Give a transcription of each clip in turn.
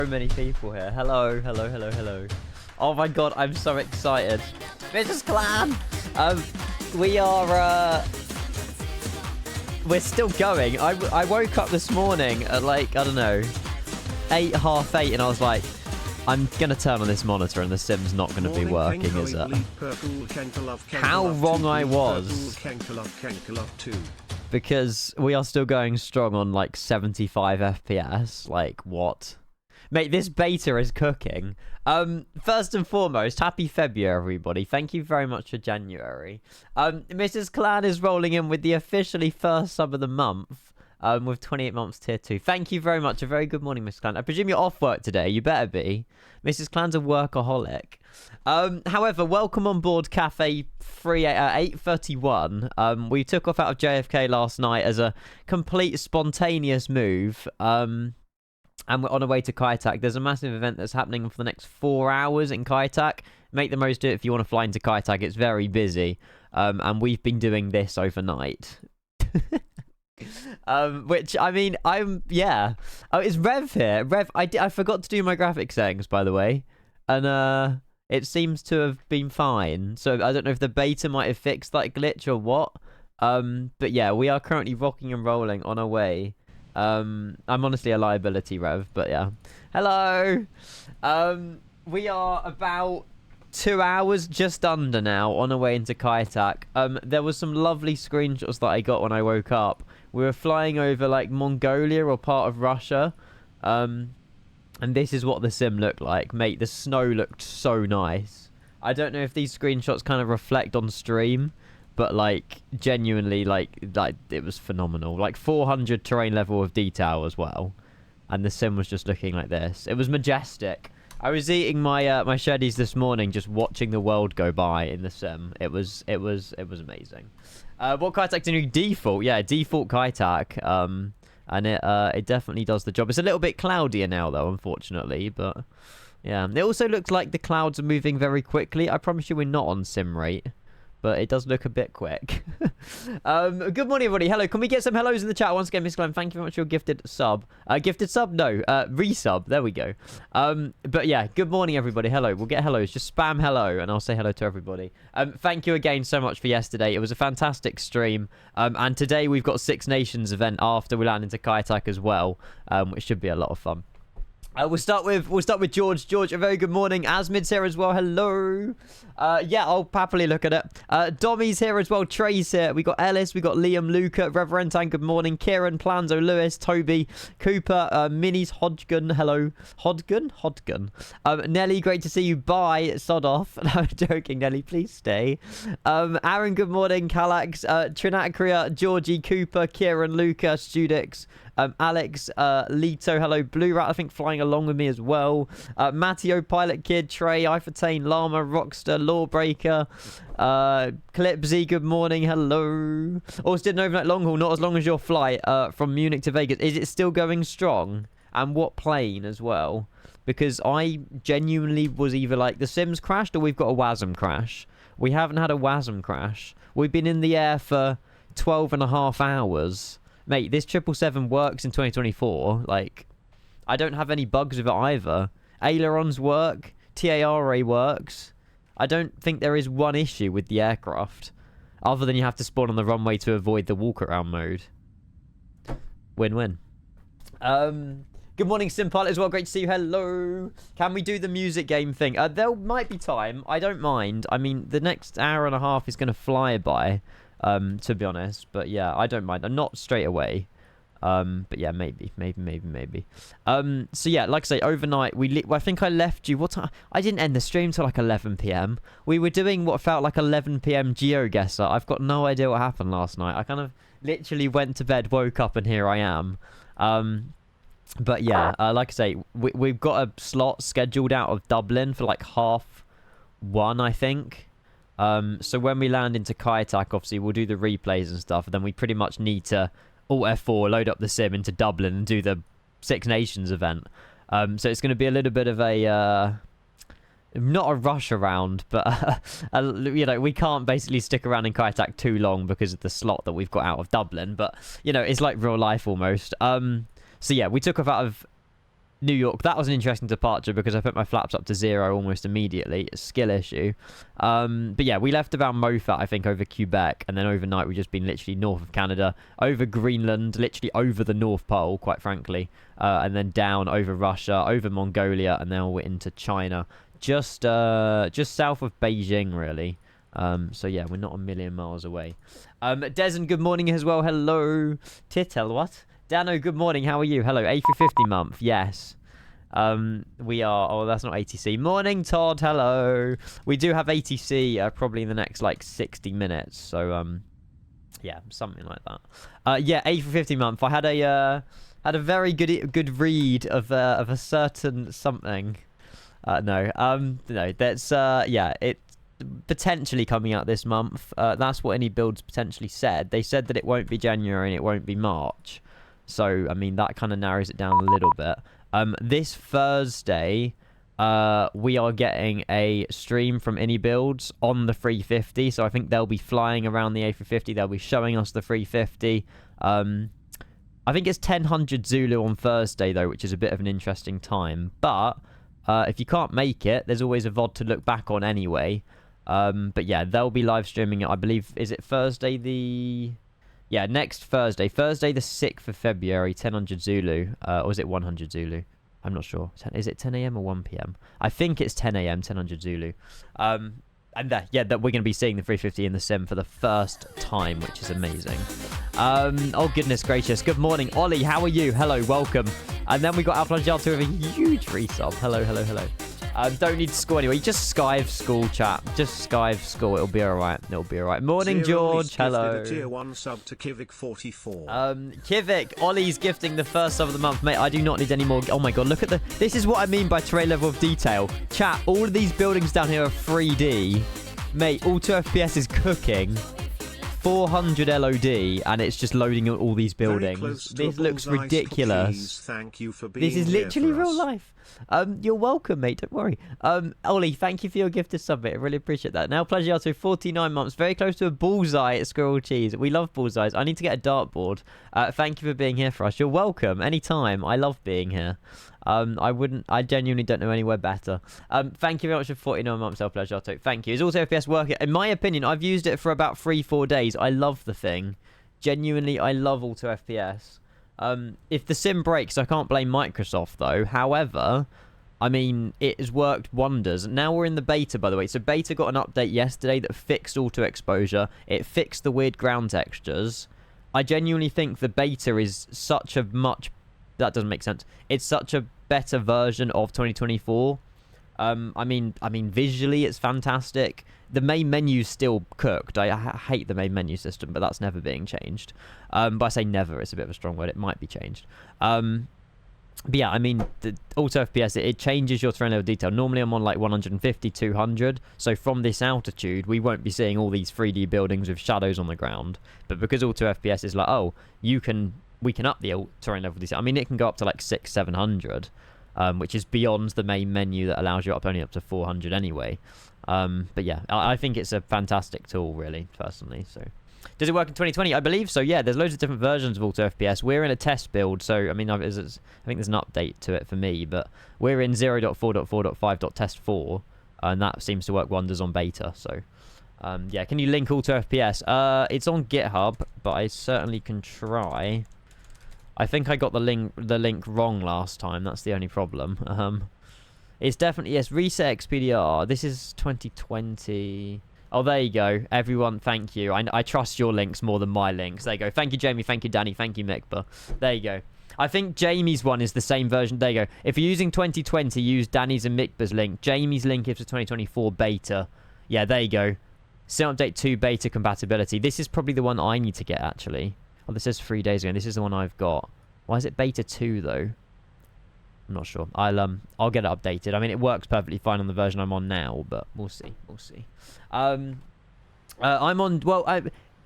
So many people here. Hello, hello, hello, hello. Oh my god, I'm so excited. Mrs. Clan! We are, we're still going. I woke up this morning at like, I don't know, 8, half 8, and I was like, I'm gonna turn on this monitor and the sim's not gonna be working, is it? How wrong I was. Because we are still going strong on like 75 FPS. Like, what? Mate, this beta is cooking. First and foremost, happy February, everybody. Thank you very much for January. Mrs. Clan is rolling in with the officially first sub of the month. With 28 months tier 2. Thank you very much. A very good morning, Mrs. Clan. I presume you're off work today. You better be. Mrs. Clan's a workaholic. However, welcome on board Cafe 831. We took off out of JFK last night as a complete spontaneous move. And we're on our way to Kaitak. There's a massive event that's happening for the next 4 hours in Kaitak. Make the most of it if you want to fly into Kaitak. It's very busy. And we've been doing this overnight. Which, I mean, yeah. Oh, it's Rev here. Rev, I forgot to do my graphics settings, by the way. And, it seems to have been fine. So, I don't know if the beta might have fixed that glitch or what. But yeah, we are currently rocking and rolling on our way. I'm honestly a liability, Rev, but yeah. Hello! We are about 2 hours just under now on our way into Kaitak. There was some lovely screenshots that I got when I woke up. We were flying over like Mongolia or part of Russia. And this is what the sim looked like. Mate, the snow looked so nice. I don't know if these screenshots kind of reflect on stream, but like genuinely like it was phenomenal. Like 400 terrain level of detail as well. And the sim was just looking like this. It was majestic. I was eating my my sheddies this morning, just watching the world go by in the sim. It was amazing. What Kaitak's a new default? Yeah, default Kaitak. And it definitely does the job. It's a little bit cloudier now though, unfortunately, but yeah. It also looks like the clouds are moving very quickly. I promise you we're not on sim rate, but it does look a bit quick. Good morning, everybody. Hello. Can we get some hellos in the chat once again, Miss Glenn? Thank you very much for your gifted sub. Gifted sub? No. Resub. There we go. But yeah, good morning, everybody. Hello. We'll get hellos. Just spam hello, and I'll say hello to everybody. Thank you again so much for yesterday. It was a fantastic stream. And today we've got Six Nations event after we land into Kaitak as well, which should be a lot of fun. We'll start with George. George, a very good morning. Asmid's here as well. Hello. Yeah, I'll happily look at it. Dommy's here as well. Trey's here. We got Ellis. We got Liam, Luca, Reverentan. Good morning. Kieran, Planzo, Lewis, Toby, Cooper, Minis, Hodgkin. Hello. Hodgkin. Nelly, great to see you. Bye. Sod off. No, I'm joking, Nelly. Please stay. Aaron, good morning. Calax, Trinacria, Georgie, Cooper, Kieran, Luca, Studix. Alex, Lito, hello. Blue Rat, I think, flying along with me as well. Matteo, Pilot Kid, Trey, Ifatane, Llama, Rockster, Lawbreaker, Clipsy, good morning, hello. Also did an overnight long haul, not as long as your flight from Munich to Vegas. Is it still going strong? And what plane as well? Because I genuinely was either like the Sims crashed or we've got a WASM crash. We haven't had a WASM crash. We've been in the air for 12.5 hours. Mate, this 777 works in 2024. Like, I don't have any bugs with it either. Ailerons work. TARA works. I don't think there is one issue with the aircraft. Other than you have to spawn on the runway to avoid the walk-around mode. Win-win. Good morning, Simpilot as well. Great to see you. Hello. Can we do the music game thing? There might be time. I don't mind. I mean, the next hour and a half is going to fly by. To be honest, but yeah, I don't mind. I'm not straight away, but yeah, maybe. So yeah, like I say, overnight I think I left you. What time? I didn't end the stream till like 11 p.m. We were doing what felt like 11 p.m. GeoGuessr. I've got no idea what happened last night. I kind of literally went to bed, woke up, and here I am. But yeah, like I say, we've got a slot scheduled out of Dublin for like 1:30, I think. So when we land into Kaitak, obviously, we'll do the replays and stuff. And then we pretty much need to Alt F4, load up the sim into Dublin and do the Six Nations event. So it's going to be a little bit of a... not a rush around, but, you know, we can't basically stick around in Kaitak too long because of the slot that we've got out of Dublin. But, you know, it's like real life almost. So yeah, we took off out of New York, that was an interesting departure because I put my flaps up to 0 almost immediately. A skill issue. But yeah, we left about Moffat, I think, over Quebec. And then overnight, we've just been literally north of Canada, over Greenland, literally over the North Pole, quite frankly. And then down over Russia, over Mongolia, and then we're into China. Just south of Beijing, really. So yeah, we're not a million miles away. Dezen, good morning as well. Hello. Tittel, what? Dano, good morning. How are you? Hello. A350 month. Yes. We are. Oh, that's not ATC. Morning, Todd. Hello. We do have ATC probably in the next like 60 minutes. So yeah, something like that. Yeah, A350 month. I had a very good read of a certain something. No. That's yeah. It's potentially coming out this month. That's what any builds potentially said. They said that it won't be January and it won't be March. So, I mean, that kind of narrows it down a little bit. This Thursday, we are getting a stream from Any Builds on the 350. So, I think they'll be flying around the A350. They'll be showing us the 350. I think it's 1000 Zulu on Thursday, though, which is a bit of an interesting time. But if you can't make it, there's always a VOD to look back on anyway. But yeah, they'll be live streaming it, I believe. Is it Thursday the... Yeah, next Thursday. Thursday the 6th of February, 1000 Zulu. Or is it 100 Zulu? I'm not sure. Is it 10 a.m. or 1 p.m.? I think it's 10 a.m., 1000 Zulu. And yeah, that we're going to be seeing the 350 in the sim for the first time, which is amazing. Oh, goodness gracious. Good morning, Ollie. How are you? Hello, welcome. And then we got Alplagiato with a huge resub. Hello, hello, hello. Don't need to score anyway. Just Skive school, chat. Just Skive school. It'll be alright. It'll be alright. Morning, George. Hello. Tier 1 sub to KJFK VHHX. Kivik, Ollie's gifting the first sub of the month. Mate, I do not need any more. Oh my god, look at the... This is what I mean by terrain level of detail. Chat, all of these buildings down here are 3D. Mate, Auto FPS is cooking. 400 LOD, and it's just loading all these buildings. This looks ridiculous. Thank you for being this is literally real life. You're welcome, mate. Don't worry. Ollie, thank you for your gift of sub, mate. I really appreciate that. Now, Plagiato, 49 months. Very close to a bullseye at Squirrel Cheese. We love bullseyes. I need to get a dartboard. Thank you for being here for us. You're welcome. Anytime. I love being here. I genuinely don't know anywhere better. Thank you very much for 49 months, El Plagiato. Thank you. Is Auto FPS working? In my opinion, I've used it for about 3-4 days. I love the thing. Genuinely, I love Auto FPS. If the sim breaks, I can't blame Microsoft, though. However, I mean, it has worked wonders. Now we're in the beta, by the way. So beta got an update yesterday that fixed auto exposure. It fixed the weird ground textures. I genuinely think the beta is such a much... That doesn't make sense. It's such a better version of 2024. I mean, visually, it's fantastic. The main menu's still cooked. I hate the main menu system, but that's never being changed. But I say never, it's a bit of a strong word. It might be changed. But yeah, I mean, the Auto FPS, it changes your terrain level detail. Normally, I'm on like 150, 200. So from this altitude, we won't be seeing all these 3D buildings with shadows on the ground. But because Auto FPS is like, oh, we can up the terrain level detail. I mean, it can go up to like 600, 700. Which is beyond the main menu that allows you only up to 400 anyway. But yeah, I think it's a fantastic tool, really, personally. So, does it work in 2020? I believe so. Yeah, there's loads of different versions of Auto FPS. We're in a test build, so I mean, I think there's an update to it for me, but we're in 0.4.4.5.test4, and that seems to work wonders on beta. So, yeah, can you link Auto FPS? It's on GitHub, but I certainly can try. I think I got the link wrong last time. That's the only problem. It's definitely, yes, reset XPDR. This is 2020. Oh, there you go. Everyone, thank you. I trust your links more than my links. There you go. Thank you, Jamie. Thank you, Danny. Thank you, Mikba. There you go. I think Jamie's one is the same version. There you go. If you're using 2020, use Danny's and Mikba's link. Jamie's link is for 2024 beta. Yeah, there you go. Sim Update 2 beta compatibility. This is probably the one I need to get, actually. Oh, this says 3 days ago. This is the one I've got. Why is it beta 2 though? I'm not sure. I'll get it updated. I mean, it works perfectly fine on the version I'm on now, but we'll see. We'll see. I'm on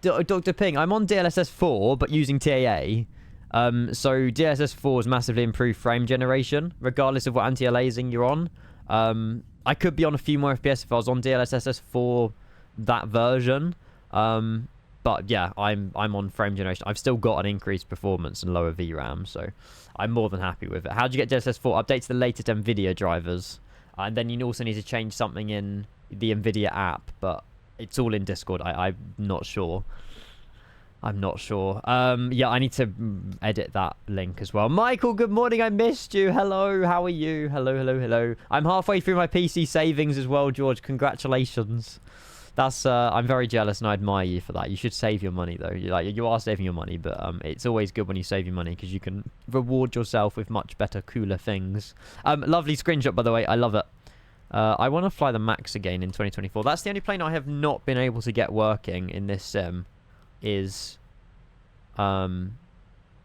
Dr. Ping. I'm on DLSS 4, but using TAA. So DLSS 4 has massively improved frame generation, regardless of what anti-aliasing you're on. I could be on a few more FPS if I was on DLSS 4 that version. But yeah, I'm on frame generation. I've still got an increased performance and lower VRAM, so I'm more than happy with it. How do you get DLSS 4? Update to the latest NVIDIA drivers. And then you also need to change something in the NVIDIA app, but it's all in Discord. I'm not sure. I'm not sure. Yeah, I need to edit that link as well. Michael, good morning. I missed you. Hello, how are you? Hello, hello, hello. I'm halfway through my PC savings as well, George. Congratulations. That's I'm very jealous and I admire you for that. You should save your money though. You are saving your money, but it's always good when you save your money because you can reward yourself with much better, cooler things. Lovely screenshot, by the way. I love it. I want to fly the Max again in 2024. That's the only plane I have not been able to get working in this sim. Is the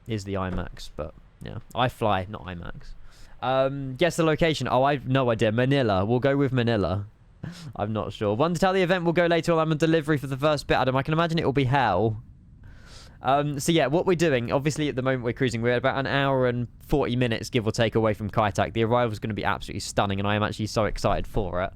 IMAX, but yeah, I fly, not IMAX. Guess the location. Oh, I've no idea. Manila. We'll go with Manila. I'm not sure. One to tell the event will go later while I'm on delivery for the first bit, Adam. I can imagine it will be hell. So yeah, what we're doing, obviously at the moment we're cruising. We're at about an hour and 40 minutes, give or take, away from Kaitak. The arrival is going to be absolutely stunning, and I am actually so excited for it.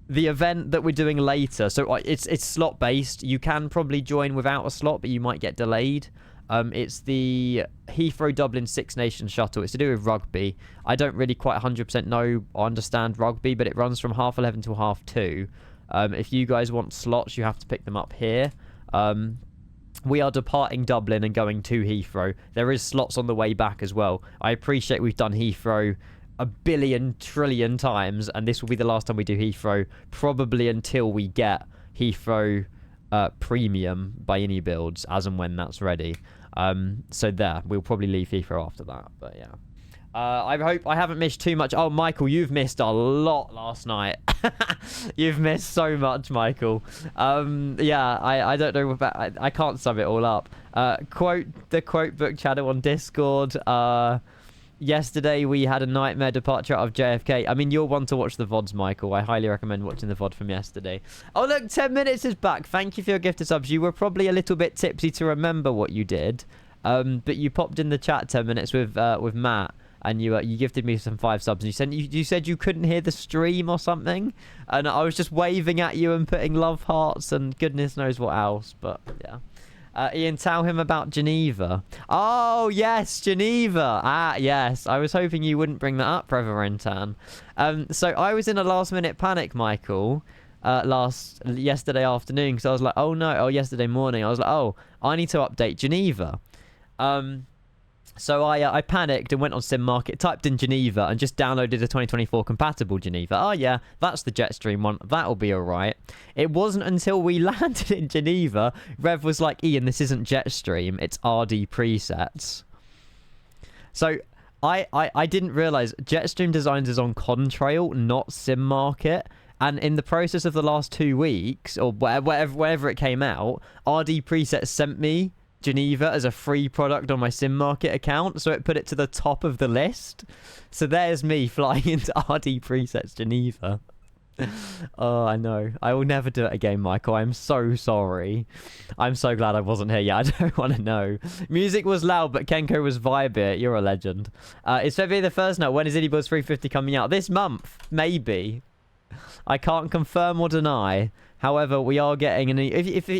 The event that we're doing later, so it's slot based. You can probably join without a slot, but you might get delayed. It's the Heathrow Dublin Six Nations shuttle. It's to do with rugby. I don't really quite 100% know or understand rugby, but it runs from 11:30 till 2:30. If you guys want slots, you have to pick them up here. We are departing Dublin and going to Heathrow. There is slots on the way back as well. I appreciate we've done Heathrow a billion trillion times, and this will be the last time we do Heathrow, probably until we get Heathrow Premium by any builds, as and when that's ready. So there, we'll probably leave Heathrow after that, but yeah. I hope I haven't missed too much. Oh, Michael, you've missed a lot last night. You've missed so much, Michael. Yeah, I don't know about... I can't sum it all up. Quote the quote book channel on Discord. Yesterday, we had a nightmare departure out of JFK. I mean, you're one to watch the VODs, Michael. I highly recommend watching the VOD from yesterday. Oh, look, 10 minutes is back. Thank you for your gifted subs. You were probably a little bit tipsy to remember what you did. But you popped in the chat 10 minutes with Matt. And you gifted me some 5 subs. And you said you couldn't hear the stream or something. And I was just waving at you and putting love hearts and goodness knows what else. But, yeah. Ian, tell him about Geneva. Oh, yes, Geneva. Ah, yes. I was hoping you wouldn't bring that up, Reverentan. So I was in a last-minute panic, Michael, yesterday afternoon. Because I was like, oh, no. Oh, yesterday morning. I was like, oh, I need to update Geneva. So I panicked and went on Sim Market, typed in Geneva, and just downloaded a 2024 compatible Geneva. Oh yeah, that's the Jetstream one. That'll be alright. It wasn't until we landed in Geneva, Rev was like, Ian, this isn't Jetstream, it's RD presets. So I didn't realise Jetstream Designs is on Contrail, not Sim Market. And in the process of the last 2 weeks, or wherever it came out, RD presets sent me Geneva as a free product on my Sim Market account, so it put it to the top of the list. So there's me flying into RD Presets Geneva. Oh, I know. I will never do it again, Michael. I'm so sorry. I'm so glad I wasn't here. Yeah, I don't want to know. Music was loud, but Kenko was vibey. You're a legend. It's February the 1st now. When is IndieBuzz 350 coming out? This month, maybe. I can't confirm or deny. However, we are getting an...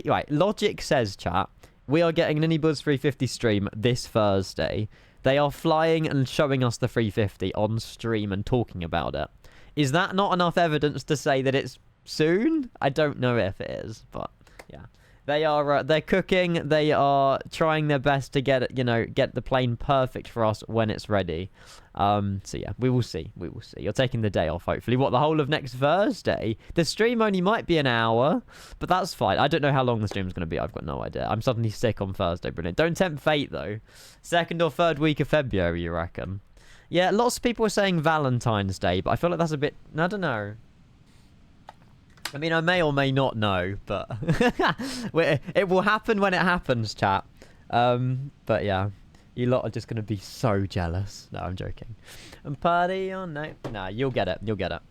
Right, Logic says, chat, we are getting an IndieBuzz 350 stream this Thursday. They are flying and showing us the 350 on stream and talking about it. Is that not enough evidence to say that it's soon? I don't know if it is, but yeah. They are they're cooking. They are trying their best to get it, get the plane perfect for us when it's ready. So yeah, we will see. We will see. You're taking the day off, hopefully. What, the whole of next Thursday? The stream only might be an hour, but that's fine. I don't know how long the stream's going to be. I've got no idea. I'm suddenly sick on Thursday. Brilliant. Don't tempt fate, though. 2nd or 3rd week of February, you reckon? Yeah, lots of people are saying Valentine's Day, but I feel like that's a bit... I don't know. I mean, I may or may not know, but... it will happen when it happens, chat. But yeah. You lot are just going to be so jealous. No, I'm joking. And party on night. Nah, you'll get it. You'll get it.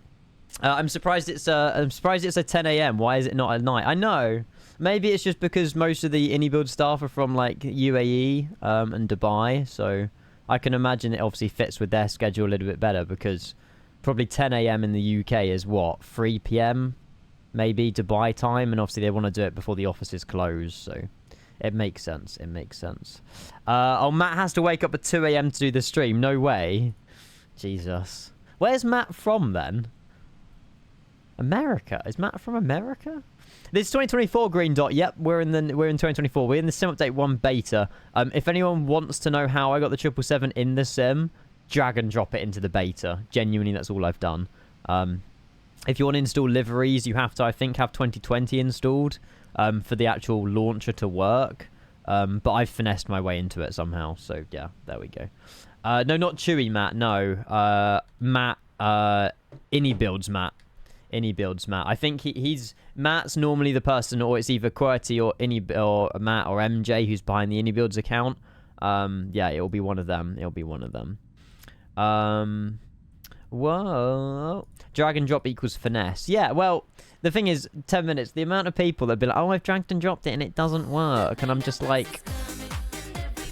I'm surprised it's a 10 a.m. Why is it not at night? I know. Maybe it's just because most of the IndieBuild staff are from like UAE and Dubai, so I can imagine it obviously fits with their schedule a little bit better, because probably 10 a.m. in the UK is what, 3 p.m. maybe Dubai time, and obviously they want to do it before the offices close, so it makes sense. It makes sense. Oh, Matt has to wake up at 2 a.m. to do the stream. No way. Jesus. Where's Matt from then? America. Is Matt from America? This is 2024 green dot. Yep, we're in 2024. We're in the sim update 1 beta. If anyone wants to know how I got the 777 in the sim, drag and drop it into the beta. Genuinely, that's all I've done. If you want to install liveries, you have to, I think, have 2020 installed for the actual launcher to work. But I've finessed my way into it somehow. So, yeah, there we go. No, not Chewy Matt. No. Matt. Innie builds Matt. Innie builds Matt. I think he's... Matt's normally the person, or it's either QWERTY or Innie or Matt or MJ who's behind the Innie builds account. Yeah, it'll be one of them. It'll be one of them. Whoa. Drag and drop equals finesse. Yeah, well, the thing is, 10 minutes, the amount of people that be like, oh, I've dragged and dropped it and it doesn't work. And I'm just like,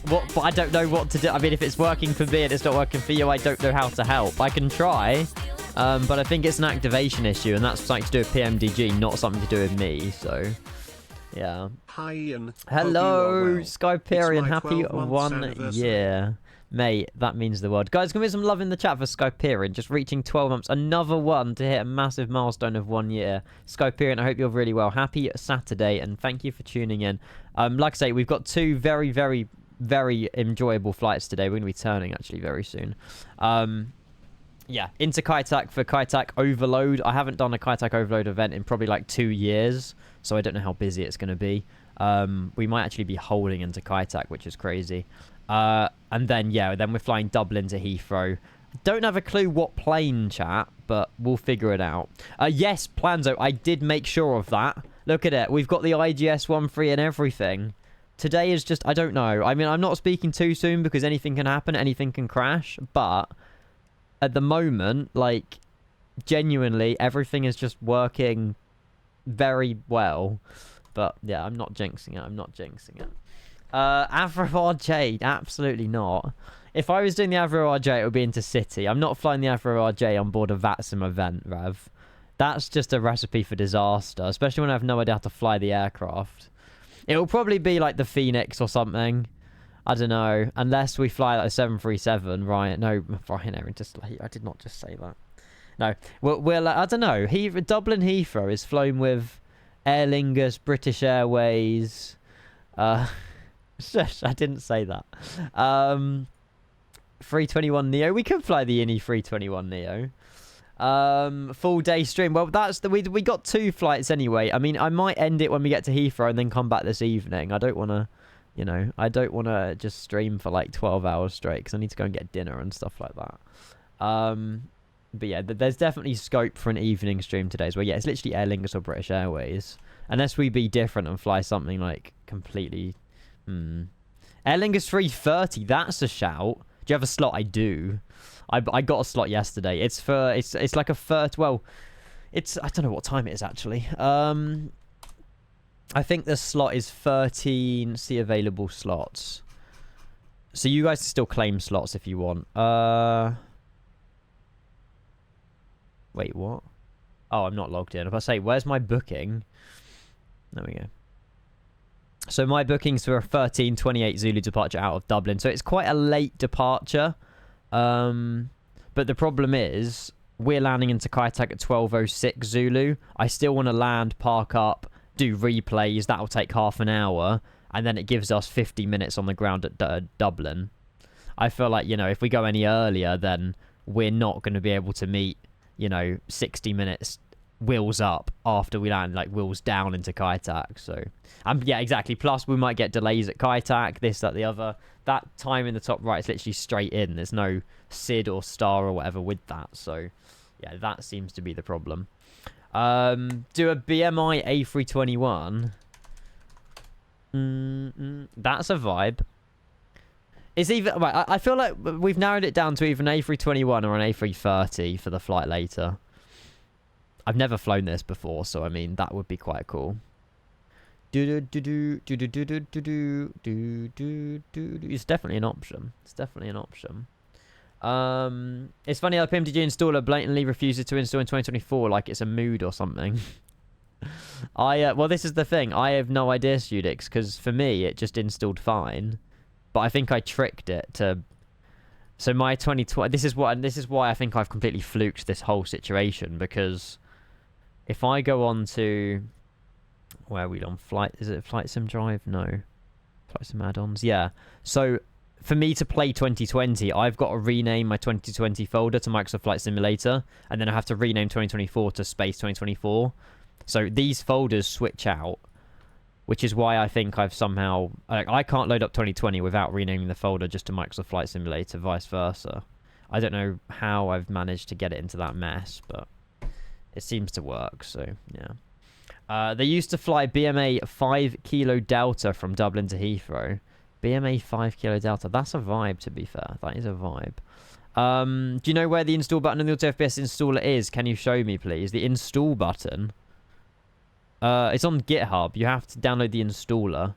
what? But I don't know what to do. I mean, if it's working for me and it's not working for you, I don't know how to help. I can try, but I think it's an activation issue, and that's something to do with PMDG, not something to do with me, so... Yeah. Hi, Ian. Hello, well. Skyperian. Happy 1 year. Mate, that means the world. Guys, can we get some love in the chat for Skyperian? Just reaching 12 months. Another one to hit a massive milestone of 1 year. Skyperian, I hope you're really well. Happy Saturday, and thank you for tuning in. Like I say, we've got 2 very, very, very enjoyable flights today. We're going to be turning, actually, very soon. Yeah, into Kaitak for Kaitak Overload. I haven't done a Kaitak Overload event in probably like 2 years, so I don't know how busy it's going to be. We might actually be holding into Kaitak, which is crazy. And then, yeah, then we're flying Dublin to Heathrow. Don't have a clue what plane, chat, but we'll figure it out. Yes, Planzo, I did make sure of that. Look at it. We've got the IGS 1.3 and everything. Today is just, I don't know. I mean, I'm not speaking too soon because anything can happen, anything can crash, but... At the moment, like, genuinely, everything is just working very well. But, yeah, I'm not jinxing it. I'm not jinxing it. Avro RJ, absolutely not. If I was doing the Avro RJ, it would be into City. I'm not flying the Avro RJ on board a VATSIM event, Rav. That's just a recipe for disaster, especially when I have no idea how to fly the aircraft. It will probably be like the Phoenix or something. I don't know, unless we fly like a 737, Ryan. No, Ryanair. I did not just say that. No, we'll I don't know. Dublin Heathrow is flown with Aer Lingus, British Airways. Shush, I didn't say that. 321 Neo. We could fly the Innie 321 Neo. Full day stream. Well, that's we got 2 flights anyway. I mean, I might end it when we get to Heathrow and then come back this evening. I don't want to. You know, I don't want to just stream for like 12 hours straight because I need to go and get dinner and stuff like that. But yeah, there's definitely scope for an evening stream today as well. Yeah, it's literally Aer Lingus or British Airways. Unless we be different and fly something like completely... Aer Lingus 330, that's a shout. Do you have a slot? I do. I got a slot yesterday. It's for... It's like a first... Well, it's... I don't know what time it is actually. I think the slot is 13 available slots. So you guys can still claim slots if you want. Wait, what? Oh, I'm not logged in. If I say, where's my booking? There we go. So my bookings for a 13:28 Zulu departure out of Dublin. So it's quite a late departure. But the problem is, we're landing into Kaitak at 12:06 Zulu. I still want to land, park up, do replays. That'll take half an hour, and then it gives us 50 minutes on the ground at Dublin. I feel like, you know, if we go any earlier, then we're not going to be able to meet, you know, 60 minutes wheels up after we land, like wheels down into Kaitak. So yeah, exactly. Plus we might get delays at Kaitak, this, that, the other. That time in the top right is literally straight in. There's no SID or star or whatever with that. So yeah, that seems to be the problem. Do a BMI A321. That's a vibe. It's even right. I feel like we've narrowed it down to either an A321 or an A330 for the flight later. I've never flown this before, so I mean that would be quite cool. It's definitely an option. It's definitely an option. It's funny how the PMDG installer blatantly refuses to install in 2024 like it's a mood or something. Well, this is the thing. I have no idea, Studix, because for me, it just installed fine. But I think I tricked it to... So my 2020... This is why I think I've completely fluked this whole situation, because if I go on to... Where are we on? Flight... Is it Flight Sim Drive? No. Flight Sim add-ons? Yeah. So... For me to play 2020, I've got to rename my 2020 folder to Microsoft Flight Simulator, and then I have to rename 2024 to Space 2024. So these folders switch out, which is why I think I've somehow... I can't load up 2020 without renaming the folder just to Microsoft Flight Simulator, vice versa. I don't know how I've managed to get it into that mess, but it seems to work, so yeah. They used to fly BMA 5 Kilo Delta from Dublin to Heathrow. BMA 5 Kilo Delta. That's a vibe, to be fair. That is a vibe. Do you know where the install button on the AutoFPS installer is? Can you show me, please? The install button. It's on GitHub. You have to download the installer.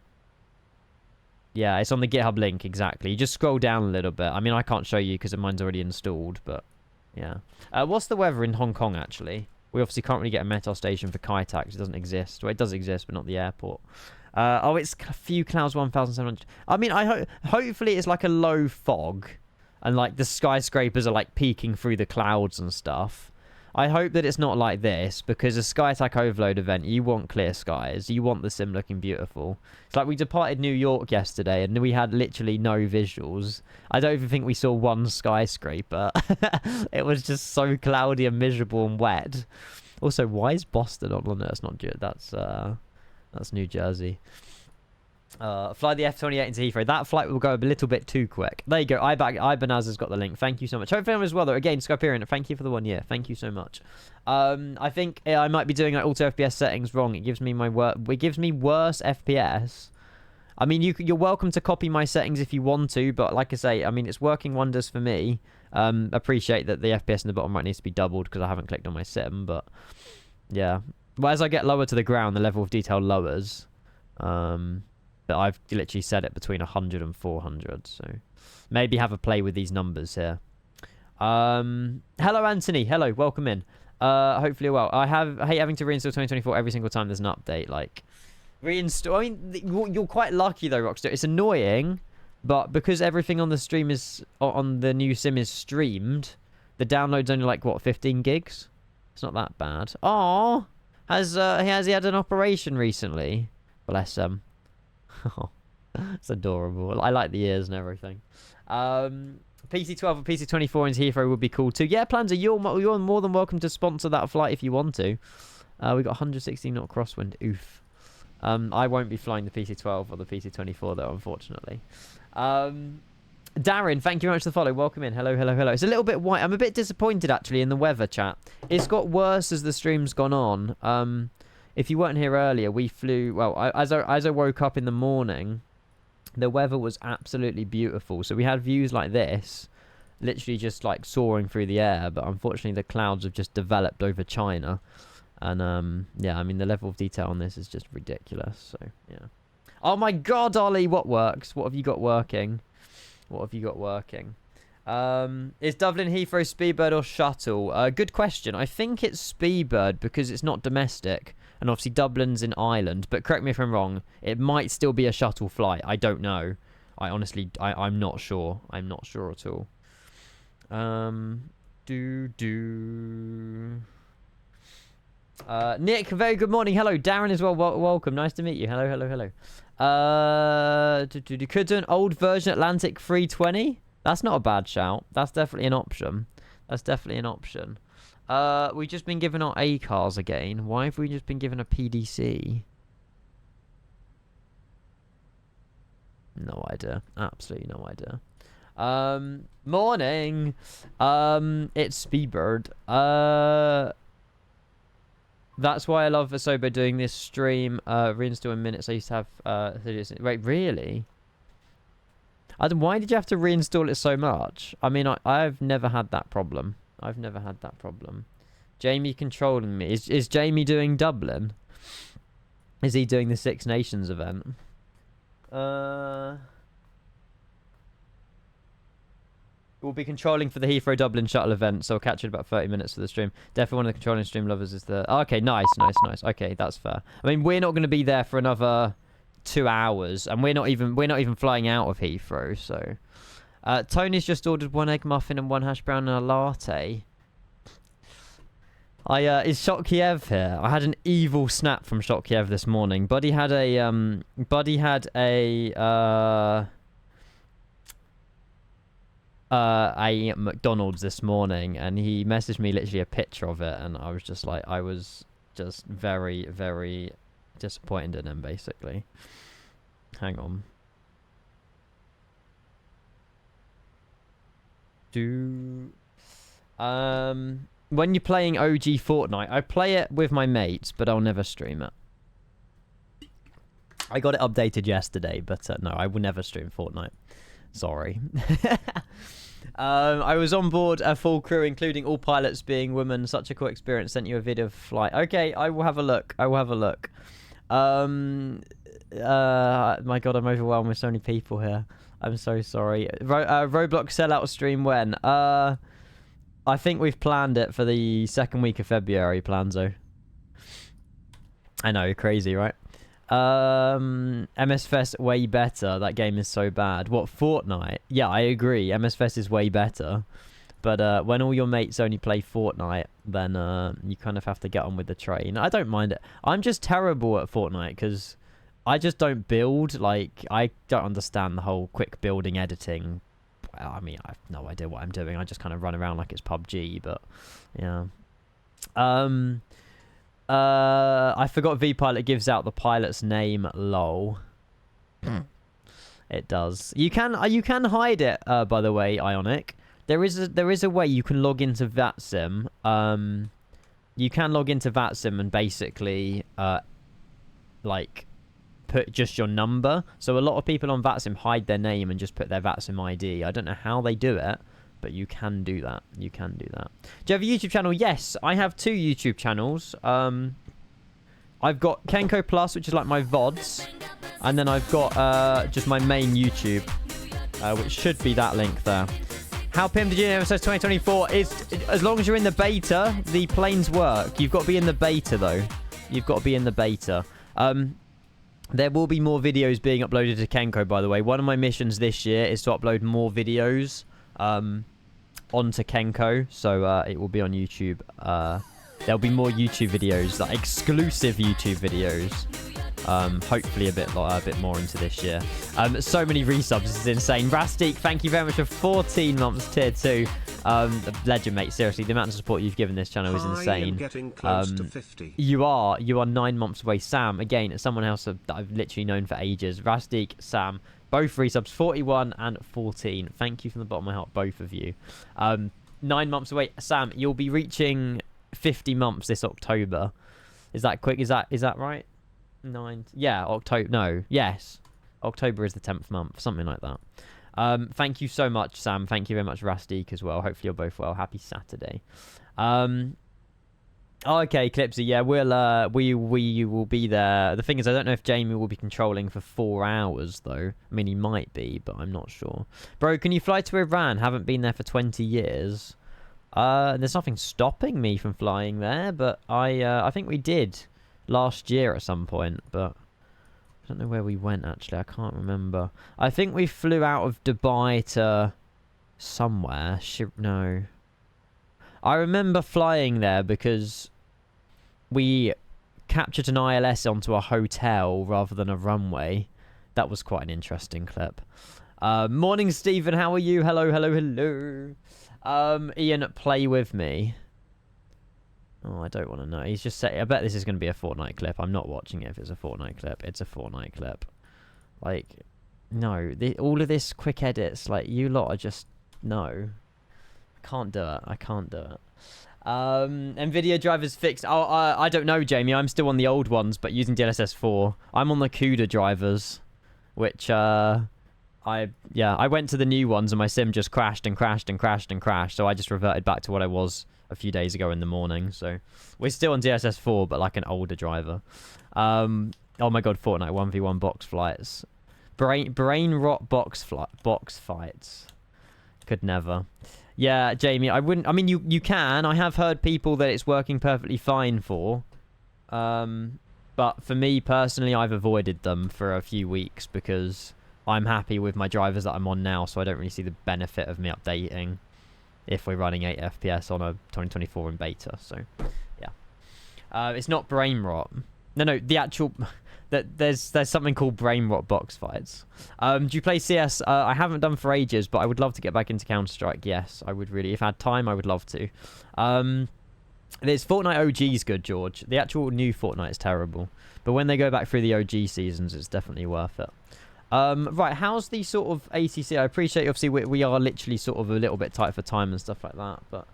Yeah, it's on the GitHub link, exactly. You just scroll down a little bit. I mean, I can't show you because mine's already installed, but yeah. What's the weather in Hong Kong, actually? We obviously can't really get a metal station for Kai Tak. It doesn't exist. Well, it does exist, but not the airport. Oh, it's a few clouds, 1,700. I mean, hopefully it's like a low fog, and like the skyscrapers are like peeking through the clouds and stuff. I hope that it's not like this, because a SkyTac overload event, you want clear skies. You want the sim looking beautiful. It's like we departed New York yesterday, and we had literally no visuals. I don't even think we saw one skyscraper. It was just so cloudy and miserable and wet. Also, why is Boston on? No, it's not good. That's New Jersey. Fly the F28 into Heathrow. That flight will go a little bit too quick. There you go. Ibanaz has got the link. Thank you so much. Hope everyone as well, though. Again, Skyperian, thank you for the 1 year. Thank you so much. I think I might be doing like auto FPS settings wrong. It gives me worse FPS. I mean, you're welcome to copy my settings if you want to, but like I say, I mean, it's working wonders for me. Appreciate that the FPS in the bottom right needs to be doubled because I haven't clicked on my sim, but yeah. Well, as I get lower to the ground, the level of detail lowers. But I've literally set it between 100 and 400, so maybe have a play with these numbers here. Hello, Anthony. Hello, welcome in. Hopefully well. I hate having to reinstall 2024 every single time there's an update. Like, reinstall... I mean, you're quite lucky, though, Rockstar. It's annoying, but because everything on the stream is... on the new sim is streamed, the download's only, like, what, 15 gigs? It's not that bad. Aww! Has he had an operation recently? Bless him. It's adorable. I like the ears and everything. PC12 or PC24 into Heathrow would be cool too. Yeah, Planzer, you're more than welcome to sponsor that flight if you want to. We got 116 knot crosswind. Oof. I won't be flying the PC12 or the PC24 though, unfortunately. Darren, thank you very much for the follow. Welcome in. Hello, hello, hello. It's a little bit white. I'm a bit disappointed, actually, in the weather, chat. It's got worse as the stream's gone on. If you weren't here earlier, we flew... Well, as I woke up in the morning, the weather was absolutely beautiful. So we had views like this, literally just, like, soaring through the air. But unfortunately, the clouds have just developed over China. And, yeah, I mean, the level of detail on this is just ridiculous. So, yeah. Oh, my God, Ollie, what works? What have you got working? What have you got working? Is Dublin Heathrow Speedbird or shuttle? Good question. I think it's Speedbird because it's not domestic. And obviously Dublin's in Ireland. But correct me if I'm wrong. It might still be a shuttle flight. I don't know. I'm not sure. I'm not sure at all. Nick, very good morning. Hello. Darren as well. Welcome. Nice to meet you. Hello, hello, hello. Could do an old version Atlantic 320? That's not a bad shout. That's definitely an option. That's definitely an option. We've just been given our A cars again. Why have we just been given a PDC? No idea. Absolutely no idea. Morning. It's Speedbird. That's why I love Asobo doing this stream. Reinstall in minutes. I used to have... wait, really? Why did you have to reinstall it so much? I mean, I've never had that problem. I've never had that problem. Jamie controlling me. Is Jamie doing Dublin? Is he doing the Six Nations event? We'll be controlling for the Heathrow Dublin shuttle event, so I'll catch you in about 30 minutes for the stream. Definitely one of the controlling stream lovers is the... Oh, okay, nice. Okay, that's fair. I mean, we're not going to be there for another 2 hours, and we're not even flying out of Heathrow, so... Tony's just ordered 1 egg muffin and 1 hash brown and a latte. Is Shot Kiev here? I had an evil snap from Shot Kiev this morning. Buddy had a McDonald's this morning, and he messaged me literally a picture of it, and I was just like, I was just very, very disappointed in him, basically. Hang on. When you're playing OG Fortnite, I play it with my mates, but I'll never stream it. I got it updated yesterday, but no, I will never stream Fortnite. Sorry. I was on board a full crew, including all pilots being women. Such a cool experience. Sent you a video of flight. Okay, I will have a look. My God, I'm overwhelmed with so many people here. I'm so sorry. Roblox sellout stream when? I think we've planned it for the 2nd week of February, Planzo. I know, crazy, right? MS Fest way better. That game is so bad. What, Fortnite? Yeah, I agree. MS Fest is way better. But when all your mates only play Fortnite, then you kind of have to get on with the train. I don't mind it. I'm just terrible at Fortnite because I just don't build. Like, I don't understand the whole quick building editing. I mean, I have no idea what I'm doing. I just kind of run around like it's PUBG, but yeah. I forgot VPilot gives out the pilot's name. Lol. It does. You can hide it. By the way, Ionic. There is a way you can log into VATSIM. You can log into VATSIM and basically like put just your number. So a lot of people on VATSIM hide their name and just put their VATSIM ID. I don't know how they do it, but you can do that. Do you have a YouTube channel? Yes, I have 2 YouTube channels. I've got Kenko Plus, which is like my VODs, and then I've got just my main YouTube, which should be that link there. How Pim did you know FS2024 is, as long as you're in the beta, the planes work. You've got to be in the beta though. There will be more videos being uploaded to Kenko, by the way. One of my missions this year is to upload more videos onto Kenko, so it will be on YouTube. There'll be more YouTube videos, like exclusive YouTube videos. Hopefully a bit more into this year. So many resubs, this is insane. Rastik, thank you very much for 14 months tier 2. Legend, mate, seriously, the amount of support you've given this channel is insane. Getting close to 50. You are 9 months away. Sam, again, someone else that I've literally known for ages. Rastik, Sam, both resubs, 41 and 14. Thank you from the bottom of my heart, both of you. 9 months away. Sam, you'll be reaching 50 months this October. Is that quick? Is that right? 9. Yeah, October. No, yes. October is the 10th month, something like that. Thank you so much, Sam. Thank you very much, Rastik, as well. Hopefully you're both well. Happy Saturday. Okay, Clipsy. Yeah, we will be there. The thing is, I don't know if Jamie will be controlling for 4 hours, though. I mean, he might be, but I'm not sure. Bro, can you fly to Iran? Haven't been there for 20 years. There's nothing stopping me from flying there, but I think we did last year at some point, but I don't know where we went, actually. I can't remember. I think we flew out of Dubai to somewhere. No. I remember flying there because we captured an ILS onto a hotel rather than a runway. That was quite an interesting clip. Morning, Stephen. How are you? Hello. Ian, play with me. Oh, I don't want to know. He's just saying, I bet this is going to be a Fortnite clip. I'm not watching it if it's a Fortnite clip. It's a Fortnite clip. Like, no. All of this quick edits, like, you lot are just, no. I can't do it. NVIDIA drivers fixed. Oh, I don't know, Jamie. I'm still on the old ones, but using DLSS 4. I'm on the CUDA drivers, which, I went to the new ones and my sim just crashed. So I just reverted back to what I was a few days ago in the morning. So we're still on DSS 4, but like an older driver. Oh my god, Fortnite 1v1 box flights. Brain rot box fights. Could never. Yeah, Jamie, I wouldn't... I mean, you can. I have heard people that it's working perfectly fine for. But for me, personally, I've avoided them for a few weeks because I'm happy with my drivers that I'm on now, so I don't really see the benefit of me updating if we're running 8 FPS on a 2024 in beta. So, yeah. It's not brain rot. No, the actual... There's something called brain rot box fights. Do you play CS? I haven't done for ages, but I would love to get back into Counter-Strike. Yes, I would really. If I had time, I would love to. There's Fortnite OG's good, George. The actual new Fortnite is terrible. But when they go back through the OG seasons, it's definitely worth it. Right, how's the sort of ATC? I appreciate, obviously, we are literally sort of a little bit tight for time and stuff like that, but...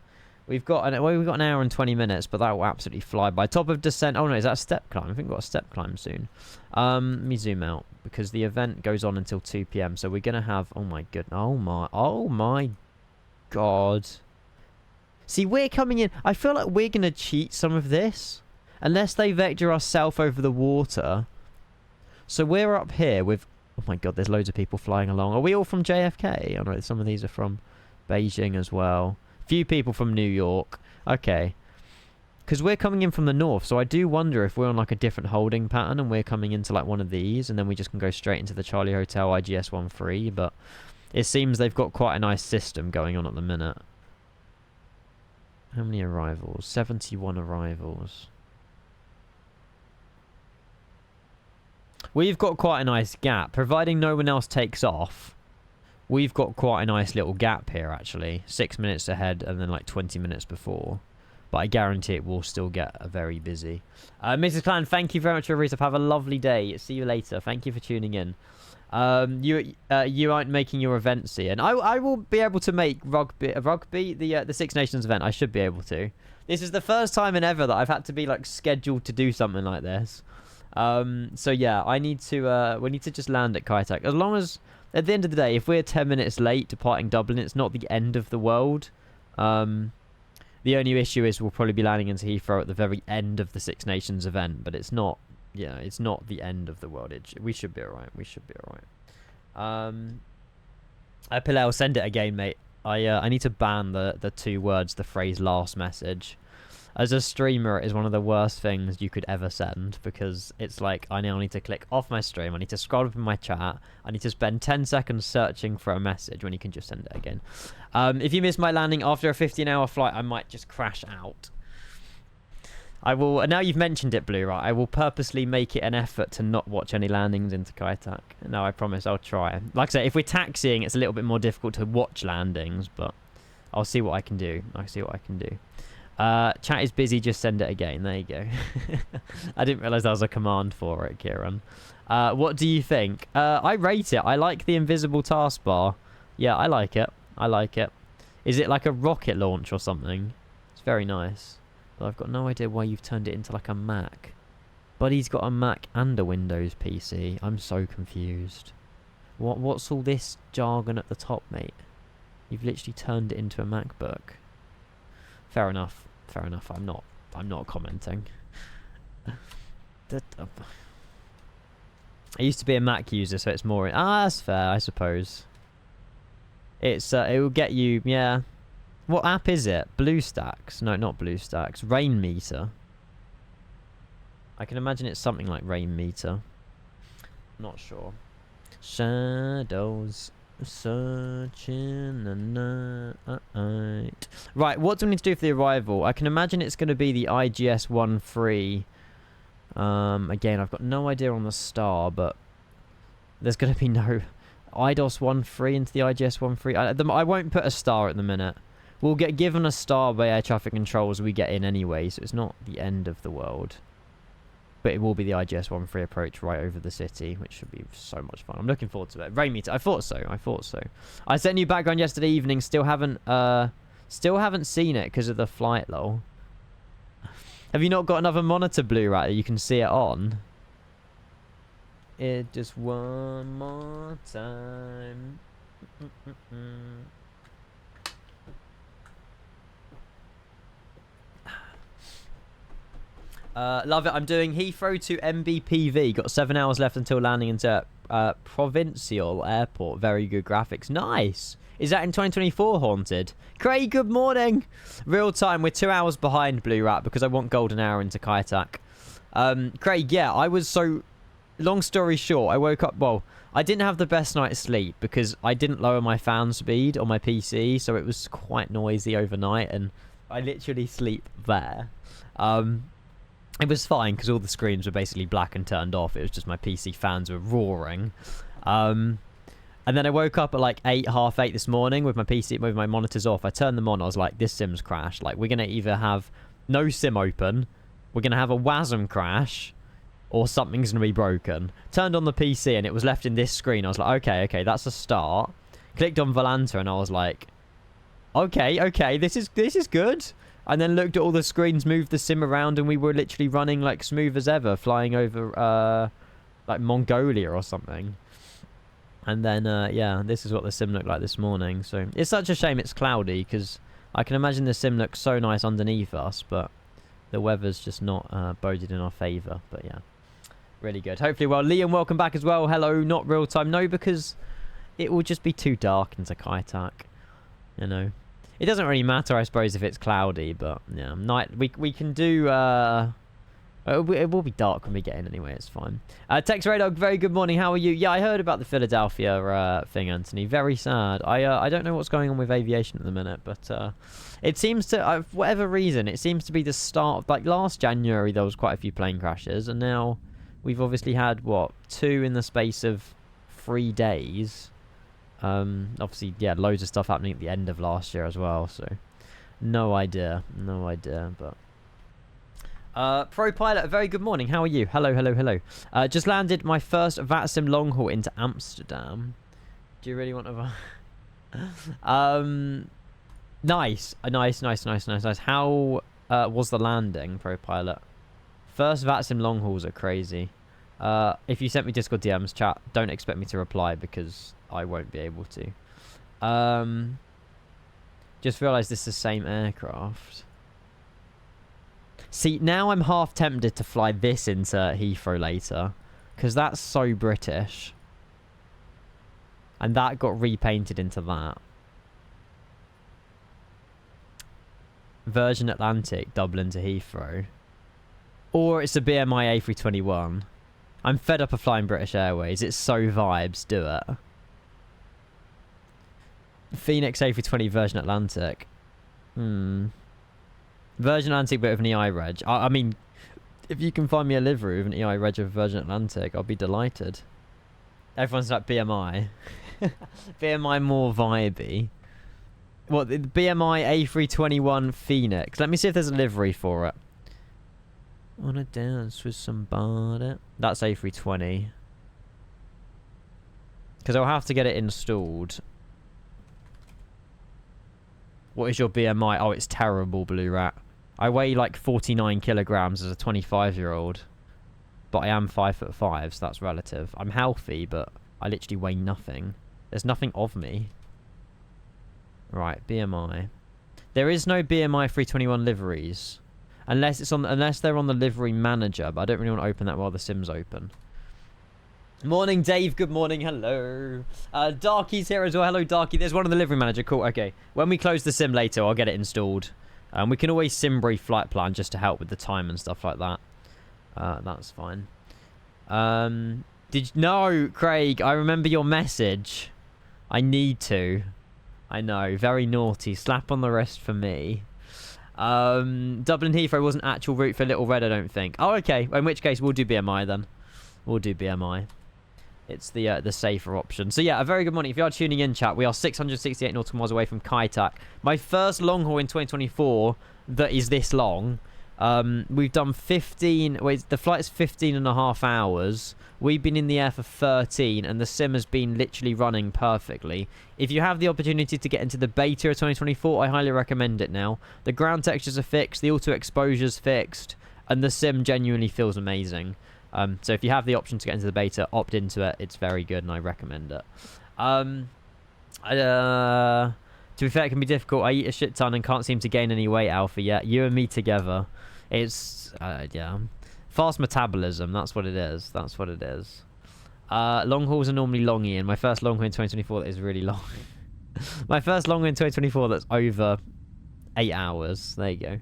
We've got an hour and 20 minutes, but that will absolutely fly by. Top of descent. Oh no, is that a step climb? I think we've got a step climb soon. Let me zoom out because the event goes on until 2 p.m. So we're gonna have. Oh my goodness. Oh my god. See, we're coming in. I feel like we're gonna cheat some of this, unless they vector us south over the water. So we're up here with. Oh my god, there's loads of people flying along. Are we all from JFK? Oh no, some of these are from Beijing as well. Few people from New York. Okay. Because we're coming in from the north, so I do wonder if we're on like a different holding pattern and we're coming into like one of these and then we just can go straight into the Charlie Hotel IGS-13, but it seems they've got quite a nice system going on at the minute. How many arrivals? 71 arrivals. We've got quite a nice gap, providing no one else takes off. We've got quite a nice little gap here, actually. 6 minutes ahead and then like 20 minutes before. But I guarantee it will still get very busy. Mrs. Clan, thank you very much for your resub. Have a lovely day. See you later. Thank you for tuning in. You aren't making your events, Ian. I will be able to make rugby the Six Nations event. I should be able to. This is the first time in ever that I've had to be like scheduled to do something like this. So yeah, I need to. We need to just land at Kaitak. As long as at the end of the day, if we're 10 minutes late departing Dublin, it's not the end of the world. The only issue is we'll probably be landing into Heathrow at the very end of the Six Nations event, but it's not. Yeah, it's not the end of the world. We should be alright. We should be alright. Pilel, send it again, mate. I need to ban the two words, the phrase "last message." As a streamer, it is one of the worst things you could ever send because it's like I now need to click off my stream. I need to scroll up in my chat. I need to spend 10 seconds searching for a message when you can just send it again. If you miss my landing after a 15-hour flight, I might just crash out. I will. Now you've mentioned it, Blue, right? I will purposely make it an effort to not watch any landings into Kaitak. No, I promise I'll try. Like I say, if we're taxiing, it's a little bit more difficult to watch landings, but I'll see what I can do. I'll see what I can do. Chat is busy, just send it again. There you go. I didn't realise there was a command for it, Kieran. What do you think? I rate it. I like the invisible taskbar. Yeah, I like it. I like it. Is it like a rocket launch or something? It's very nice. But I've got no idea why you've turned it into like a Mac. But he's got a Mac and a Windows PC. I'm so confused. What's all this jargon at the top, mate? You've literally turned it into a MacBook. Fair enough. Fair enough. I'm not commenting. I used to be a Mac user, so it's more. That's fair, I suppose. It will get you. Yeah. What app is it? BlueStacks? No, not BlueStacks. Rain Meter. I can imagine it's something like Rain Meter. Not sure. Shadows. Searching the night. Right, what do we need to do for the arrival? I can imagine it's going to be the IGS-13. Again, I've got no idea on the star, but there's going to be no IDOS-13 into the IGS-13. I won't put a star at the minute. We'll get given a star by air traffic control as we get in anyway, so it's not the end of the world. But it will be the IGS-13 approach right over the city, which should be so much fun. I'm looking forward to it. Rain Meter. I thought so. I sent you background yesterday evening. Still haven't seen it because of the flight, lol. Have you not got another monitor, Blue Rat, that you can see it on? It just one more time. Love it. I'm doing Heathrow to MBPV. Got 7 hours left until landing into Provincial Airport. Very good graphics. Nice. Is that in 2024 Haunted? Craig, good morning. Real time, we're 2 hours behind Blue Rat because I want Golden Hour into Kaitak. Craig, yeah, I was so... Long story short, I woke up... Well, I didn't have the best night's sleep because I didn't lower my fan speed on my PC, so it was quite noisy overnight, and I literally sleep there. It was fine because all the screens were basically black and turned off. It was just my PC fans were roaring. And then I woke up at like 8, half 8 this morning with my PC, with my monitors off. I turned them on. I was like, this sim's crashed. Like, we're going to either have no sim open, we're going to have a WASM crash, or something's going to be broken. Turned on the PC and it was left in this screen. I was like, okay, that's a start. Clicked on Volanta and I was like, okay, this is good. And then looked at all the screens, moved the sim around, and we were literally running like smooth as ever, flying over like Mongolia or something. And then, yeah, this is what the sim looked like this morning. So it's such a shame it's cloudy, because I can imagine the sim looks so nice underneath us, but the weather's just not boded in our favour. But yeah, really good. Hopefully, well, Liam, welcome back as well. Hello, not real time. No, because it will just be too dark into Kaitak, you know. It doesn't really matter, I suppose, if it's cloudy, but yeah, night we can do. It will be dark when we get in anyway. It's fine. Tex Radog, very good morning. How are you? Yeah, I heard about the Philadelphia thing, Anthony. Very sad. I don't know what's going on with aviation at the minute, but it seems to, for whatever reason, it seems to be the start of, like, last January there was quite a few plane crashes, and now we've obviously had what, 2 in the space of 3 days. Obviously, yeah, loads of stuff happening at the end of last year as well, so no idea, but Pro Pilot, a very good morning. How are you? Hello. Just landed my first VATSIM long haul into Amsterdam. Do you really want to nice. How was the landing, Pro Pilot? First VATSIM long hauls are crazy. If you sent me Discord DMs, chat, don't expect me to reply because I won't be able to. Just realised this is the same aircraft. See, now I'm half tempted to fly this into Heathrow later, because that's so British. And that got repainted into that. Virgin Atlantic, Dublin to Heathrow. Or it's a BMI A321. I'm fed up of flying British Airways. It's so vibes. Do it. Phoenix A320 Virgin Atlantic. Virgin Atlantic but with an EI reg. I mean, if you can find me a livery with an EI reg of Virgin Atlantic, I'll be delighted. Everyone's like BMI. BMI more vibey. What, the BMI A321 Phoenix? Let me see if there's a livery for it. Wanna dance with somebody? That's A320. Because I'll have to get it installed. What is your BMI? Oh, it's terrible, Blue Rat. I weigh like 49 kilograms as a 25-year-old. But I am 5'5", so that's relative. I'm healthy, but I literally weigh nothing. There's nothing of me. Right, BMI. There is no BMI 321 liveries. Unless they're on the livery manager, but I don't really want to open that while the sim's open. Morning, Dave. Good morning. Hello. Darky's here as well. Hello, Darky. There's one on the livery manager. Cool. Okay. When we close the sim later, I'll get it installed. We can always sim brief flight plan just to help with the time and stuff like that. That's fine. No, Craig. I remember your message. I need to. I know. Very naughty. Slap on the wrist for me. Dublin Heathrow wasn't actual route for Little Red, I don't think. Oh, okay. In which case, we'll do BMI then. We'll do BMI. It's the safer option. So yeah, a very good morning. If you are tuning in, chat, we are 668 nautical miles away from Kaitak. My first long haul in 2024 that is this long. We've done 15... Wait, the flight's 15 and a half hours. We've been in the air for 13, and the sim has been literally running perfectly. If you have the opportunity to get into the beta of 2024, I highly recommend it now. The ground textures are fixed, the auto exposure's fixed, and the sim genuinely feels amazing. So if you have the option to get into the beta, opt into it. It's very good, and I recommend it. To be fair, it can be difficult. I eat a shit ton and can't seem to gain any weight, Alpha, yet. You and me together. It's, yeah. Fast metabolism, that's what it is. That's what it is. Long hauls are normally long, Ian. My first long haul in 2024 is really long. My first long in 2024 that's over 8 hours. There you go.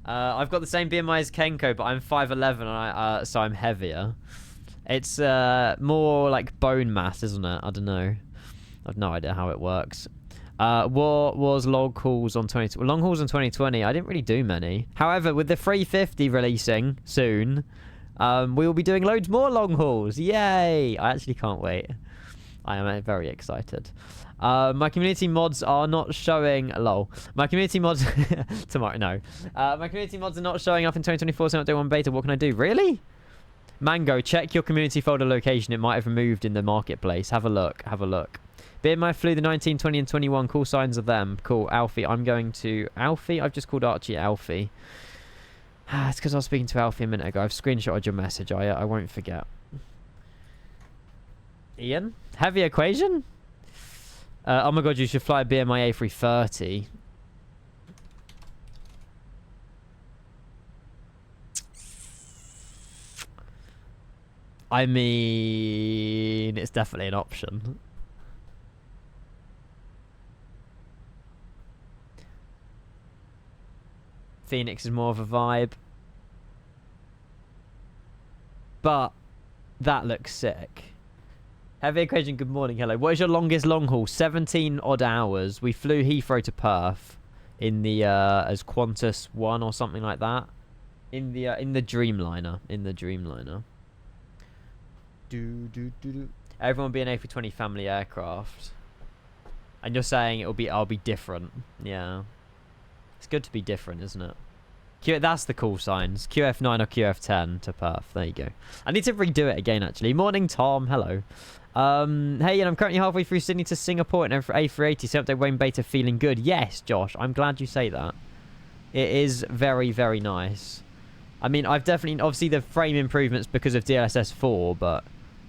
I've got the same BMI as Kenko, but I'm 5'11", and so I'm heavier. It's more like bone mass, isn't it? I don't know. I've no idea how it works. What was long hauls on 2020? Long hauls in 2020, I didn't really do many. However, with the 350 releasing soon, we will be doing loads more long hauls. Yay! I actually can't wait. I am very excited. My community mods are not showing. Lol. My community mods tomorrow. No. My community mods are not showing up in 2024. So update 1 beta. What can I do? Really? Mango, check your community folder location. It might have removed in the marketplace. Have a look. Have a look. BMI flew the 19, 20, and 21. Cool signs of them. Cool. Alfie, I'm going to Alfie. I've just called Archie Alfie. It's because I was speaking to Alfie a minute ago. I've screenshotted your message. I won't forget. Ian, heavy equation. Oh my god, you should fly a BMI A330. I mean, it's definitely an option. Phoenix is more of a vibe. But that looks sick. Heavy equation, good morning, hello. What is your longest long haul? 17 odd hours. We flew Heathrow to Perth in the as Qantas 1 or something like that. In the Dreamliner. In the Dreamliner. Everyone will be an A320 family aircraft. And you're saying I'll be different. Yeah. It's good to be different, isn't it? That's the call signs. QF9 or QF10 to Perth. There you go. I need to redo it again, actually. Morning, Tom. Hello. Hey, and I'm currently halfway through Sydney to Singapore and for A380. So update Wayne Beta feeling good. Yes, Josh. I'm glad you say that. It is very, very nice. I mean, I've definitely... Obviously, the frame improvements because of DLSS 4, but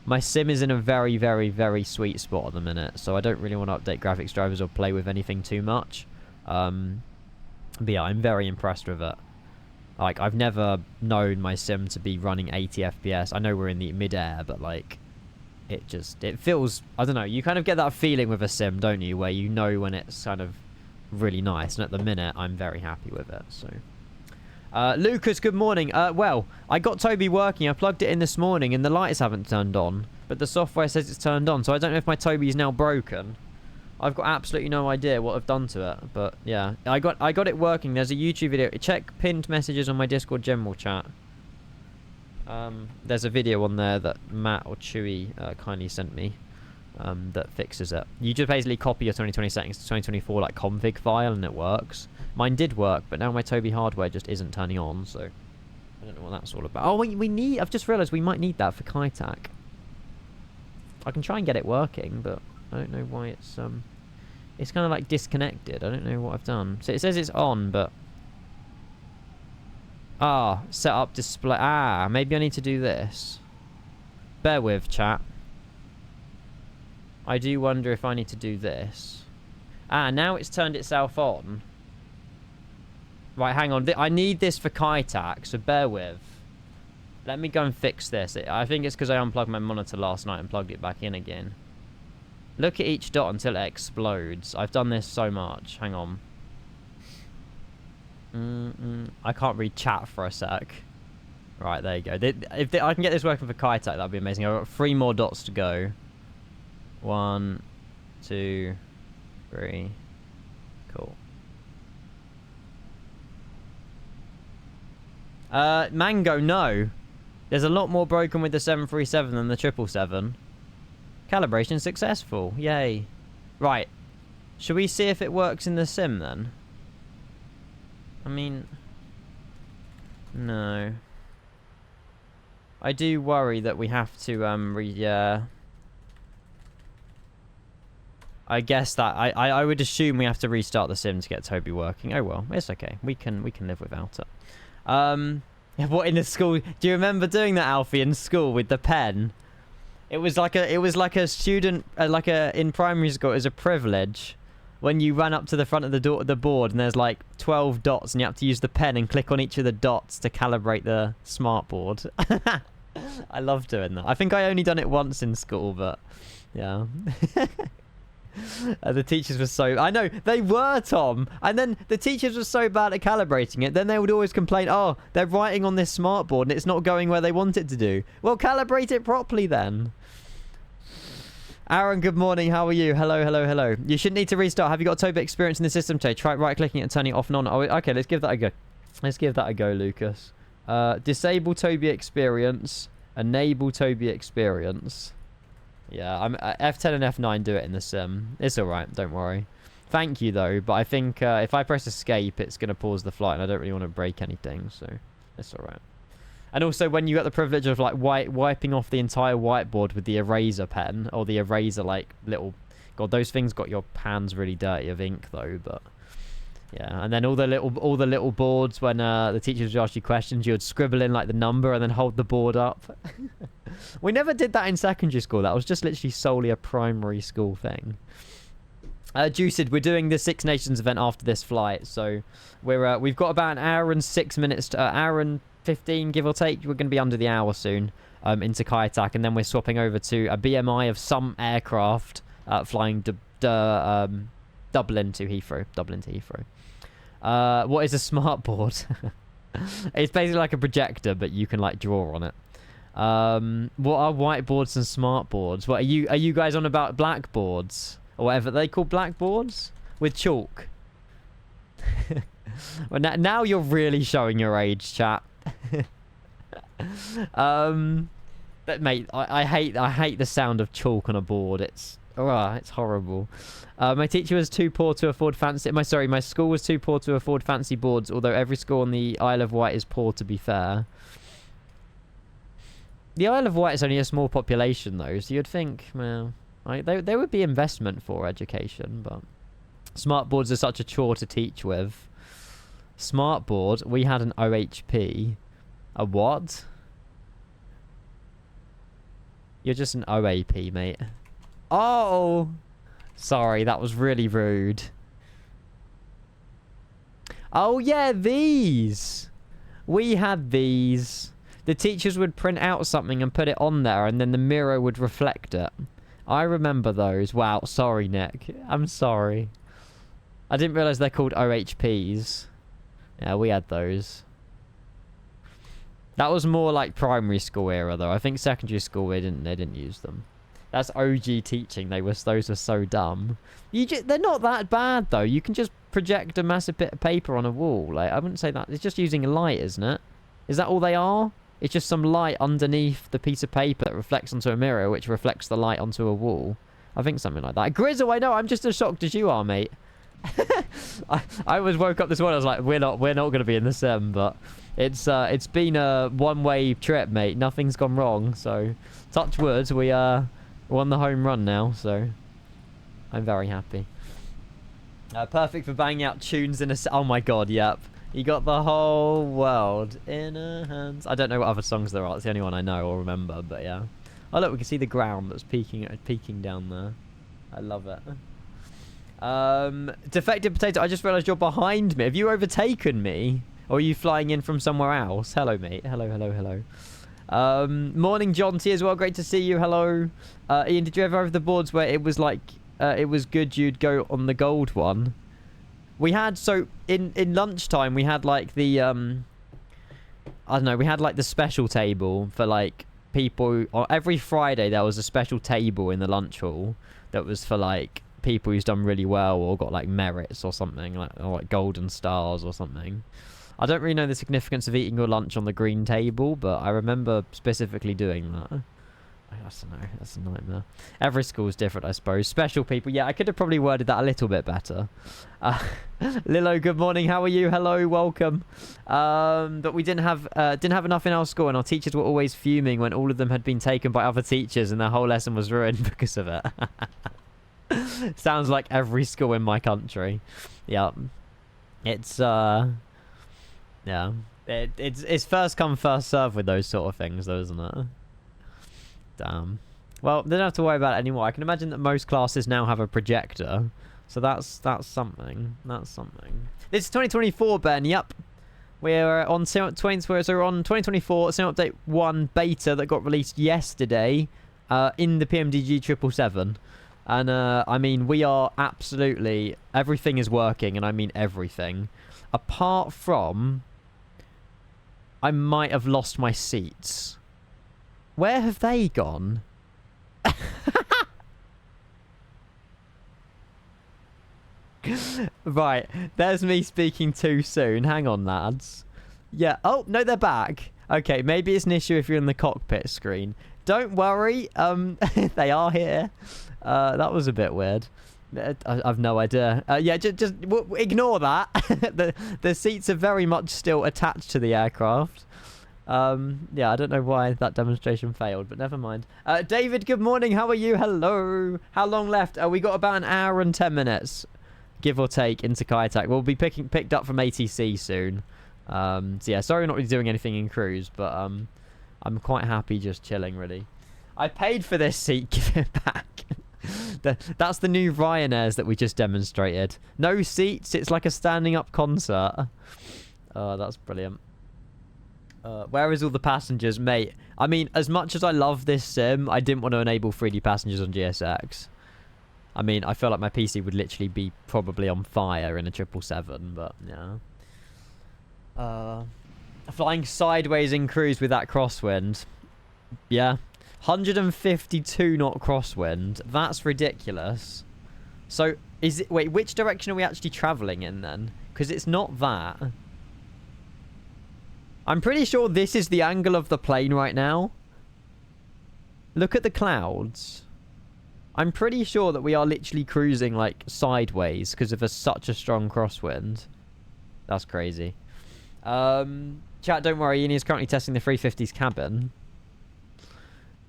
my sim is in a very, very, very sweet spot at the minute. So I don't really want to update graphics drivers or play with anything too much. But yeah, I'm very impressed with it. Like, I've never known my sim to be running 80 FPS. I know we're in the mid-air, but like, it feels, I don't know, you kind of get that feeling with a sim, don't you, where you know when it's kind of really nice. And at the minute, I'm very happy with it, so. Lucas, good morning. Well, I got Toby working. I plugged it in this morning and the lights haven't turned on, but the software says it's turned on, so I don't know if my Toby is now broken. I've got absolutely no idea what I've done to it, but yeah, I got it working. There's a YouTube video. Check pinned messages on my Discord general chat. There's a video on there that Matt or Chewy kindly sent me that fixes it. You just basically copy your 2020 settings to 2024 like config file and it works. Mine did work, but now my Toby hardware just isn't turning on, so I don't know what that's all about. Oh, we need... I've just realised we might need that for Kaitak. I can try and get it working, but I don't know why it's kind of like disconnected. I don't know what I've done. So it says it's on, but... Ah, set up display. Ah, maybe I need to do this. Bear with, chat. I do wonder if I need to do this. Ah, now it's turned itself on. Right, hang on. I need this for Kaitak, so bear with. Let me go and fix this. I think it's because I unplugged my monitor last night and plugged it back in again. Look at each dot until it explodes. I've done this so much. Hang on. I can't read chat for a sec. Right, there you go. If I can get this working for Kaitak, that'd be amazing. I've got 3 more dots to go. 1, 2, 3. Cool. Mango, no. There's a lot more broken with the 737 than the 777. Calibration successful. Yay. Right. Should we see if it works in the sim then? I mean... No. I do worry that we have to, yeah. I guess that... I would assume we have to restart the sim to get Toby working. Oh well, it's okay. We can live without it. What, in the school? Do you remember doing that, Alfie, in school with the pen? It was like a student, in primary school, it was a privilege when you ran up to the front of the board and there's like 12 dots and you have to use the pen and click on each of the dots to calibrate the smartboard. I love doing that. I think I only done it once in school, but yeah. The teachers were so... I know, they were, Tom. And then the teachers were so bad at calibrating it, then they would always complain, oh, they're writing on this smartboard and it's not going where they want it to do. Well, calibrate it properly then. Aaron, good morning. How are you? Hello, hello, hello. You shouldn't need to restart. Have you got Toby experience in the system today? Try right-clicking it and turning it off and on. Oh, okay, let's give that a go. Let's give that a go, Lucas. Disable Toby experience. Enable Toby experience. Yeah, I'm F10 and F9 do it in the sim. It's alright, don't worry. Thank you, though. But I think if I press escape, it's going to pause the flight, and I don't really want to break anything, so it's alright. And also, when you got the privilege of like wiping off the entire whiteboard with the eraser pen, or the eraser, like, little... God, those things got your hands really dirty of ink, though, but... Yeah, and then all the little boards, when the teachers would ask you questions, you would scribble in, like, the number and then hold the board up. We never did that in secondary school. That was just literally solely a primary school thing. Juiced, we're doing the Six Nations event after this flight, so we've got about an hour and 6 minutes, hour and 15, give or take. We're going to be under the hour soon into Kayatak, and then we're swapping over to a BMI of some aircraft flying Dublin to Heathrow. What is a smart board? It's basically like a projector, but you can like draw on it. What are whiteboards and smart boards? What are you guys on about? Blackboards or whatever they call blackboards with chalk? Well, now you're really showing your age, chat. But mate, I hate the sound of chalk on a board. It's horrible. My teacher was too poor to afford fancy... My school was too poor to afford fancy boards, although every school on the Isle of Wight is poor, to be fair. The Isle of Wight is only a small population, though, so you'd think, well... there would be investment for education, but... Smart boards are such a chore to teach with. Smart board, we had an OHP. A what? You're just an OAP, mate. Oh! Sorry, that was really rude. Oh, yeah, these! We had these. The teachers would print out something and put it on there, and then the mirror would reflect it. I remember those. Wow, sorry, Nick. I'm sorry. I didn't realise they're called OHPs. Yeah, we had those. That was more like primary school era, though. I think secondary school, they didn't use them. That's OG teaching. Those were so dumb. They're not that bad, though. You can just project a massive bit of paper on a wall. Like, I wouldn't say that. It's just using light, isn't it? Is that all they are? It's just some light underneath the piece of paper that reflects onto a mirror, which reflects the light onto a wall. I think something like that. Grizzle, I know. I'm just as shocked as you are, mate. I was woke up this morning. I was like, we're not going to be in the sim, but it's been a one-way trip, mate. Nothing's gone wrong. So, touch wood, we're on the home run now. So, I'm very happy. Perfect for banging out tunes in a... Oh my god, yep. You got the whole world in her hands. I don't know what other songs there are. It's the only one I know or remember, but yeah. Oh look, we can see the ground that's peeking down there. I love it. Defective Potato, I just realised you're behind me. Have you overtaken me? Or are you flying in from somewhere else? Hello, mate. Hello, hello, hello. Morning, John T as well. Great to see you. Hello. Ian, did you ever have the boards where it was like, it was good you'd go on the gold one? We had, so, in lunchtime, we had, like, the, I don't know, we had, like, the special table for, like, people, or every Friday there was a special table in the lunch hall that was for, like, people who's done really well or got, like, merits or something, or, like, golden stars or something. I don't really know the significance of eating your lunch on the green table, but I remember specifically doing that. I don't know, that's a nightmare. Every school is different, I suppose. Special people, yeah, I could have probably worded that a little bit better. Lilo, good morning, how are you? Hello, welcome. But we didn't have enough in our school, and our teachers were always fuming when all of them had been taken by other teachers and their whole lesson was ruined because of it. Sounds like every school in my country. Yeah. It's yeah. It's first come, first serve with those sort of things, though, isn't it? Damn. Well, they don't have to worry about it anymore. I can imagine that most classes now have a projector. So that's something. That's something. This is 2024, Ben. Yep. We're on 2024 Sim Update 1 beta that got released yesterday in the PMDG 777. And, I mean, we are absolutely... Everything is working, and I mean everything. Apart from... I might have lost my seats. Where have they gone? Right, there's me speaking too soon. Hang on, lads. Yeah, oh, no, they're back. Okay, maybe it's an issue if you're in the cockpit screen. Don't worry, they are here. That was a bit weird. I've no idea. Yeah, just ignore that. The seats are very much still attached to the aircraft. Yeah, I don't know why that demonstration failed, but never mind. David, good morning. How are you? Hello. How long left? We got about an hour and 10 minutes, give or take, into Kaitac. We'll be picked up from ATC soon. So yeah, sorry we're not really doing anything in cruise, but I'm quite happy just chilling, really. I paid for this seat. Give it back. That's the new Ryanair's that we just demonstrated. No seats. It's like a standing up concert. Oh, that's brilliant. Where is all the passengers, mate? I mean, as much as I love this sim, I didn't want to enable 3D passengers on GSX. I mean, I feel like my PC would literally be probably on fire in a 777, but yeah. Flying sideways in cruise with that crosswind. Yeah. 152 knot crosswind. That's ridiculous. So, is it... Wait, which direction are we actually travelling in, then? Because it's not that. I'm pretty sure this is the angle of the plane right now. Look at the clouds. I'm pretty sure that we are literally cruising, like, sideways because of such a strong crosswind. That's crazy. Chat, don't worry. Ian is currently testing the 350's cabin.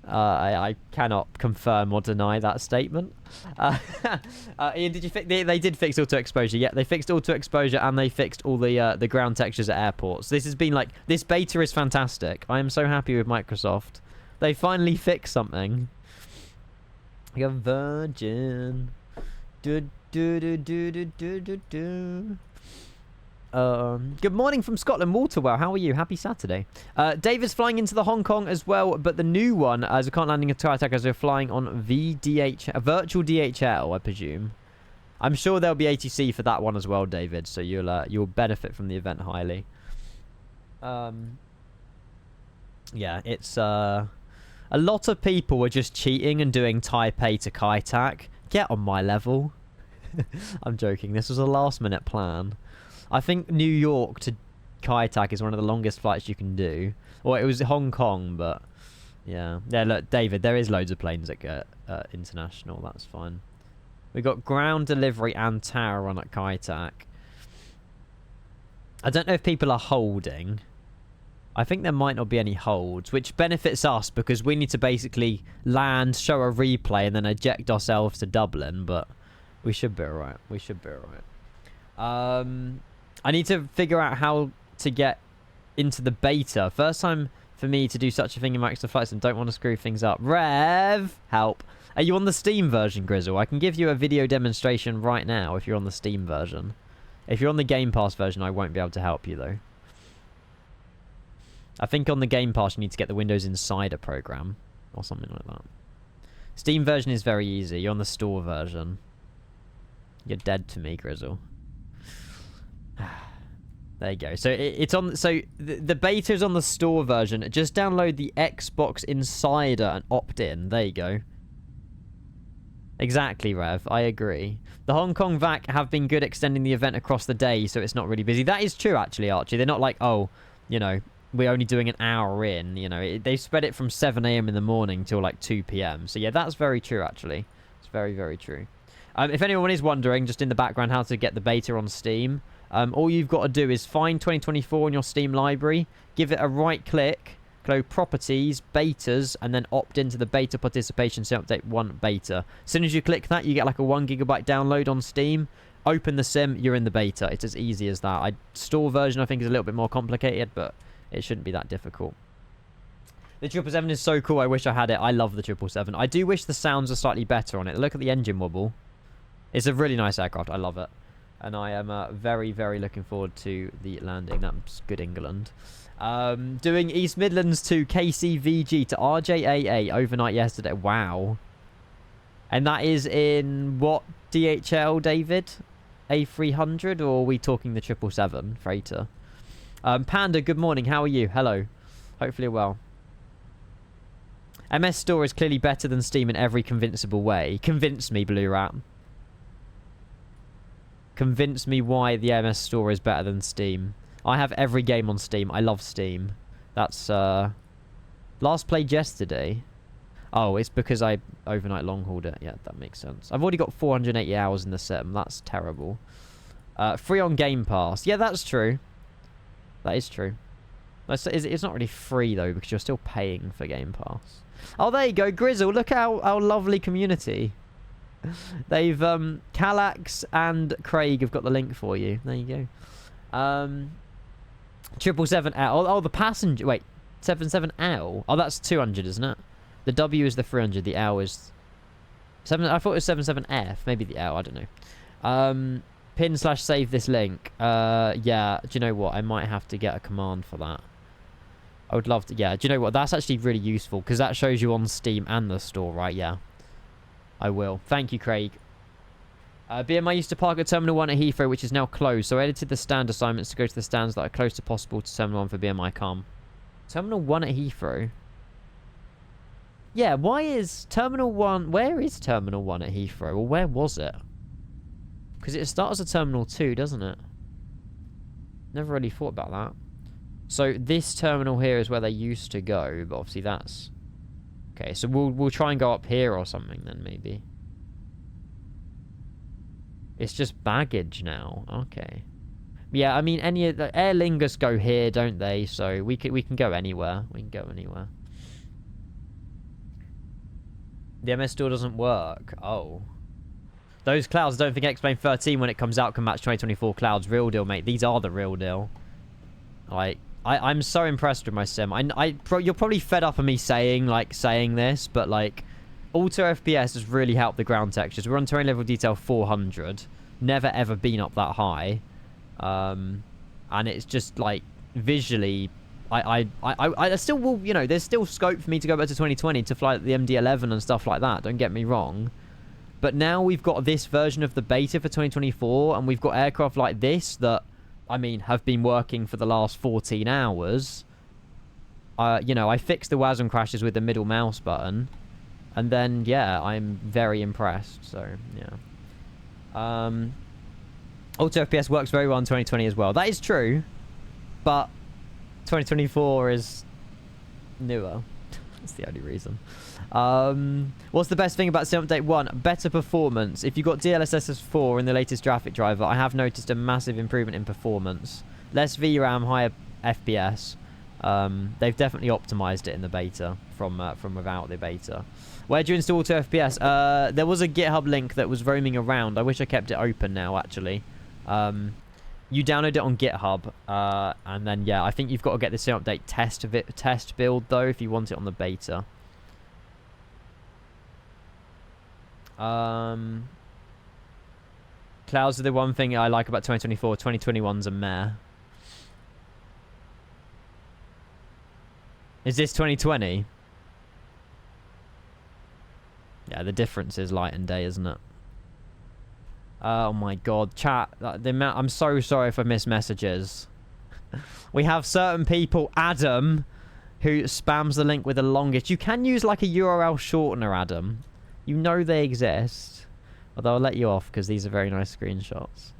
I cannot confirm or deny that statement. Ian, did you fix... They did fix auto exposure. Yeah, they fixed auto exposure and they fixed all the ground textures at airports. This has been like... This beta is fantastic. I am so happy with Microsoft. They finally fixed something. You're virgin. Do do do do do do do do. Good morning from Scotland, Waterwell. How are you? Happy Saturday. David's flying into the Hong Kong as well, but the new one, as a can't landing a Kaitac, as they're flying on virtual DHL, I presume. I'm sure there'll be ATC for that one as well, David. So you'll benefit from the event highly. Yeah, it's a lot of people were just cheating and doing Taipei to Kaitac. Get on my level. I'm joking. This was a last-minute plan. I think New York to Kaitac is one of the longest flights you can do. Or it was Hong Kong, but yeah. Yeah, look, David, there is loads of planes that get international. That's fine. We got ground delivery and tower run at Kaitac. I don't know if people are holding. I think there might not be any holds, which benefits us because we need to basically land, show a replay, and then eject ourselves to Dublin, but we should be alright. We should be alright. I need to figure out how to get into the beta. First time for me to do such a thing in Microsoft Flights and don't want to screw things up. Rev! Help. Are you on the Steam version, Grizzle? I can give you a video demonstration right now if you're on the Steam version. If you're on the Game Pass version, I won't be able to help you, though. I think on the Game Pass, you need to get the Windows Insider program or something like that. Steam version is very easy. You're on the store version. You're dead to me, Grizzle. There you go. So it's on. So the beta is on the store version. Just download the Xbox Insider and opt in. There you go. Exactly, Rev. I agree. The Hong Kong VAC have been good extending the event across the day, so it's not really busy. That is true, actually, Archie. They're not like, oh, you know, we're only doing an hour in. You know, they spread it from 7 a.m. in the morning till like 2 p.m. So yeah, that's very true, actually. It's very, very true. If anyone is wondering, just in the background, how to get the beta on Steam, all you've got to do is find 2024 in your Steam library, give it a right click, go Properties, Betas, and then opt into the Beta Participation Sim Update 1 Beta. As soon as you click that, you get like a 1 GB download on Steam. Open the sim, you're in the beta. It's as easy as that. Store version, I think, is a little bit more complicated, but it shouldn't be that difficult. The 777 is so cool. I wish I had it. I love the 777. I do wish the sounds are slightly better on it. Look at the engine wobble. It's a really nice aircraft. I love it. And I am very, very looking forward to the landing. That's good, England. Doing East Midlands to KCVG to RJAA overnight yesterday. Wow. And that is in what DHL, David? A300, or are we talking the 777 freighter? Panda, good morning. How are you? Hello. Hopefully well. MS Store is clearly better than Steam in every convincible way. Convince me, Blue Rat. Convince me why the MS Store is better than Steam. I have every game on Steam. I love Steam. That's, last played yesterday. Oh, it's because I overnight long hauled it. Yeah, that makes sense. I've already got 480 hours in the sim. That's terrible. Free on Game Pass. Yeah, that's true. That is true. It's not really free, though, because you're still paying for Game Pass. Oh, there you go, Grizzle. Look at our lovely community. They've, Calax and Craig have got the link for you. There you go. 777L. Oh, the passenger. Wait, 77L. Oh, that's 200, isn't it? The W is the 300. The L is 7. I thought it was 77F. Maybe the L. I don't know. Pin/save this link. Yeah. Do you know what? I might have to get a command for that. I would love to. Yeah. Do you know what? That's actually really useful because that shows you on Steam and the store, right? Yeah. I will. Thank you, Craig. BMI used to park at Terminal 1 at Heathrow, which is now closed, so I edited the stand assignments to go to the stands that are close to possible to Terminal 1 for BMI Calm. Terminal 1 at Heathrow? Yeah, why is Terminal 1... Where is Terminal 1 at Heathrow? Or where was it? Because it starts at Terminal 2, doesn't it? Never really thought about that. So this terminal here is where they used to go, but obviously that's... Okay, so we'll try and go up here or something then, maybe. It's just baggage now. Okay. Yeah, I mean, any of the Aer Lingus go here, don't they? So we can go anywhere. We can go anywhere. The MS Store doesn't work. Oh. Those clouds, don't think X-Plane 13 when it comes out can match 2024 clouds. Real deal, mate. These are the real deal. Like, I'm so impressed with my sim. You're probably fed up of me saying this, but like, Auto FPS has really helped the ground textures. We're on terrain level detail 400. Never ever been up that high. And it's just like, visually, I still will, you know, there's still scope for me to go back to 2020 to fly the MD-11 and stuff like that. Don't get me wrong. But now we've got this version of the beta for 2024, and we've got aircraft like this that, I mean, have been working for the last 14 hours. You know, I fixed the WASM crashes with the middle mouse button. And then, yeah, I'm very impressed. So, yeah. Auto FPS works very well in 2020 as well. That is true. But 2024 is newer. That's the only reason. What's the best thing about Sim Update 1? Better performance. If you got DLSS 4 in the latest graphic driver, I have noticed a massive improvement in performance. Less VRAM, higher FPS. They've definitely optimized it in the beta from without the beta. Where do you install Auto FPS? There was a GitHub link that was roaming around. I wish I kept it open now, actually. You download it on GitHub, and then, yeah, I think you've got to get the Sim Update test build, though, if you want it on the beta. Clouds are the one thing I like about 2024. 2021's a meh. Is this 2020? Yeah, the difference is light and day, isn't it? Oh my god, chat. I'm so sorry if I miss messages. We have certain people, Adam, who spams the link with the longest. You can use like a URL shortener, Adam. You know they exist. Although I'll let you off because these are very nice screenshots.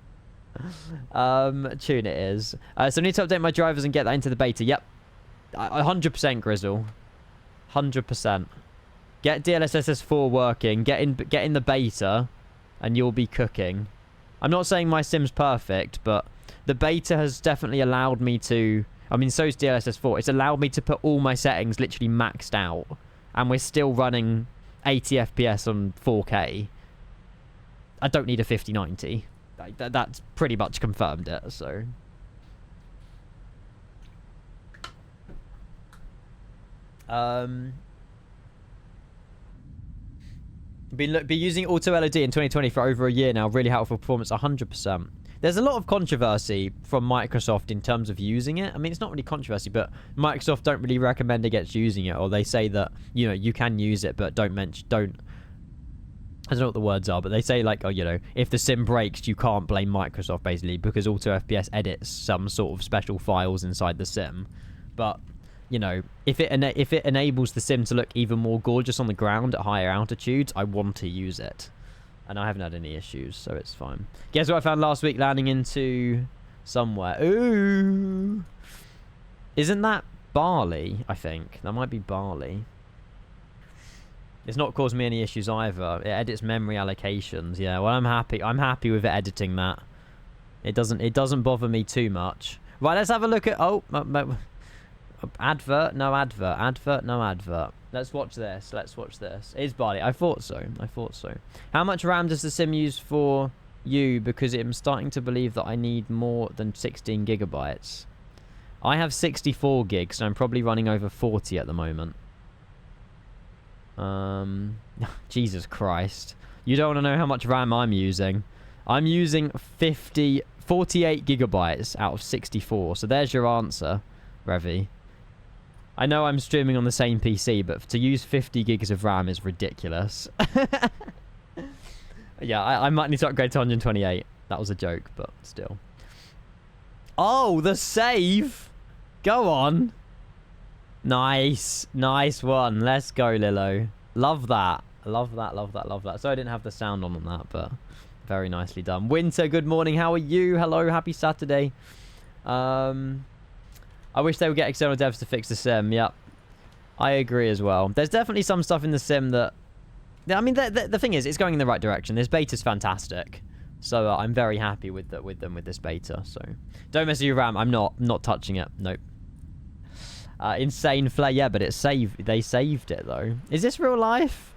Tune it is. So I need to update my drivers and get that into the beta. Yep. 100% Grizzle. 100%. Get DLSS 4 working. Get in the beta. And you'll be cooking. I'm not saying my sim's perfect, but the beta has definitely allowed me to... I mean, so's DLSS 4. It's allowed me to put all my settings literally maxed out. And we're still running 80 FPS on 4K. I don't need a 5090. That's pretty much confirmed it, so... Be using Auto LED in 2020 for over a year now. Really helpful performance, 100%. There's a lot of controversy from Microsoft in terms of using it. I mean, it's not really controversy, but Microsoft don't really recommend against using it, or they say that, you know, you can use it, but don't I don't know what the words are, but they say like, oh, you know, if the sim breaks, you can't blame Microsoft basically because Auto FPS edits some sort of special files inside the sim. But you know, if it enables the sim to look even more gorgeous on the ground at higher altitudes, I want to use it, and I haven't had any issues, so it's fine. Guess what I found last week landing into somewhere? Ooh, isn't that barley? I think that might be barley. It's not caused me any issues either. It edits memory allocations. Yeah, well, I'm happy. I'm happy with it editing that. It doesn't bother me too much. Right, let's have a look at... Oh, advert, no advert. Advert, no advert. Let's watch this. Let's watch this. It's barley. I thought so. I thought so. How much RAM does the sim use for you? Because I'm starting to believe that I need more than 16 gigabytes. I have 64 gigs, so I'm probably running over 40 at the moment. Jesus Christ. You don't want to know how much RAM I'm using. I'm using 48 gigabytes out of 64. So there's your answer, Revy. I know I'm streaming on the same PC, but to use 50 gigs of RAM is ridiculous. Yeah, I might need to upgrade to 128. That was a joke, but still. Oh, the save! Go on! Nice. Nice one. Let's go, Lilo. Love that. Love that, love that, love that. So I didn't have the sound on that, but very nicely done. Winter, good morning. How are you? Hello, happy Saturday. I wish they would get external devs to fix the sim. Yep. I agree as well. There's definitely some stuff in the sim that... I mean, the thing is, it's going in the right direction. This beta's fantastic. So I'm very happy with this beta. So don't mess with your RAM. I'm not touching it. Nope. Insane flare, yeah, but it's saved. They saved it though. Is this real life?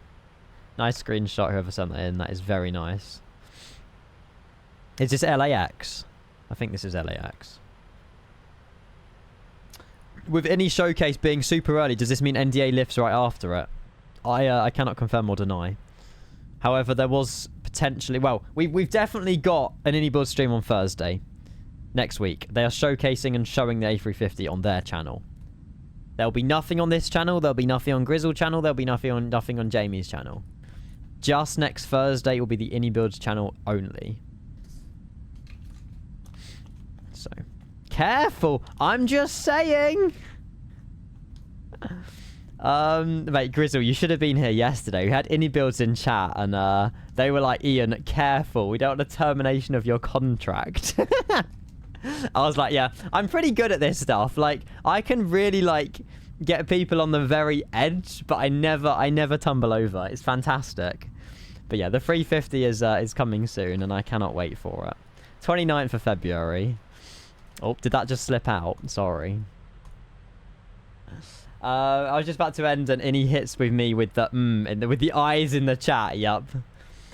Nice screenshot. Whoever sent that in, that is very nice. Is this LAX? I think this is LAX. With any showcase being super early, does this mean NDA lifts right after it? I cannot confirm or deny. However, there was potentially... Well, we've definitely got an AnyBuild stream on Thursday. Next week. They are showcasing and showing the A350 on their channel. There'll be nothing on this channel. There'll be nothing on Grizzle channel. There'll be nothing on Jamie's channel. Just next Thursday will be the AnyBuilds channel only. So, careful. I'm just saying. Mate, Grizzle, you should have been here yesterday. We had AnyBuilds in chat, and they were like, Ian, careful. We don't want a termination of your contract. I was like, yeah, I'm pretty good at this stuff. Like, I can really, like, get people on the very edge, but I never tumble over. It's fantastic. But yeah, the 350 is coming soon, and I cannot wait for it. 29th of February. Oh, did that just slip out? Sorry. I was just about to end, and he hits with me with the with the eyes in the chat. Yup.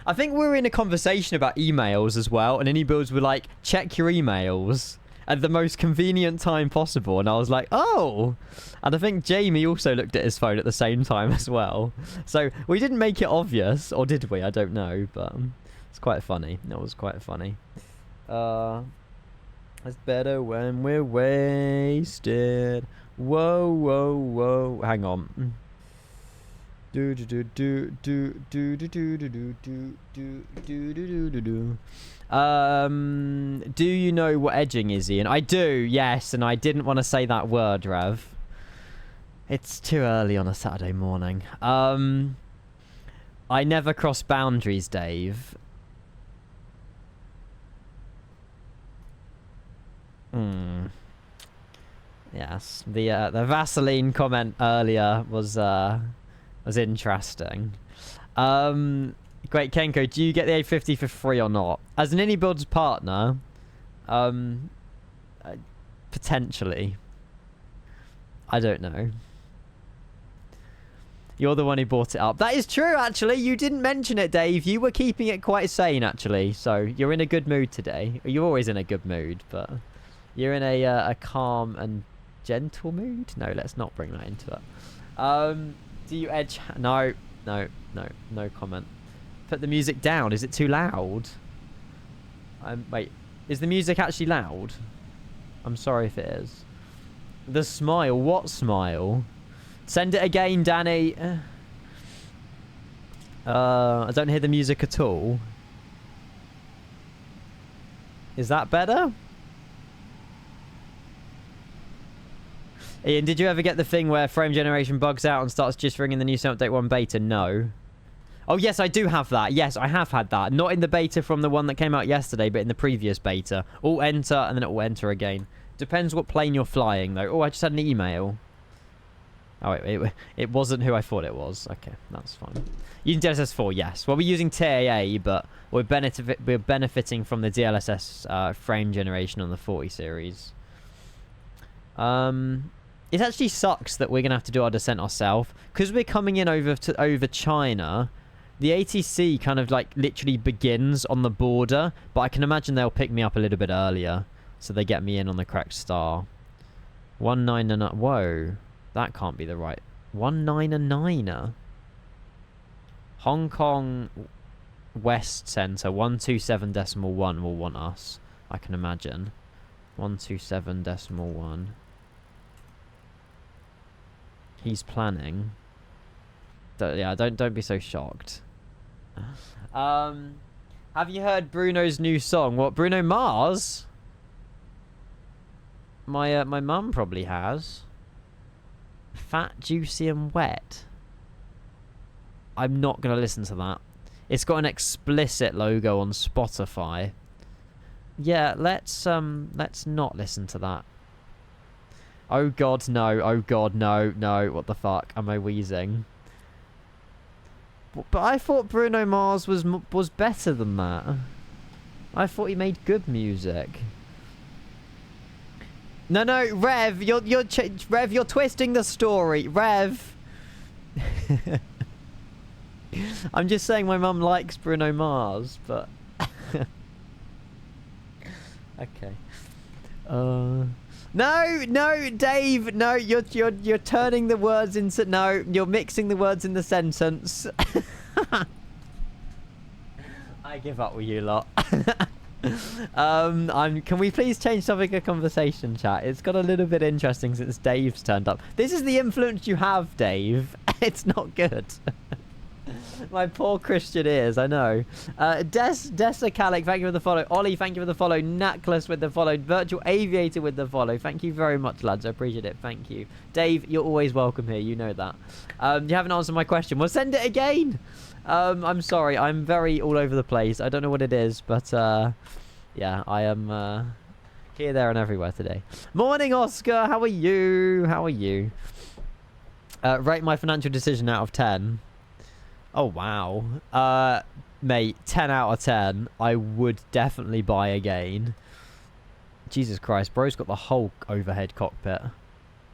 I think we were in a conversation about emails as well, and AnyBuilds were like, check your emails at the most convenient time possible. And I was like, oh. And I think Jamie also looked at his phone at the same time as well. So we didn't make it obvious, or did we? I don't know, but it's quite funny. That was quite funny. It's better when we're wasted. Whoa, whoa, whoa. Hang on. Do do do do do do do do do do do do do do do. Do you know what edging is, Ian? I do, yes, and I didn't want to say that word, Rev. It's too early on a Saturday morning. I never cross boundaries, Dave. Yes, the Vaseline comment earlier was interesting. Great Kenko, do you get the A50 for free or not? As an AnyBuilds partner, potentially. I don't know. You're the one who brought it up. That is true, actually. You didn't mention it, Dave. You were keeping it quite sane, actually. So you're in a good mood today. You're always in a good mood, but you're in a calm and gentle mood. No, let's not bring that into it. Do you edge? No comment. Put the music down. Is it too loud? Wait, is the music actually loud? I'm sorry if it is. The smile. What smile? Send it again, Danny. I don't hear the music at all. Is that better? Ian, did you ever get the thing where frame generation bugs out and starts just ringing the new update 1 beta? No. Oh, yes, I do have that. Yes, I have had that. Not in the beta from the one that came out yesterday, but in the previous beta. All enter, and then it will enter again. Depends what plane you're flying, though. Oh, I just had an email. Oh, it wasn't who I thought it was. Okay, that's fine. Using DLSS 4, yes. Well, we're using TAA, but we're benefiting from the DLSS frame generation on the 40 series. It actually sucks that we're going to have to do our descent ourselves. Because we're coming in over China, the ATC kind of, like, literally begins on the border. But I can imagine they'll pick me up a little bit earlier. So they get me in on the correct star. 199. Whoa. That can't be the right. 199er. Hong Kong West Center 127.1 will want us. I can imagine. 127.1. He's planning. Yeah, don't be so shocked. Have you heard Bruno's new song? What, Bruno Mars? My mum probably has. Fat, Juicy and Wet. I'm not going to listen to that. It's got an explicit logo on Spotify. Yeah, let's not listen to that. Oh god, no. Oh god, no. No, what the fuck? Am I wheezing? But I thought Bruno Mars was better than that. I thought he made good music. No, Rev, Rev, you're twisting the story. Rev. I'm just saying my mum likes Bruno Mars, but okay. No, Dave. No, you're turning the words into you're mixing the words in the sentence. I give up with you lot. Can we please change topic of conversation, chat? It's got a little bit interesting since Dave's turned up. This is the influence you have, Dave. It's not good. My poor Christian ears, I know. Desacalic, thank you for the follow. Ollie, thank you for the follow. Natclus with the follow. Virtual Aviator with the follow. Thank you very much, lads. I appreciate it. Thank you. Dave, you're always welcome here. You know that. You haven't answered my question. Well, send it again. I'm sorry. I'm very all over the place. I don't know what it is, but yeah, I am here, there, and everywhere today. Morning, Oscar. How are you? How are you? Rate my financial decision out of 10. Oh, wow. Mate, 10 out of 10. I would definitely buy again. Jesus Christ, bro's got the whole overhead cockpit.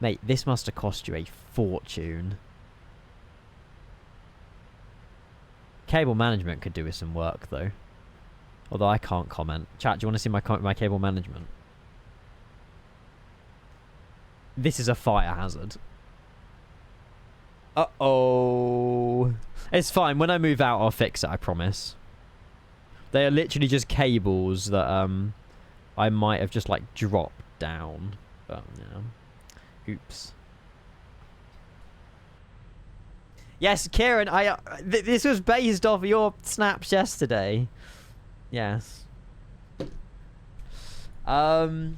Mate, this must have cost you a fortune. Cable management could do with some work, though. Although I can't comment. Chat, do you want to see my cable management? This is a fire hazard. Uh-oh. It's fine. When I move out, I'll fix it, I promise. They are literally just cables that I might have just, like, dropped down. But, yeah. Oops. Yes, Kieran, this was based off your snaps yesterday. Yes. There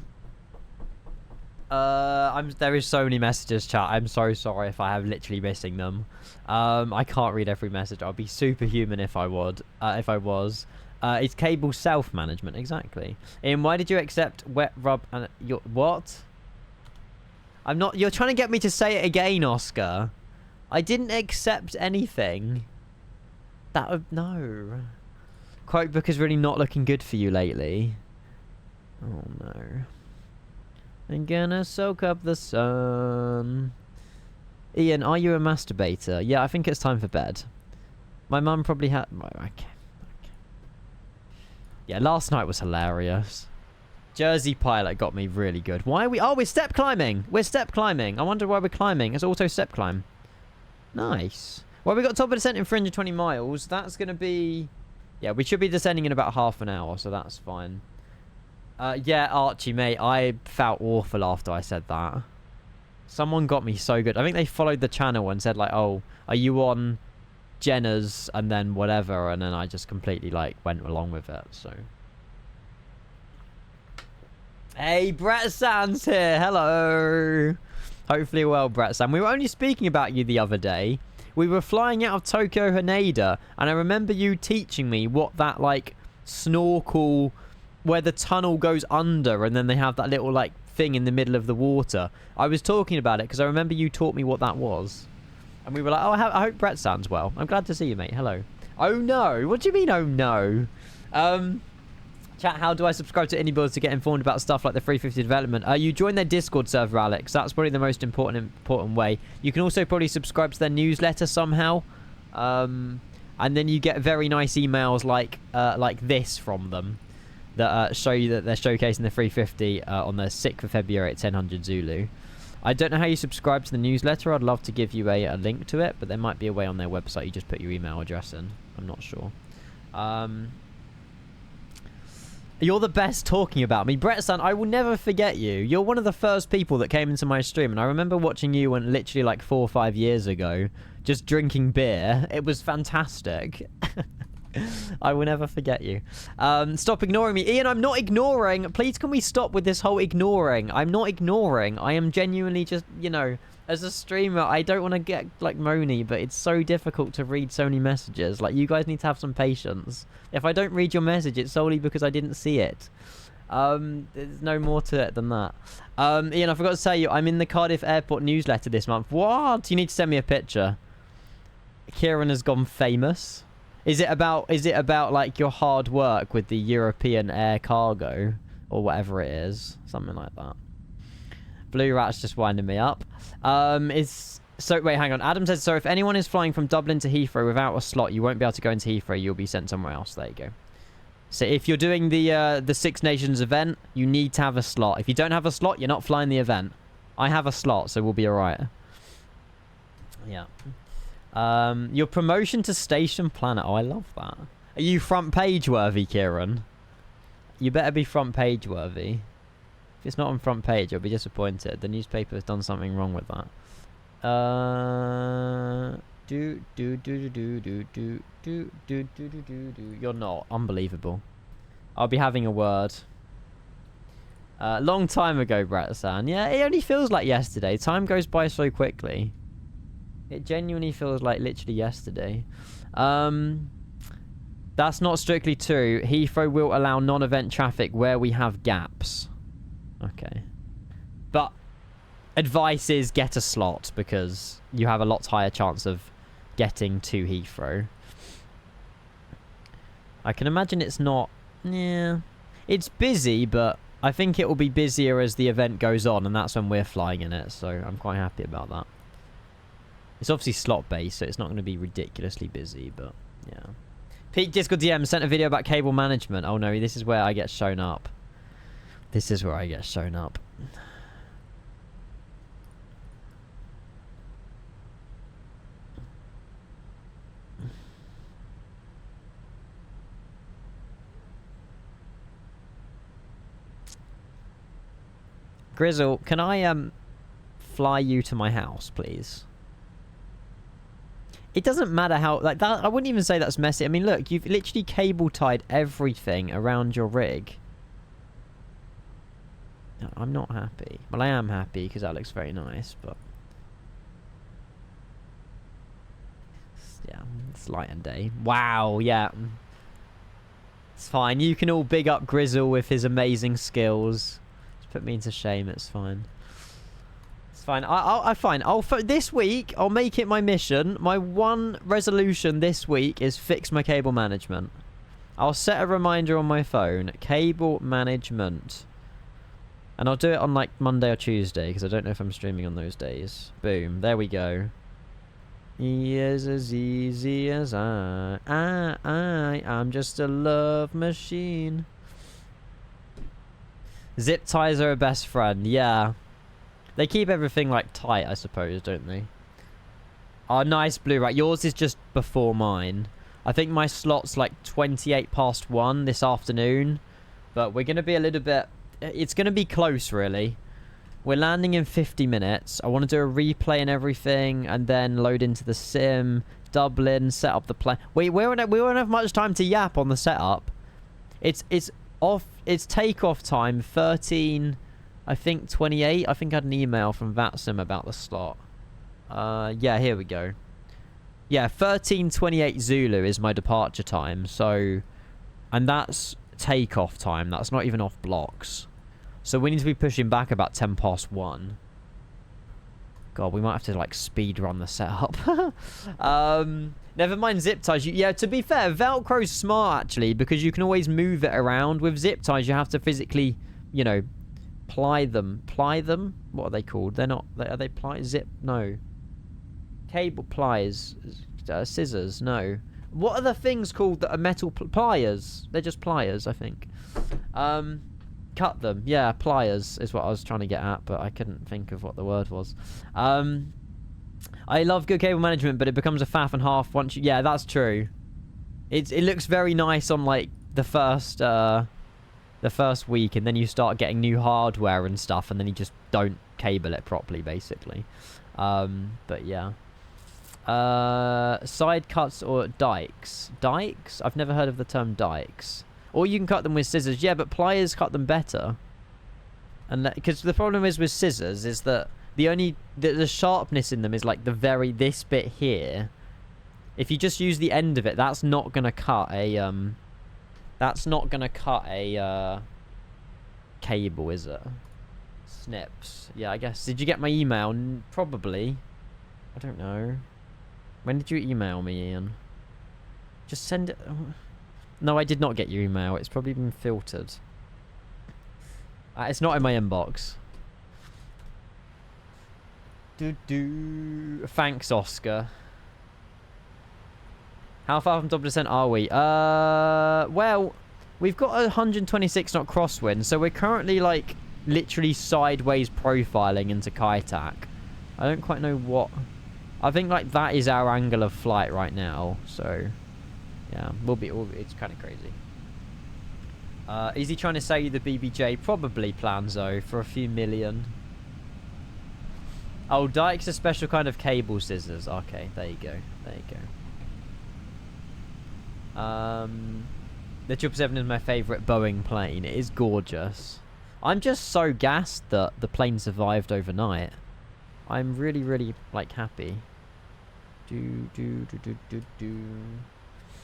is so many messages, chat. I'm so sorry if I have literally missing them. I can't read every message. I'll be superhuman if I would. If I was. It's cable self-management, exactly. Ian, why did you accept wet rub and your what? I'm not. You're trying to get me to say it again, Oscar. I didn't accept anything. That would no. Quote is really not looking good for you lately. Oh no. I'm gonna soak up the sun. Ian, are you a masturbator? Yeah, I think it's time for bed. My mum probably had... Okay. Yeah, last night was hilarious. Jersey Pilot got me really good. Why are we... Oh, we're step climbing! We're step climbing. I wonder why we're climbing. It's auto step climb. Nice. Well, we got top of descent in 320 miles. That's gonna be... Yeah, we should be descending in about half an hour, so that's fine. Yeah, Archie, mate, I felt awful after I said that. Someone got me so good. I think they followed the channel and said, like, oh, are you on Jenna's and then whatever, and then I just completely like went along with it. So hey, Brett Sands here. Hello. Hopefully well, Brett San. We were only speaking about you the other day. We were flying out of Tokyo Haneda, and I remember you teaching me what that like snorkel where the tunnel goes under and then they have that little like thing in the middle of the water. I was talking about it because I remember you taught me what that was. And we were like, oh, I hope Brett sounds well. I'm glad to see you, mate. Hello. Oh, no. What do you mean, oh, no? Chat, how do I subscribe to indie builds to get informed about stuff like the 350 development? You join their Discord server, Alex. That's probably the most important way. You can also probably subscribe to their newsletter somehow. And then you get very nice emails like this from them that show you that they're showcasing the 350 on the 6th of February at 1000 Zulu. I don't know how you subscribe to the newsletter. I'd love to give you a link to it, but there might be a way on their website. You just put your email address in. I'm not sure. You're the best talking about me. Brett-san, I will never forget you. You're one of the first people that came into my stream, and I remember watching you when literally like 4 or 5 years ago, just drinking beer. It was fantastic. I will never forget you. Stop ignoring me. Ian, I'm not ignoring. Please, can we stop with this whole ignoring? I'm not ignoring. I am genuinely just, you know, as a streamer, I don't want to get, like, moany, but it's so difficult to read so many messages. Like, you guys need to have some patience. If I don't read your message, it's solely because I didn't see it. There's no more to it than that. Ian, I forgot to tell you, I'm in the Cardiff Airport newsletter this month. What? You need to send me a picture. Kieran has gone famous. Is it about like your hard work with the European air cargo or whatever it is? Something like that. Blue Rat's just winding me up. Wait, hang on. Adam says, so if anyone is flying from Dublin to Heathrow without a slot, you won't be able to go into Heathrow. You'll be sent somewhere else. There you go. So if you're doing the Six Nations event, you need to have a slot. If you don't have a slot, you're not flying the event. I have a slot, so we'll be all right. Yeah. Your promotion to Station Planet. Oh, I love that. Are you front page worthy, Kieran? You better be front page worthy. If it's not on front page, I'll be disappointed. The newspaper has done something wrong with that. You're not. Unbelievable. I'll be having a word. Long time ago, Brett-san. Yeah, it only feels like yesterday. Time goes by so quickly. It genuinely feels like literally yesterday. That's not strictly true. Heathrow will allow non-event traffic where we have gaps. Okay. But advice is get a slot because you have a lot higher chance of getting to Heathrow. I can imagine it's not... Yeah. It's busy, but I think it will be busier as the event goes on, and that's when we're flying in it, so I'm quite happy about that. It's obviously slot-based, so it's not going to be ridiculously busy, but yeah. Peak Discord DM sent a video about cable management. Oh no, this is where I get shown up. This is where I get shown up. Grizzle, can I fly you to my house, please? It doesn't matter how, like, that. I wouldn't even say that's messy. I mean, look, you've literally cable tied everything around your rig. No, I'm not happy. Well, I am happy because that looks very nice, but... Yeah, it's light and day. Wow, yeah. It's fine. You can all big up Grizzle with his amazing skills. Just put me into shame, it's fine. Fine. This week, I'll make it my mission. My one resolution this week is fix my cable management. I'll set a reminder on my phone. Cable management. And I'll do it on like Monday or Tuesday because I don't know if I'm streaming on those days. Boom. There we go. Is as easy as I'm just a love machine. Zip ties are a best friend. Yeah. They keep everything, like, tight, I suppose, don't they? Oh, nice, Blue. Right, yours is just before mine. I think my slot's, like, 1:28 this afternoon. But we're going to be a little bit... It's going to be close, really. We're landing in 50 minutes. I want to do a replay and everything, and then load into the sim, Dublin, set up the plane. We won't have much time to yap on the setup. It's takeoff time 13, I think 28. I think I had an email from Vatsim about the slot. Yeah, here we go. Yeah, 13:28 Zulu is my departure time. So, and that's takeoff time. That's not even off blocks. So we need to be pushing back about 1:10. God, we might have to like speed run the setup. Never mind zip ties. Yeah, to be fair, Velcro's smart actually, because you can always move it around. With zip ties, you have to physically, you know, ply them. Ply them? What are they called? They're not. Are they ply? Zip? No. Cable pliers. Scissors? No. What are the things called that are metal pliers? They're just pliers, I think. Cut them. Yeah, pliers is what I was trying to get at, but I couldn't think of what the word was. I love good cable management, but it becomes a faff and half once you... Yeah, that's true. It looks very nice on, like, the first week, and then you start getting new hardware and stuff, and then you just don't cable it properly, basically. But, yeah. Side cuts or dikes? Dikes? I've never heard of the term dikes. Or you can cut them with scissors. Yeah, but pliers cut them better. And because the problem is with scissors is that the sharpness in them is like this bit here. If you just use the end of it, that's not gonna cut a cable, is it? Snips. Yeah, I guess. Did you get my email? Probably. I don't know. When did you email me, Ian? Just send it. No, I did not get your email. It's probably been filtered. It's not in my inbox. Thanks, Oscar. How far from top % are we? Well, we've got 126 knot crosswind, so we're currently, like, literally sideways profiling into Kaitak. I don't quite know what... I think, like, that is our angle of flight right now, so... Yeah, it's kind of crazy. Is he trying to sell you the BBJ? Probably, Planzo, for a few million. Oh, Dyke's a special kind of cable scissors. Okay, there you go. There you go. The 777 is my favourite Boeing plane. It is gorgeous. I'm just so gassed that the plane survived overnight. I'm really, really, like, happy.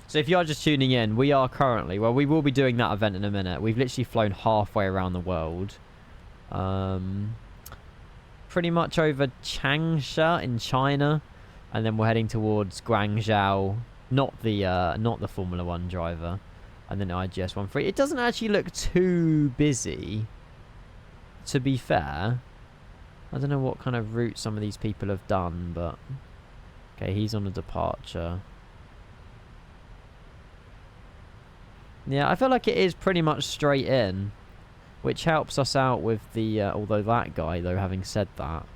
So if you are just tuning in, we are currently... Well, we will be doing that event in a minute. We've literally flown halfway around the world. Pretty much over Changsha in China. And then we're heading towards Guangzhou. Not the Formula 1 driver. And then IGS-13. It doesn't actually look too busy, to be fair. I don't know what kind of route some of these people have done, but... Okay, he's on a departure. Yeah, I feel like it is pretty much straight in, which helps us out with the, although that guy, though, having said that,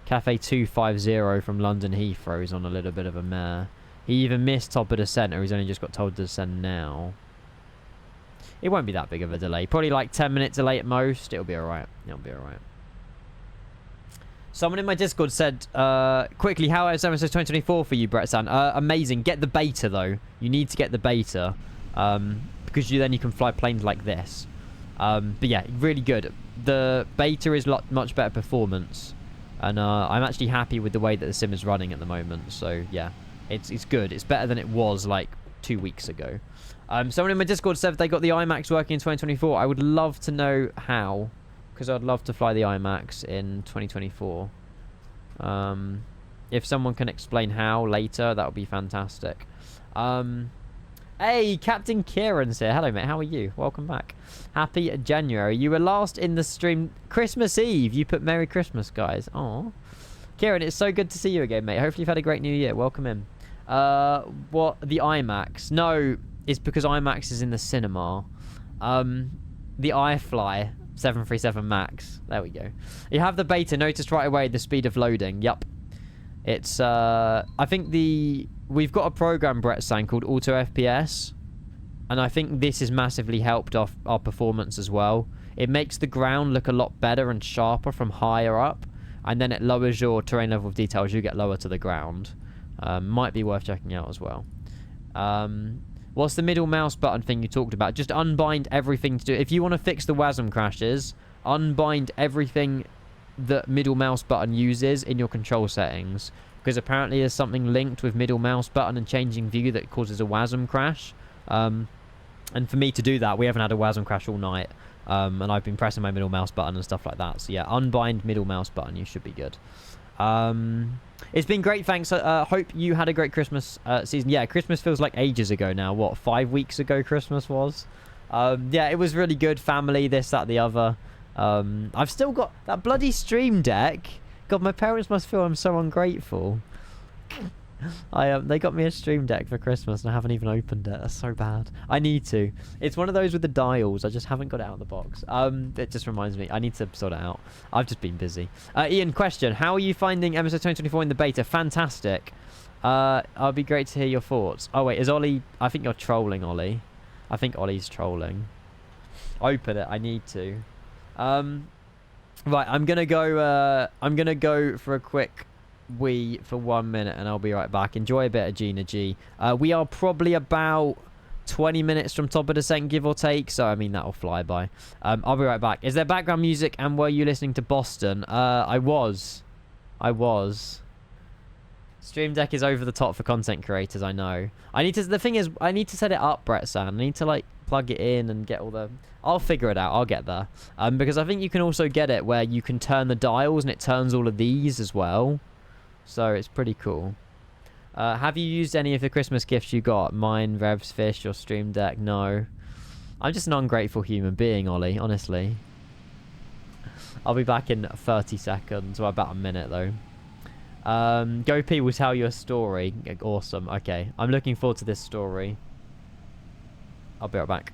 Cafe 250 from London Heathrow is on a little bit of a mare. He either missed top of descent or he's only just got told to descend now. It won't be that big of a delay. Probably like 10 minute delay at most. It'll be alright. It'll be alright. Someone in my Discord said, quickly, how is ASUS 2024 for you, Brett-san? Amazing. Get the beta, though. You need to get the beta. Because then you can fly planes like this. But yeah, really good. The beta is much better performance. And I'm actually happy with the way that the sim is running at the moment. So yeah, it's good. It's better than it was like 2 weeks ago. Someone in my Discord said they got the IMAX working in 2024. I would love to know how. Because I'd love to fly the IMAX in 2024. If someone can explain how later, that would be fantastic. Hey, Captain Kieran's here. Hello, mate. How are you? Welcome back. Happy January. You were last in the stream Christmas Eve. You put Merry Christmas, guys. Aw. Kieran, it's so good to see you again, mate. Hopefully you've had a great new year. Welcome in. What? The IMAX? No, it's because IMAX is in the cinema. The iFly 737 Max. There we go. You have the beta. Noticed right away the speed of loading. Yup. It's, I think we've got a program, Brett saying, called Auto FPS. And I think this has massively helped our performance as well. it makes the ground look a lot better and sharper from higher up, and then it lowers your terrain level of detail as you get lower to the ground. Might be worth checking out as well. What's the middle mouse button thing you talked about? Just unbind everything to do. If you want to fix the WASM crashes, unbind everything that middle mouse button uses in your control settings, because apparently there's something linked with middle mouse button and changing view that causes a WASM crash. And for me to do that, we haven't had a WASM crash all night, and I've been pressing my middle mouse button and stuff like that. So yeah, unbind middle mouse button, you should be good. It's been great, thanks. Hope you had a great Christmas season. Yeah, Christmas feels like ages ago now. What, 5 weeks ago Christmas was? Yeah, it was really good. Family, this, that, the other. I've still got that bloody Stream Deck. God, my parents must feel I'm so ungrateful. They got me a Stream Deck for Christmas and I haven't even opened it. That's so bad. I need to. It's one of those with the dials. I just haven't got it out of the box. It just reminds me. I need to sort it out. I've just been busy. Ian, question. How are you finding FS2024 in the beta? Fantastic. It'll be great to hear your thoughts. Oh, wait. Is Ollie... I think you're trolling, Ollie. I think Ollie's trolling. Open it. I need to. Right. I'm going to go for a quick... for 1 minute and I'll be right back. Enjoy a bit of Gina G. We are probably about 20 minutes from top of descent, give or take, so I mean that'll fly by. I'll be right back. Is there background music and were you listening to Boston? I was. Stream Deck is over the top for content creators, I know. The thing is, I need to set it up, Brett San. I need to like plug it in and get all the... I'll figure it out. I'll get there. Because I think you can also get it where you can turn the dials and it turns all of these as well. So it's pretty cool. Have you used any of the Christmas gifts you got? Mine, Rev's Fish, your Stream Deck? No. I'm just an ungrateful human being, Ollie, honestly. I'll be back in 30 seconds, or about a minute though. Go P will tell you a story. Awesome. Okay. I'm looking forward to this story. I'll be right back.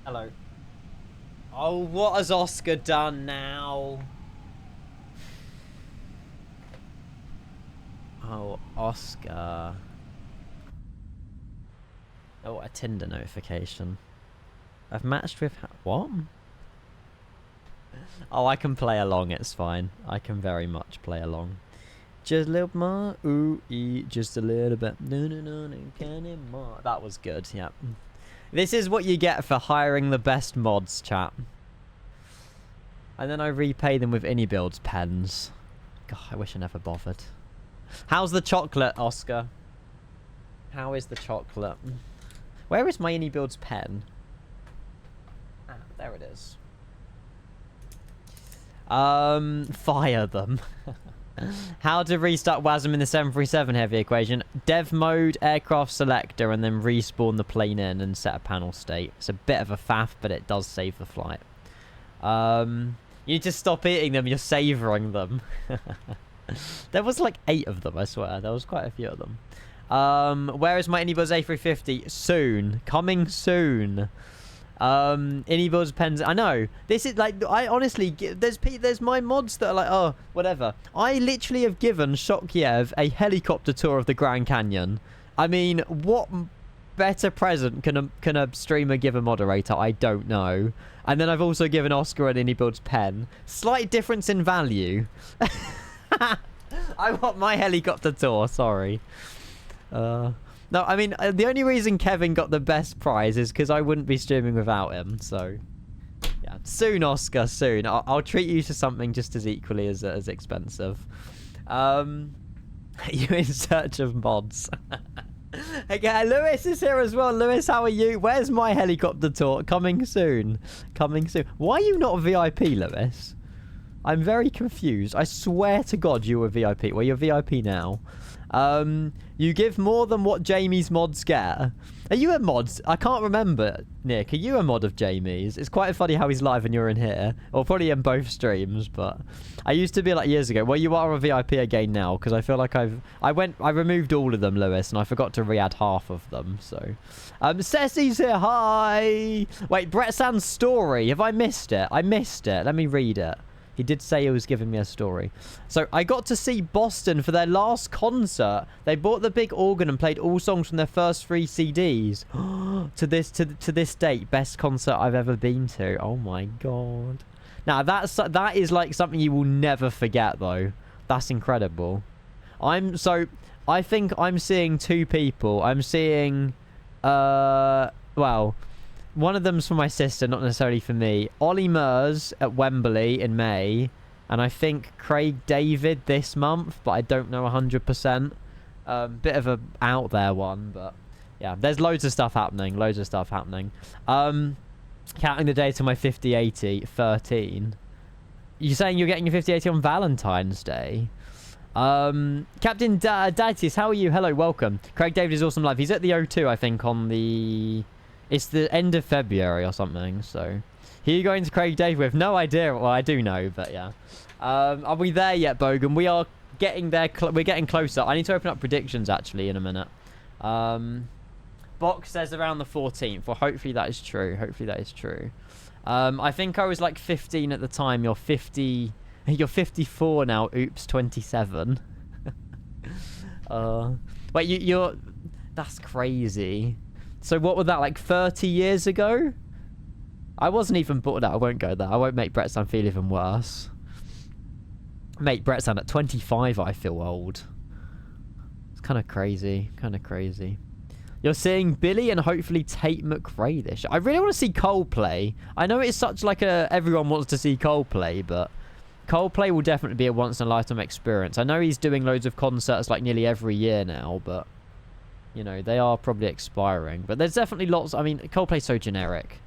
Hello. Oh, what has Oscar done now? Oh, Oscar. Oh, a Tinder notification. I've matched with... What? Oh, I can play along. It's fine. I can very much play along. Just a little more. Ooh, just a little bit. No, no, no, no, can it more? That was good, yeah. This is what you get for hiring the best mods, chat. And then I repay them with AnyBuilds pens. God, I wish I never bothered. How's the chocolate, Oscar? How is the chocolate? Where is my AnyBuilds pen? Ah, there it is. Fire them. How to restart WASM in the 737 heavy equation. Dev mode, aircraft selector, and then respawn the plane in and set a panel state. It's a bit of a faff, but it does save the flight. You need to stop eating them. You're savouring them. There was like 8 of them, I swear. There was quite a few of them. Where is my AnyBuzz A350? Soon. Coming soon. AnyBuilds pens. I know. This is like, I honestly, there's my mods that are like, oh, whatever. I literally have given Shokyev a helicopter tour of the Grand Canyon. I mean, what better present can a streamer give a moderator? I don't know. And then I've also given Oscar an Builds pen. Slight difference in value. I want my helicopter tour, sorry. No, I mean, the only reason Kevin got the best prize is because I wouldn't be streaming without him, so... Yeah, soon, Oscar, soon. I'll treat you to something just as equally as expensive. You in search of mods. Okay, Lewis is here as well. Lewis, how are you? Where's my helicopter tour? Coming soon. Coming soon. Why are you not a VIP, Lewis? I'm very confused. I swear to God you were VIP. Well, you're VIP now. You give more than what Jamie's mods get. Are you a mod? I can't remember, Nick. Are you a mod of Jamie's? It's quite funny how he's live and you're in here. Or probably in both streams, but... I used to be like years ago. Well, you are a VIP again now, because I feel like I removed all of them, Lewis, and I forgot to re-add half of them, so... Ceci's here, hi! Wait, Brett Sand's story. Have I missed it? I missed it. Let me read it. He did say he was giving me a story. So, I got to see Boston for their last concert. They bought the big organ and played all songs from their first 3 CDs. to this date, best concert I've ever been to. Oh my God. Now, that is like something you will never forget, though. That's incredible. I think I'm seeing 2 people. I'm seeing, well... One of them's for my sister, not necessarily for me. Ollie Murs at Wembley in May. And I think Craig David this month, but I don't know 100%. Bit of a out there one, but yeah. There's loads of stuff happening. Loads of stuff happening. Counting the day to my 5080, 13. You're saying you're getting your 5080 on Valentine's Day? Captain Datius, how are you? Hello, welcome. Craig David is awesome live. He's at the O2, I think, on the... It's the end of February or something, so... Who are you going to Craig Dave with? No idea. Well, I do know, but yeah. Are we there yet, Bogan? We are getting there. We're getting closer. I need to open up predictions, actually, in a minute. Box says around the 14th. Well, hopefully that is true. Hopefully that is true. I think I was like 15 at the time. You're 50... You're 54 now. Oops, 27. Wait, you're... That's crazy. So what was that, like 30 years ago? I wasn't even born. No, I won't go there. I won't make Brett Sand feel even worse. Mate, Brett Sand at 25, I feel old. It's kind of crazy. Kind of crazy. You're seeing Billy and hopefully Tate McRae this year. I really want to see Coldplay. I know it's such like a... Everyone wants to see Coldplay, but... Coldplay will definitely be a once-in-a-lifetime experience. I know he's doing loads of concerts like nearly every year now, but... You know, they are probably expiring. But there's definitely lots... I mean, Coldplay's so generic.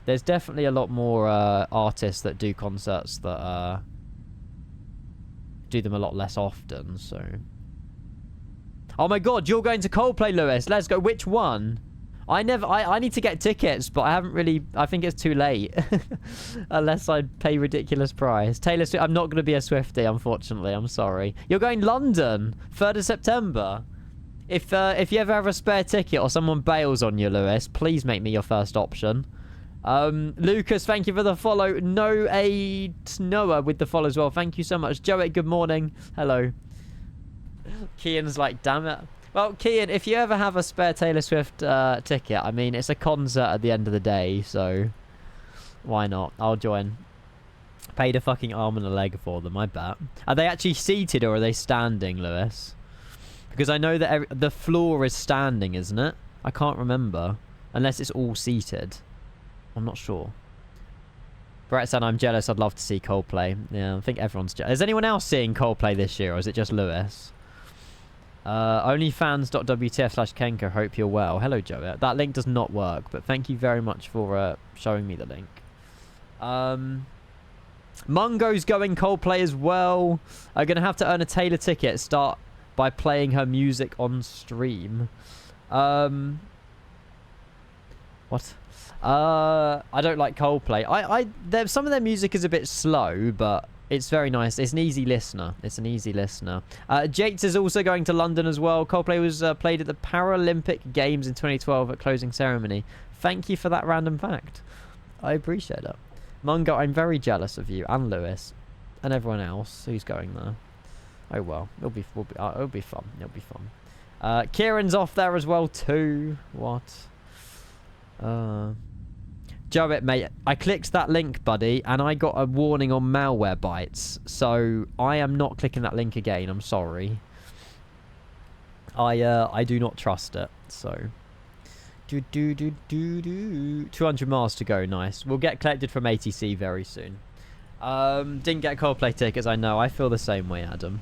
There's definitely a lot more artists that do concerts that do them a lot less often, so... Oh my God, you're going to Coldplay, Lewis. Let's go. Which one? I need to get tickets, but I haven't really... I think it's too late. Unless I pay ridiculous price. Taylor Swift... I'm not going to be a Swiftie, unfortunately. I'm sorry. You're going London. 3rd of September. If you ever have a spare ticket or someone bails on you, Lewis, please make me your first option. Lucas, thank you for the follow. Noah with the follow as well. Thank you so much. Joey, good morning. Hello. Kian's like, damn it. Well, Kian, if you ever have a spare Taylor Swift ticket, I mean, it's a concert at the end of the day, so why not? I'll join. Paid a fucking arm and a leg for them, I bet. Are they actually seated or are they standing, Lewis? Because I know that the floor is standing, isn't it? I can't remember. Unless it's all seated. I'm not sure. Brett said, I'm jealous. I'd love to see Coldplay. Yeah, I think everyone's jealous. Is anyone else seeing Coldplay this year, or is it just Lewis? Onlyfans.wtf/Kenko. Hope you're well. Hello, Joe. That link does not work, but thank you very much for showing me the link. Mungo's going Coldplay as well. I'm going to have to earn a Taylor ticket. Start by playing her music on stream. What? I don't like Coldplay. Some of their music is a bit slow, but it's very nice. It's an easy listener. It's an easy listener. Jates is also going to London as well. Coldplay was played at the Paralympic Games in 2012 at closing ceremony. Thank you for that random fact. I appreciate it. Mungo, I'm very jealous of you and Lewis and everyone else who's going there. Oh well, it'll be fun. It'll be fun. Kieran's off there as well too. What? Joe, mate, I clicked that link, buddy, and I got a warning on malware bytes. So I am not clicking that link again. I'm sorry. I do not trust it. So 200 miles to go. Nice. We'll get collected from ATC very soon. Didn't get Coldplay tickets. I know. I feel the same way, Adam.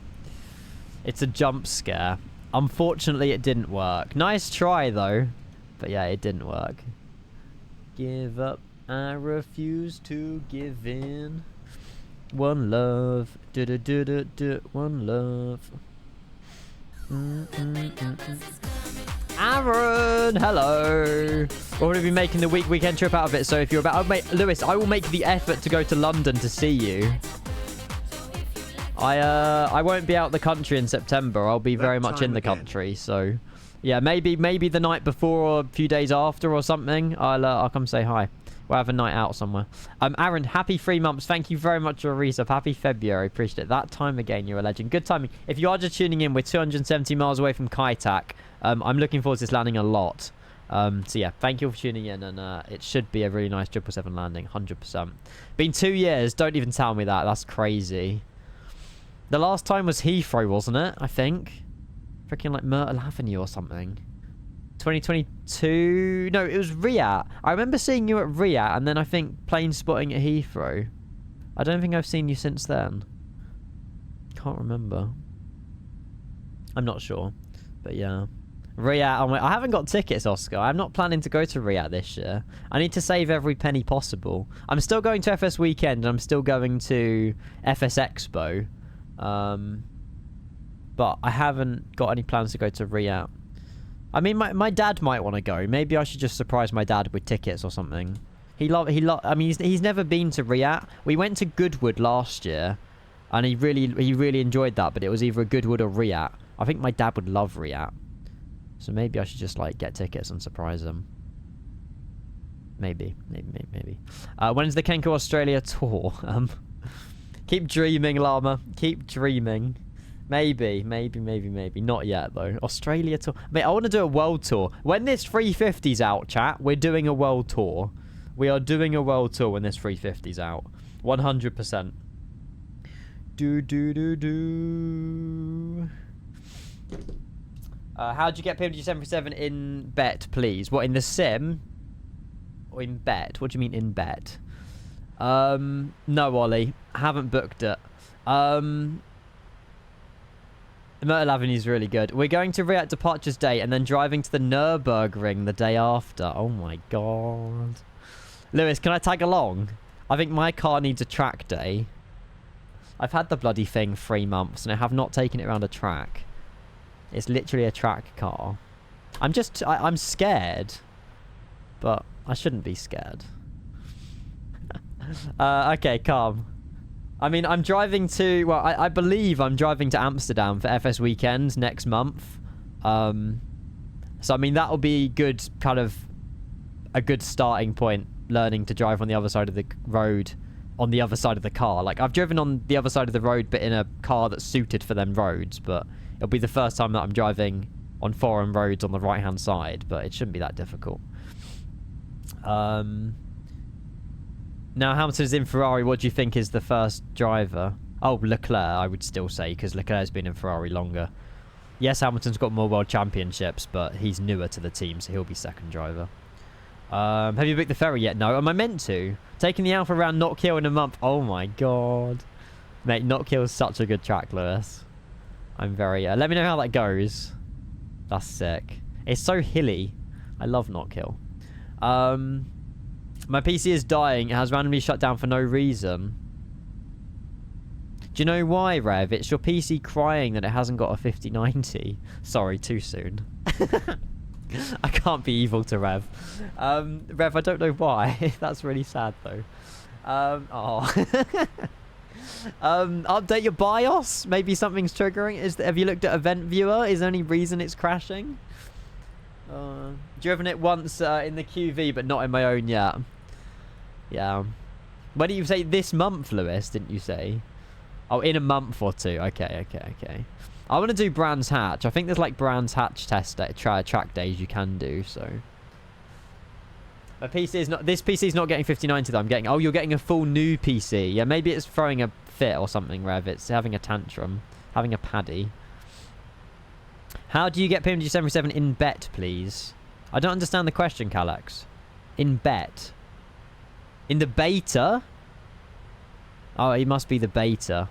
It's a jump scare. Unfortunately, it didn't work. Nice try though, but yeah, it didn't work. Give up. I refuse to give in. One love. One love. Aaron, hello. We're going to be making the weekend trip out of it. So if you're about, Lewis, I will make the effort to go to London to see you. I won't be out the country in September. I'll be very much in the country. So yeah, maybe the night before or a few days after or something. I'll come say hi. We'll have a night out somewhere. Aaron, happy 3 months. Thank you very much for a resub. Happy February. Appreciate it. That time again, you're a legend. Good timing. If you are just tuning in, we're 270 miles away from Kaitak. I'm looking forward to this landing a lot. So yeah, thank you for tuning in, and it should be a really nice 777 landing, 100%. Been 2 years. Don't even tell me that. That's crazy. The last time was Heathrow, wasn't it? I think. Freaking like Myrtle Avenue or something. 2022? No, it was Riyadh. I remember seeing you at Riyadh, and then I think plane spotting at Heathrow. I don't think I've seen you since then. Can't remember. I'm not sure. But yeah. Riyadh. I haven't got tickets, Oscar. I'm not planning to go to Riyadh this year. I need to save every penny possible. I'm still going to FS Weekend, and I'm still going to FS Expo. But I haven't got any plans to go to Riyadh. I mean, my dad might want to go. Maybe I should just surprise my dad with tickets or something. I mean, he's never been to Riyadh. We went to Goodwood last year, and he really enjoyed that. But it was either Goodwood or Riyadh. I think my dad would love Riyadh. So maybe I should just like get tickets and surprise him. Maybe. When's the Kenko Australia tour? Keep dreaming, Llama. Keep dreaming. Maybe. Not yet, though. Australia tour. Mate, I want to do a world tour. When this 350's out, chat, we're doing a world tour. We are doing a world tour when this 350's out. 100%. How'd you get PMG 737 in bet, please? What, in the sim? Or in bet? What do you mean in bet? No, Ollie. Haven't booked it. Myrtle Avenue is really good. We're going to Riyadh departures day and then driving to the Nürburgring the day after. Oh my god. Lewis, can I tag along? I think my car needs a track day. I've had the bloody thing 3 months and I have not taken it around a track. It's literally a track car. I'm scared. But I shouldn't be scared. Okay, calm. I mean, I'm driving to... Well, I believe I'm driving to Amsterdam for FS Weekend next month. So, I mean, that'll be good, kind of a good starting point, learning to drive on the other side of the road, on the other side of the car. Like, I've driven on the other side of the road, but in a car that's suited for them roads. But it'll be the first time that I'm driving on foreign roads on the right-hand side. But it shouldn't be that difficult. Now, Hamilton's in Ferrari. What do you think is the first driver? Oh, Leclerc, I would still say, because Leclerc's been in Ferrari longer. Yes, Hamilton's got more world championships, but he's newer to the team, so he'll be second driver. Have you booked the ferry yet? No. Am I meant to? Taking the Alpha around Knock Hill in a month. Oh, my God. Mate, Knock Hill's such a good track, Lewis. I'm very... let me know how that goes. That's sick. It's so hilly. I love Knock Hill. My PC is dying. It has randomly shut down for no reason. Do you know why, Rev? It's your PC crying that it hasn't got a 5090. Sorry, too soon. I can't be evil to Rev. Rev, I don't know why. That's really sad, though. Update your BIOS. Maybe something's triggering. Have you looked at Event Viewer? Is there any reason it's crashing? Driven it once in the QV, but not in my own yet. Yeah. When did you say this month, Lewis? Didn't you say? Oh, in a month or two. Okay. I want to do Brands Hatch. I think there's like Brands Hatch track days you can do, so. My PC is not... This PC is not getting 5090 though. I'm getting... Oh, you're getting a full new PC. Yeah, maybe it's throwing a fit or something, Rev. It's having a tantrum. Having a paddy. How do you get PMG 737 in bet, please? I don't understand the question, Calex. In bet. In the beta? Oh, it must be the beta.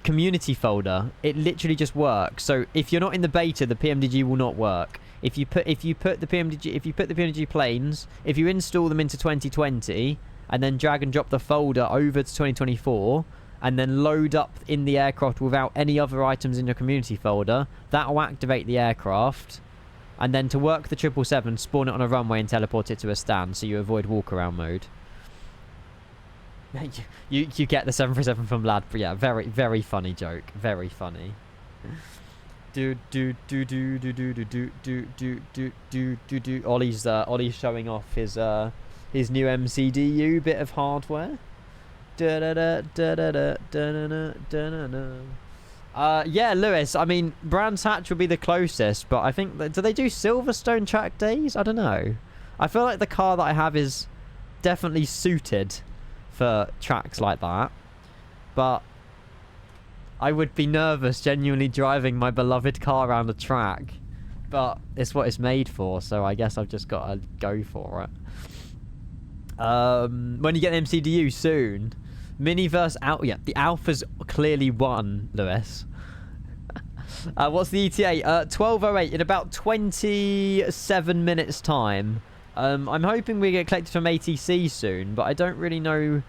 Community folder. It literally just works. So if you're not in the beta, the PMDG will not work. If you put the PMDG planes, if you install them into 2020 and then drag and drop the folder over to 2024 and then load up in the aircraft without any other items in your community folder, that will activate the aircraft. And then to work the 777, spawn it on a runway and teleport it to a stand so you avoid walk-around mode. you get the 737 from Lad. Yeah, very, very funny joke. Very funny. Ollie's showing off his new MCDU bit of hardware. Yeah, Lewis, I mean, Brands Hatch would be the closest, but I think... Do they do Silverstone track days? I don't know. I feel like the car that I have is definitely suited for tracks like that. But I would be nervous genuinely driving my beloved car around a track. But it's what it's made for, so I guess I've just got to go for it. When you get the MCDU soon... Miniverse out. Yeah, the Alpha's clearly won, Lewis. What's the ETA? 12:08 in about 27 minutes time. I'm hoping we get collected from ATC soon, but I don't really know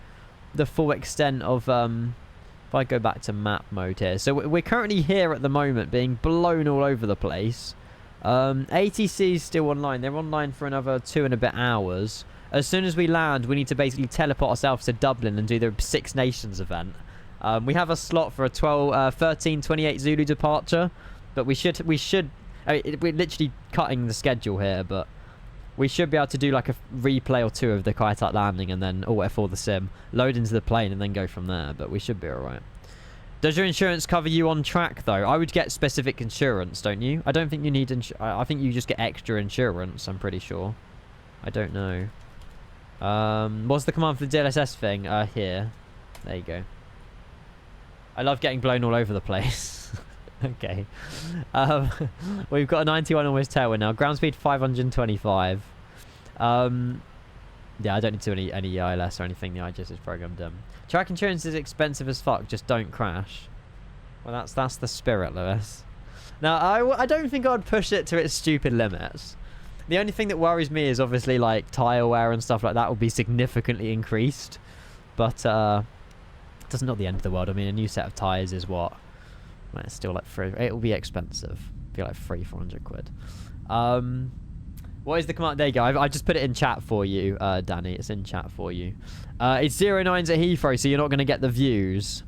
the full extent of... if I go back to map mode here. So we're currently here at the moment, being blown all over the place. ATC is still online. They're online for another 2 and a bit hours. As soon as we land, we need to basically teleport ourselves to Dublin and do the Six Nations event. We have a slot for a 13:28 Zulu departure, but we should. I mean, we're literally cutting the schedule here, but we should be able to do like a replay or two of the Kaitak landing and then for the sim, load into the plane and then go from there. But we should be all right. Does your insurance cover you on track though? I would get specific insurance, don't you? I don't think you need. I think you just get extra insurance. I'm pretty sure. I don't know. What's the command for the DLSS thing? Here. There you go. I love getting blown all over the place. Okay. We've got a 91 almost tailwind now. Ground speed 525. Yeah, I don't need to do any ILS or anything. The IGS is programmed. Track insurance is expensive as fuck. Just don't crash. Well, that's the spirit, Lewis. Now, I don't think I'd push it to its stupid limits. The only thing that worries me is obviously like tyre wear and stuff like that will be significantly increased. But it's not the end of the world. I mean, a new set of tyres is what? Well, it's still like free. It will be expensive. It'll be like 300-400 quid. What is the command? There you go. I just put it in chat for you, Danny. It's in chat for you. It's 09s at Heathrow, so you're not going to get the views.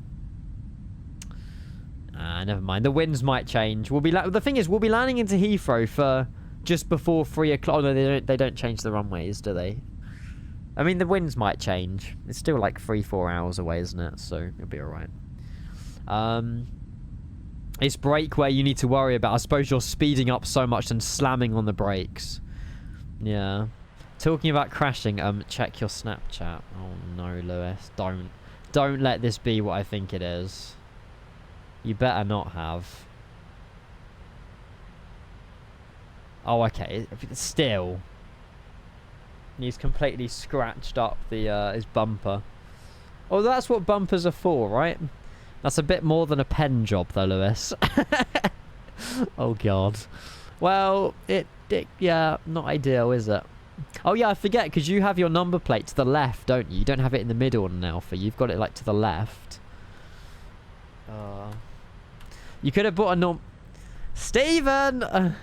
Never mind. The winds might change. The thing is, we'll be landing into Heathrow for just before 3 o'clock. Oh, no, they don't change the runways, do they? I mean, the winds might change. It's still like 3-4 hours away, isn't it? So it'll be alright. It's brake where you need to worry about. I suppose you're speeding up so much and slamming on the brakes. Yeah. Talking about crashing, check your Snapchat. Oh no, Lewis. Don't let this be what I think it is. You better not have. Oh, okay. Still. He's completely scratched up the his bumper. Oh, that's what bumpers are for, right? That's a bit more than a pen job, though, Lewis. Oh, God. Well, yeah, not ideal, is it? Oh, yeah, I forget, because you have your number plate to the left, don't you? You don't have it in the middle on an Alpha. You've got it, like, to the left. You could have bought a Stephen!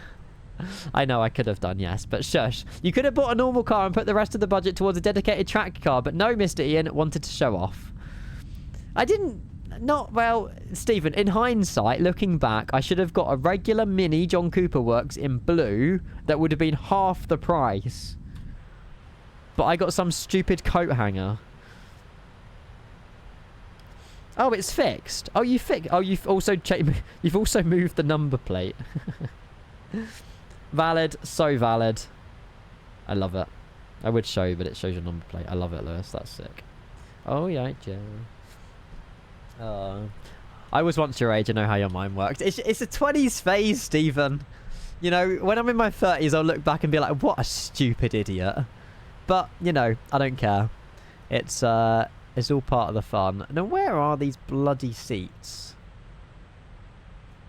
I know I could have done, yes, but shush. You could have bought a normal car and put the rest of the budget towards a dedicated track car, but no, Mr. Ian wanted to show off. I didn't... Well, Stephen, in hindsight, looking back, I should have got a regular mini John Cooper Works in blue that would have been half the price. But I got some stupid coat hanger. Oh, it's fixed. Oh, Oh, you've also you've also moved the number plate. Valid. So valid. I love it. I would show you, but it shows your number plate. I love it, Lewis. That's sick. Oh, yeah, Joe. I was once your age. I know how your mind works. It's a 20s phase, Stephen. You know, when I'm in my 30s, I'll look back and be like, what a stupid idiot. But, you know, I don't care. It's all part of the fun. Now, where are these bloody seats?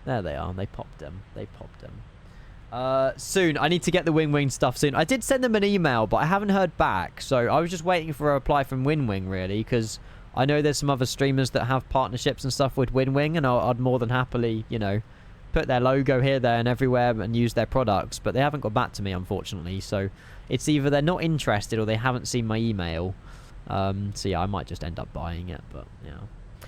There they are. They popped them. They popped them. Soon. I need to get the Wing stuff soon. I did send them an email, but I haven't heard back. So I was just waiting for a reply from Wing, really, because I know there's some other streamers that have partnerships and stuff with Wing, and I'd more than happily, you know, put their logo here, there, and everywhere and use their products. But they haven't got back to me, unfortunately. So it's either they're not interested or they haven't seen my email. So yeah, I might just end up buying it, but yeah.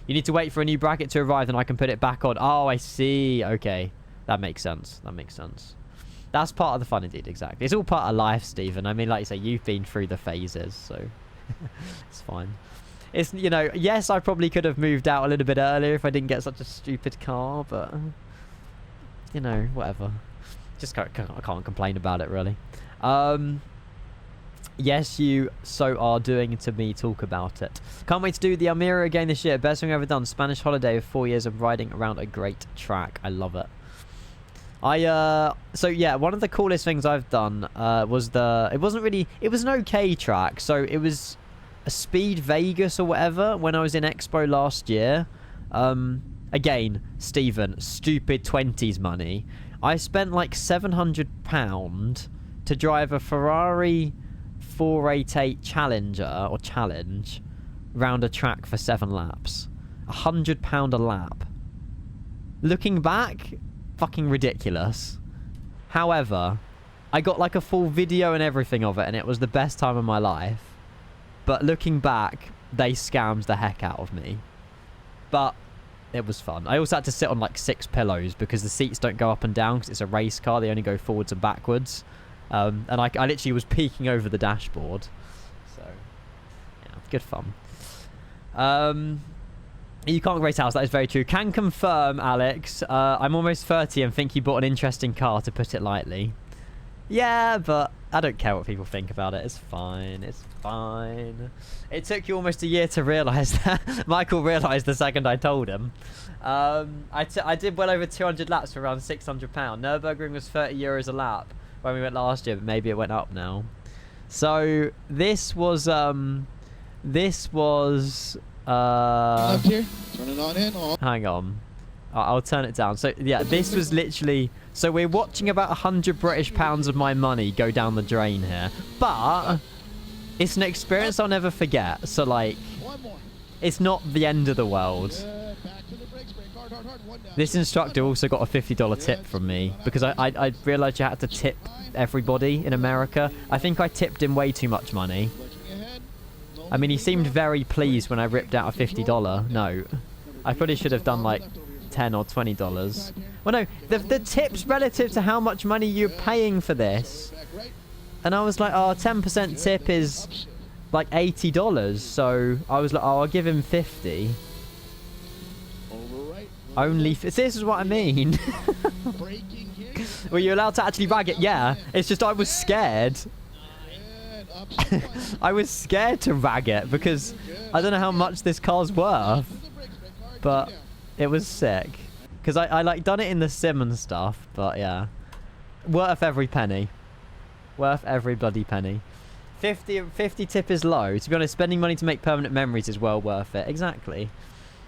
You need to wait for a new bracket to arrive, and I can put it back on. Oh, I see. Okay. That makes sense. That makes sense. That's part of the fun, indeed. Exactly. It's all part of life, Stephen. I mean, like you say, you've been through the phases, so it's fine. It's, you know, yes, I probably could have moved out a little bit earlier if I didn't get such a stupid car, but, you know, whatever. Just I can't complain about it, really. Yes, you so are doing to me. Talk about it. Can't wait to do the Almira again this year. Best thing I've ever done. Spanish holiday of 4 years of riding around a great track. I love it. So yeah, one of the coolest things I've done was it was an okay track. So it was a Speed Vegas or whatever when I was in Expo last year. Again, Stephen, stupid 20s money. I spent like £700 to drive a Ferrari 488 Challenger or Challenge round a track for 7 laps. £100 a lap. Looking back, fucking ridiculous. However, I got like a full video and everything of it, and it was the best time of my life. But looking back, they scammed the heck out of me. But it was fun. I also had to sit on like 6 pillows because the seats don't go up and down because it's a race car. They only go forwards and backwards. And I literally was peeking over the dashboard. So, yeah, good fun. You can't race house. That is very true. Can confirm, Alex. I'm almost 30 and think you bought an interesting car, to put it lightly. Yeah, but I don't care what people think about it. It's fine. It's fine. It took you almost a year to realise that. Michael realised the second I told him. I did well over 200 laps for around £600. Nürburgring was €30 a lap when we went last year, but maybe it went up now. So this was Left here. Turn it on in. On. Hang on. I'll turn it down. So yeah, this was literally, so we're watching about 100 British pounds of my money go down the drain here, but it's an experience I'll never forget. So like, it's not the end of the world. This instructor also got a $50 tip from me because I realized you had to tip everybody in America. I think I tipped him way too much money. I mean, he seemed very pleased when I ripped out a $50 note. I probably should have done like $10 or $20. Well, no, the tip's relative to how much money you're paying for this. And I was like, oh, 10% tip is like $80. So I was like, oh, I'll give him 50. Only this is what I mean. Were you allowed to actually rag it? Yeah. It's just I was scared. I was scared to rag it because I don't know how much this car's worth. But it was sick. Because I like done it in the sim and stuff. But yeah. Worth every penny. Worth every bloody penny. 50 tip is low. To be honest, spending money to make permanent memories is well worth it. Exactly.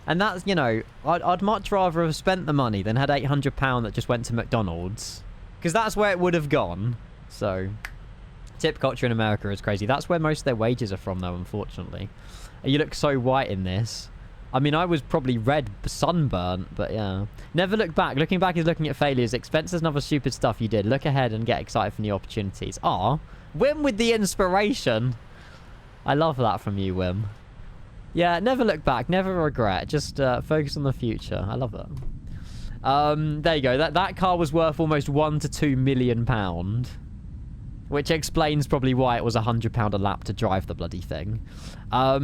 And that's, you know, I'd much rather have spent the money than had £800 that just went to McDonald's. Because that's where it would have gone. So, tip culture in America is crazy. That's where most of their wages are from, though, unfortunately. You look so white in this. I mean, I was probably red sunburnt, but yeah. Never look back. Looking back is looking at failures, expenses and other stupid stuff you did. Look ahead and get excited for new opportunities. Ah, Wim with the inspiration. I love that from you, Wim. Yeah, never look back, never regret. Just focus on the future. I love it. There you go. That car was worth almost £1 to £2 million. Which explains probably why it was £100 a lap to drive the bloody thing. I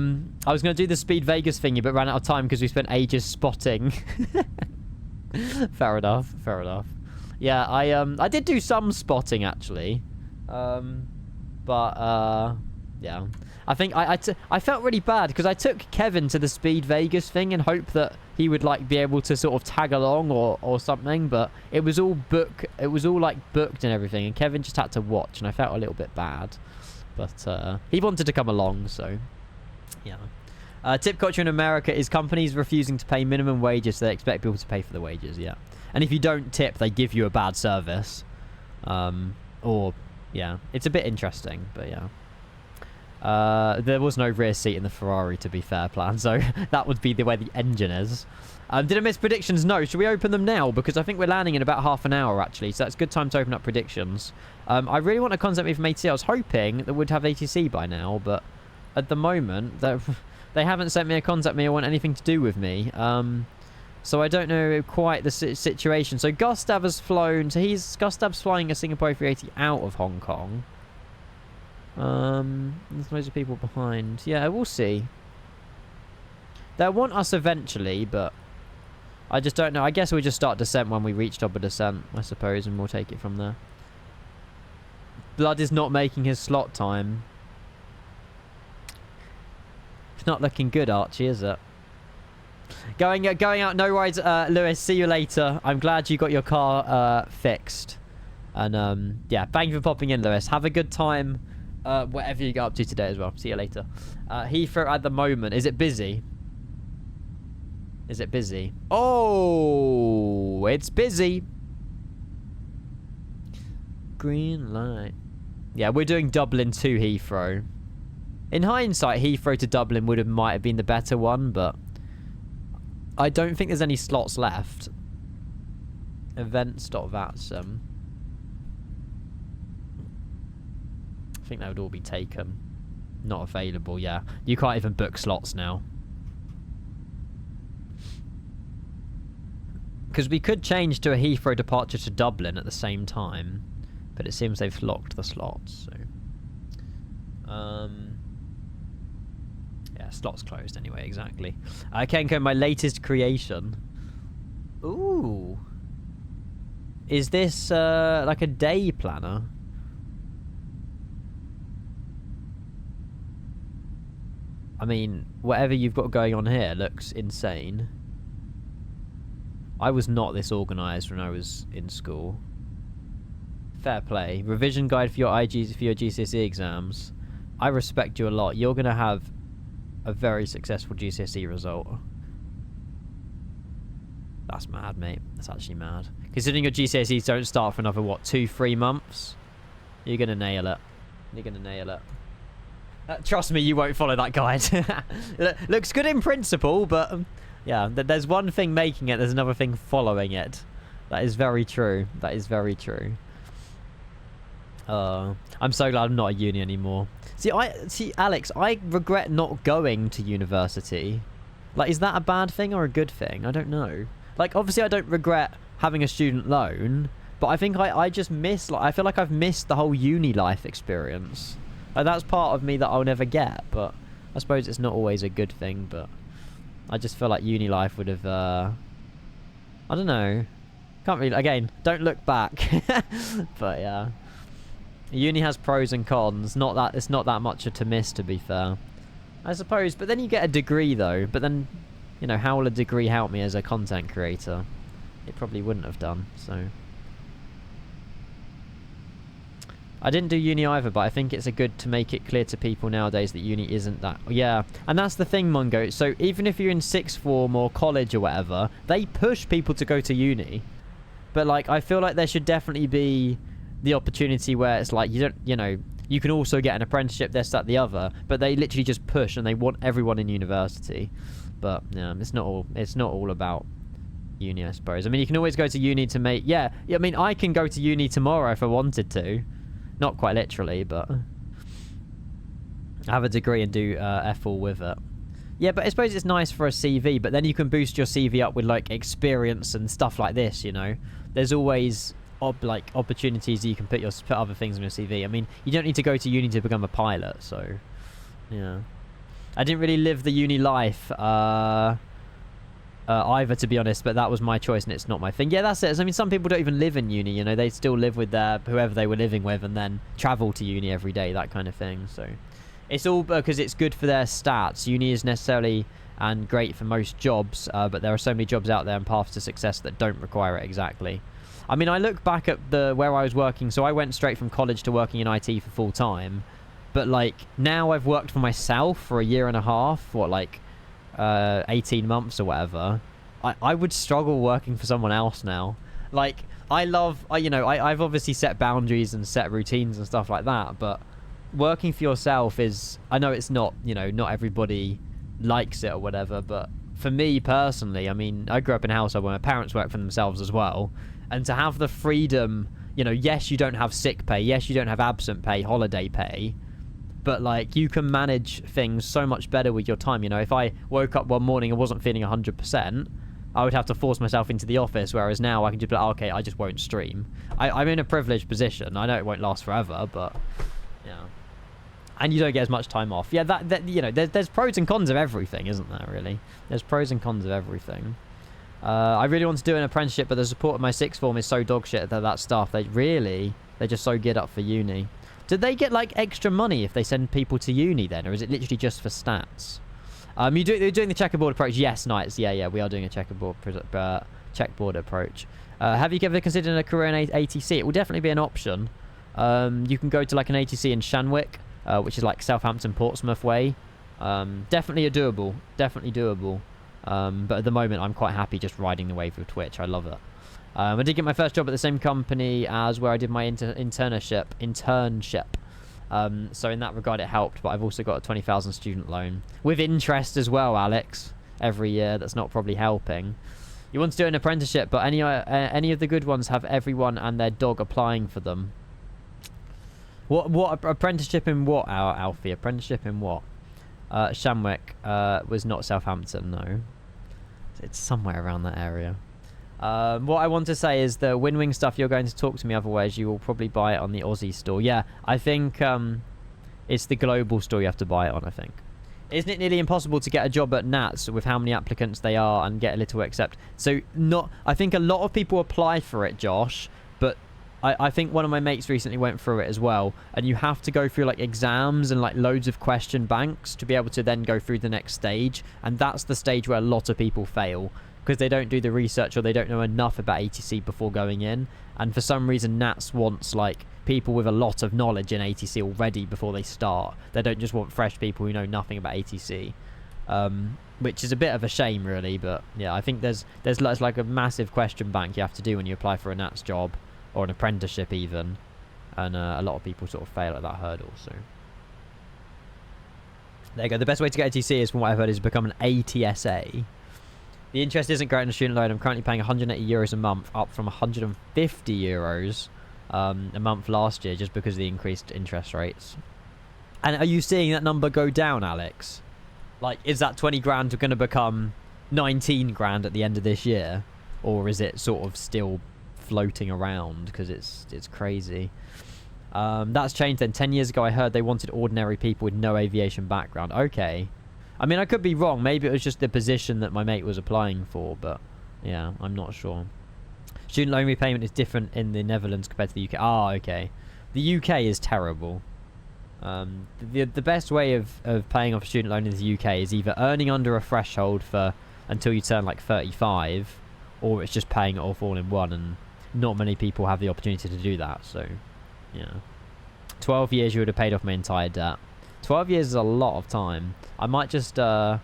was going to do the Speed Vegas thingy, but ran out of time because we spent ages spotting. Fair enough. Fair enough. Yeah, I did do some spotting, actually. Yeah. I think I felt really bad because I took Kevin to the Speed Vegas thing and hoped that he would like be able to sort of tag along or something, but it was all booked and everything, and Kevin just had to watch, and I felt a little bit bad. But he wanted to come along, so yeah. Tip culture in America is companies refusing to pay minimum wages, so they expect people to pay for the wages, yeah. And if you don't tip, they give you a bad service. Yeah, it's a bit interesting, but yeah. There was no rear seat in the Ferrari, to be fair, plan, so that would be the way the engine is. Did I miss predictions? No. Should we open them now? Because I think we're landing in about half an hour, actually, so that's a good time to open up predictions. I really want a concept me from ATC. I was hoping that we'd have ATC by now, but at the moment, they haven't sent me a contact me or want anything to do with me. So I don't know quite the situation. So Gustav has flown, so Gustav's flying a Singapore 380 out of Hong Kong. There's loads of people behind. Yeah, we'll see. They'll want us eventually, but I just don't know. I guess we'll just start descent when we reach double descent, I suppose, and we'll take it from there. Blood is not making his slot time. It's not looking good, Archie, is it? Going out, no worries, Lewis. See you later. I'm glad you got your car fixed. And yeah, thank you for popping in, Lewis. Have a good time. Whatever you get up to today as well. See you later. Heathrow at the moment. Is it busy? Is it busy? Oh, it's busy. Green light. Yeah, we're doing Dublin to Heathrow. In hindsight, Heathrow to Dublin might have been the better one, but I don't think there's any slots left. Events.vatsum. I think that would all be taken. Not available, yeah. You can't even book slots now. Because we could change to a Heathrow departure to Dublin at the same time. But it seems they've locked the slots, so... yeah, slots closed anyway, exactly. Kenko, my latest creation. Ooh. Is this, like a day planner? I mean, whatever you've got going on here looks insane. I was not this organised when I was in school. Fair play. Revision guide for your GCSE exams. I respect you a lot. You're going to have a very successful GCSE result. That's mad, mate. That's actually mad. Considering your GCSEs don't start for another, what, 2-3 months? You're going to nail it. You're going to nail it. Trust me, you won't follow that guide. Looks good in principle, but yeah, there's one thing making it, there's another thing following it. That is very true. That is very true. I'm so glad I'm not at uni anymore. See, Alex, I regret not going to university. Like, is that a bad thing or a good thing? I don't know. Like, obviously, I don't regret having a student loan, but I think I just miss. Like, I feel like I've missed the whole uni life experience. Like, that's part of me that I'll never get, but I suppose it's not always a good thing, but I just feel like uni life would have, I don't know. Can't really, again, don't look back. But yeah. Uni has pros and cons. It's not that much to miss, to be fair. I suppose, but then you get a degree, though. But then, you know, how will a degree help me as a content creator? It probably wouldn't have done, so... I didn't do uni either, but I think it's a good to make it clear to people nowadays that uni isn't that... Yeah, and that's the thing, Mongo. So even if you're in sixth form or college or whatever, they push people to go to uni. But, like, I feel like there should definitely be the opportunity where it's like, you don't, you know, you can also get an apprenticeship, this, that, the other. But they literally just push and they want everyone in university. But, yeah, it's not all about uni, I suppose. I mean, you can always go to uni to make... Yeah, I mean, I can go to uni tomorrow if I wanted to. Not quite literally, but have a degree and do F-all with it. Yeah, but I suppose it's nice for a CV, but then you can boost your CV up with, like, experience and stuff like this, you know? There's always like opportunities that you can put other things on your CV. I mean, you don't need to go to uni to become a pilot, so yeah. I didn't really live the uni life either, to be honest, but that was my choice and it's not my thing. Yeah, that's it. I mean, some people don't even live in uni, you know, they still live with whoever they were living with and then travel to uni every day, that kind of thing. So it's all because it's good for their stats. Uni is necessarily and great for most jobs, but there are so many jobs out there and paths to success that don't require it exactly. I mean, I look back at where I was working, so I went straight from college to working in IT for full time, but like now I've worked for myself for a year and a half, 18 months or whatever. I would struggle working for someone else now. Like, I've obviously set boundaries and set routines and stuff like that, but working for yourself is, I know it's not, not everybody likes it or whatever, but for me personally, I mean, I grew up in a household where my parents work for themselves as well, and to have the freedom, yes, you don't have sick pay, yes, you don't have absent pay, holiday pay, but like you can manage things so much better with your time. If I woke up one morning and wasn't feeling 100%, I would have to force myself into the office, whereas now I can just be like, okay, I just won't stream. I'm in a privileged position. I know it won't last forever, but yeah. And you don't get as much time off. Yeah, there's pros and cons of everything, isn't there, really? There's pros and cons of everything. I really want to do an apprenticeship, but the support of my sixth form is so dog shit that stuff. They're just so geared up for uni. Do they get like extra money if they send people to uni then, or is it literally just for stats? You're doing the checkerboard approach? Yes, Knights. Yeah, we are doing a checkerboard approach. Have you ever considered a career in ATC? It will definitely be an option. You can go to like an ATC in Shanwick, which is like Southampton, Portsmouth way. Definitely doable. But at the moment, I'm quite happy just riding the wave of Twitch. I love it. I did get my first job at the same company as where I did my internship. So in that regard, it helped. But I've also got a 20,000 student loan with interest as well, Alex. Every year, that's not probably helping. You want to do an apprenticeship, but any of the good ones have everyone and their dog applying for them. What apprenticeship in what, Alfie? Apprenticeship in what? Shamwick was not Southampton, no. It's somewhere around that area. What I want to say is the WinWing stuff, you're going to talk to me, otherwise you will probably buy it on the Aussie store. Yeah, I think it's the global store you have to buy it on, I think. Isn't it nearly impossible to get a job at Nats with how many applicants they are and get a little accept? So I think a lot of people apply for it, Josh, but I think one of my mates recently went through it as well, and you have to go through like exams and like loads of question banks to be able to then go through the next stage, and that's the stage where a lot of people fail because they don't do the research or they don't know enough about ATC before going in. And for some reason Nats wants like people with a lot of knowledge in ATC already before they start. They don't just want fresh people who know nothing about ATC, which is a bit of a shame really. But yeah, I think there's like a massive question bank you have to do when you apply for a Nats job or an apprenticeship even, and a lot of people sort of fail at that hurdle. So there you go. The best way to get ATC is, from what I've heard, is become an ATSA. The interest isn't great on a student loan. I'm currently paying €180 a month, up from €150 a month last year, just because of the increased interest rates. And are you seeing that number go down, Alex? Like, is that 20 grand going to become 19 grand at the end of this year, or is it sort of still floating around? Because it's crazy. That's changed then. 10 years ago I heard they wanted ordinary people with no aviation background. Okay, I mean, I could be wrong. Maybe it was just the position that my mate was applying for, but yeah, I'm not sure. Student loan repayment is different in the Netherlands compared to the UK. Ah, okay. The UK is terrible. The best way of paying off a student loan in the UK is either earning under a threshold for until you turn like 35, or it's just paying it off all in one, and not many people have the opportunity to do that. So yeah, 12 years you would have paid off my entire debt. 12 years is a lot of time. I might just go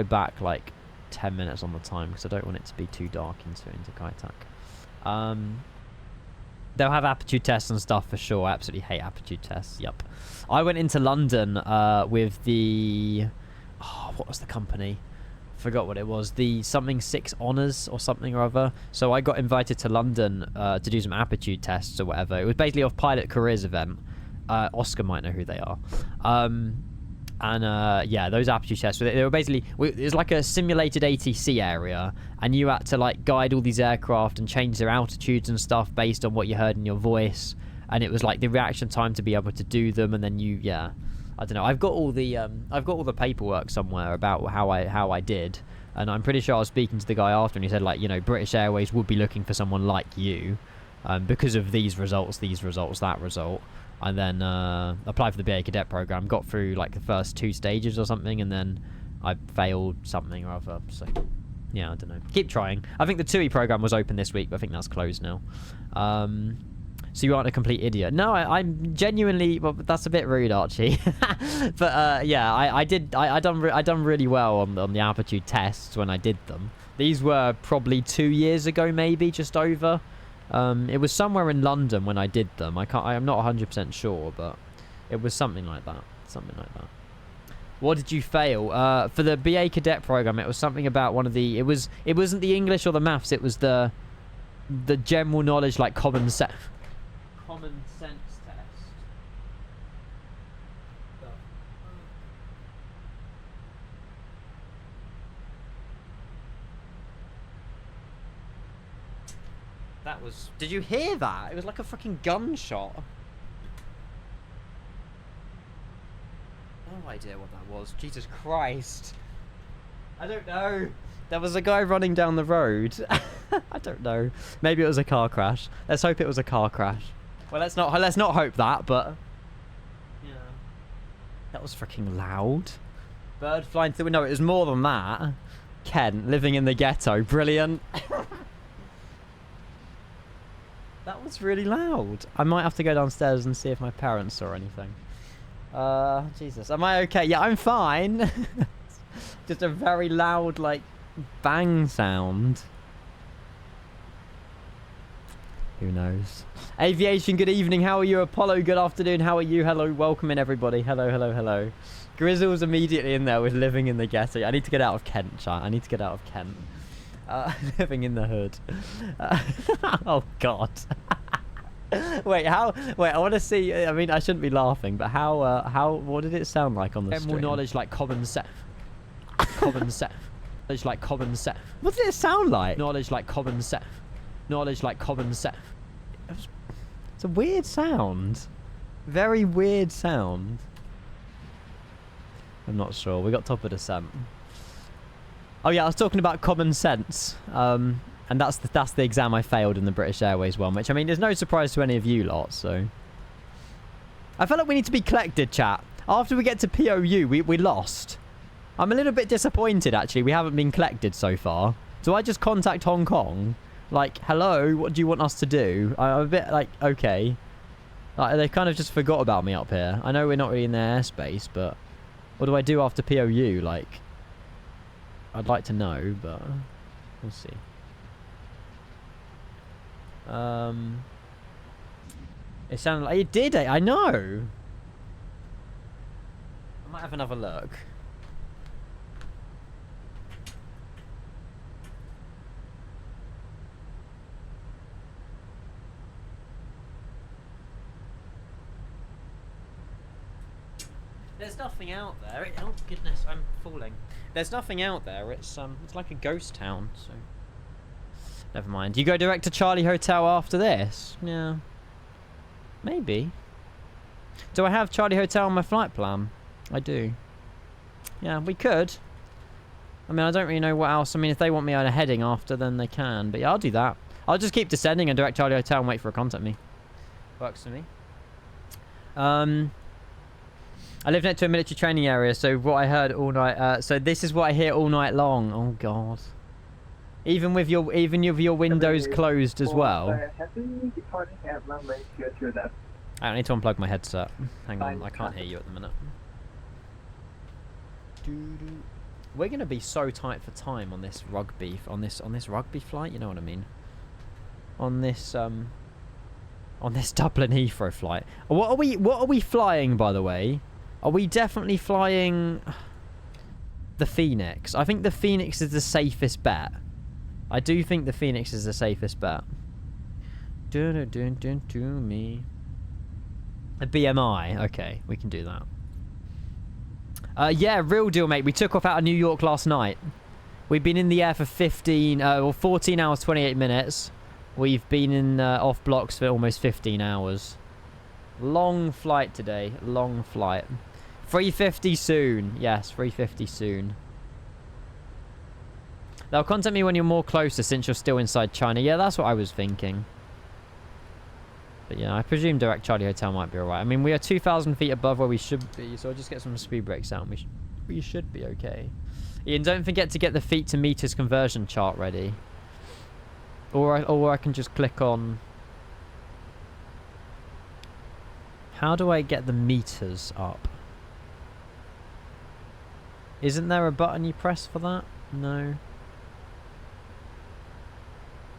back like 10 minutes on the time, because I don't want it to be too dark into Kaitak. They'll have aptitude tests and stuff for sure. I absolutely hate aptitude tests. Yep. I went into London with the... Oh, what was the company? Forgot what it was. The something 6 honours or something or other. So I got invited to London to do some aptitude tests or whatever. It was basically off Pilot Careers event. Oscar might know who they are. And yeah, those aptitude tests, they were basically, it was like a simulated ATC area, and you had to like guide all these aircraft and change their altitudes and stuff based on what you heard in your voice, and it was like the reaction time to be able to do them, and then yeah, I don't know. I've got all the paperwork somewhere about how I did, and I'm pretty sure I was speaking to the guy after, and he said like, you know, British Airways would be looking for someone like you, because of these results, that result. And then applied for the BA Cadet program, got through like the first 2 stages or something, and then I failed something or other. So yeah, I don't know. Keep trying. I think the TUI program was open this week, but I think that's closed now. So you aren't a complete idiot. No, I'm genuinely. Well, that's a bit rude, Archie. But yeah, I done really well on the aptitude tests when I did them. These were probably 2 years ago, maybe just over. It was somewhere in London when I did them. I'm not 100% sure, but it was something like that. What did you fail? For the BA Cadet program, it was something about one of the. It wasn't the English or the maths. It was the general knowledge, like common sense test. That was... Did you hear that? It was like a fucking gunshot. No idea what that was. Jesus Christ. I don't know. There was a guy running down the road. I don't know. Maybe it was a car crash. Let's hope it was a car crash. Well, let's not hope that, but... Yeah. That was freaking loud. Bird flying through... No, it was more than that. Kent, living in the ghetto. Brilliant. That was really loud. I might have to go downstairs and see if my parents saw anything. Jesus. Am I okay? Yeah, I'm fine. Just a very loud, like, bang sound. Who knows? Aviation, good evening. How are you? Apollo, good afternoon. How are you? Hello, welcome in, everybody. Hello, hello, hello. Grizzle's immediately in there with living in the ghetto. I need to get out of Kent, chat. I need to get out of Kent. Living in the hood. Oh God. Wait, I want to see. I mean, I shouldn't be laughing, but what did it sound like on the stream? General knowledge, like common sense. Knowledge, like common sense. What did it sound like? Knowledge, like common sense. Knowledge, like common sense. It's a weird sound. Very weird sound. I'm not sure. We got top of descent. Oh yeah, I was talking about common sense, and that's the exam I failed in the British Airways one, which, I mean, there's no surprise to any of you lot, so... I feel like we need to be collected, chat. After we get to POU, we lost. I'm a little bit disappointed, actually. We haven't been collected so far. Do I just contact Hong Kong? Like, hello, what do you want us to do? I'm a bit like, okay. Like, they kind of just forgot about me up here. I know we're not really in their airspace, but... What do I do after POU? Like... I'd like to know, but we'll see. It sounded like it did. I know. I might have another look. There's nothing out there. Oh goodness, I'm falling. There's nothing out there. It's like a ghost town. So never mind. You go direct to Charlie Hotel after this? Yeah. Maybe. Do I have Charlie Hotel on my flight plan? I do. Yeah, we could. I mean, I don't really know what else. I mean, if they want me on a heading after, then they can. But yeah, I'll do that. I'll just keep descending and direct Charlie Hotel and wait for a contact me. Works for me. I live next to a military training area, so what I heard all night. So this is what I hear all night long. Oh God. Even with your windows closed as well. I don't need to unplug my headset. Hang on, I can't hear you at the minute. We're gonna be so tight for time on this rugby rugby flight. You know what I mean? On this Dublin Heathrow flight. What are we flying, by the way? Are we definitely flying the Phoenix? I think the Phoenix is the safest bet. I do think the Phoenix is the safest bet. Me. A BMI. Okay, we can do that. Yeah, real deal, mate. We took off out of New York last night. We've been in the air for 14 hours, 28 minutes. We've been in off blocks for almost 15 hours. Long flight today. Long flight. 350 soon. Yes, 350 soon. They'll contact me when you're more closer since you're still inside China. Yeah, that's what I was thinking. But yeah, I presume Direct Charlie Hotel might be alright. I mean, we are 2,000 feet above where we should be, so I'll just get some speed brakes out and we should be okay. Ian, don't forget to get the feet to meters conversion chart ready. Or I can just click on... How do I get the meters up? Isn't there a button you press for that? No.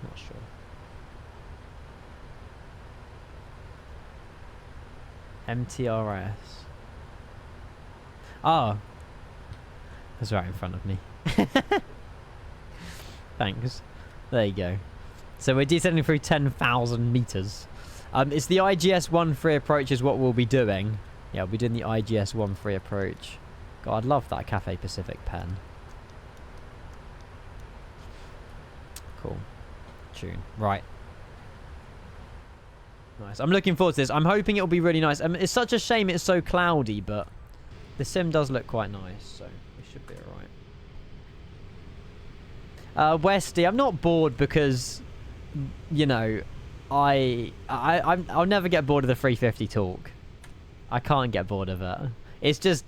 Not sure. MTRS. Oh. That's right in front of me. Thanks. There you go. So we're descending through 10,000 meters. It's the IGS-13 approach is what we'll be doing. Yeah, we'll be doing the IGS-13 approach. God, I'd love that Cathay Pacific pen. Cool. Tune. Right. Nice. I'm looking forward to this. I'm hoping it'll be really nice. It's such a shame it's so cloudy, but the sim does look quite nice, so it should be alright. Westy, I'm not bored because, you know, I'll never get bored of the 350 talk. I can't get bored of it. It's just,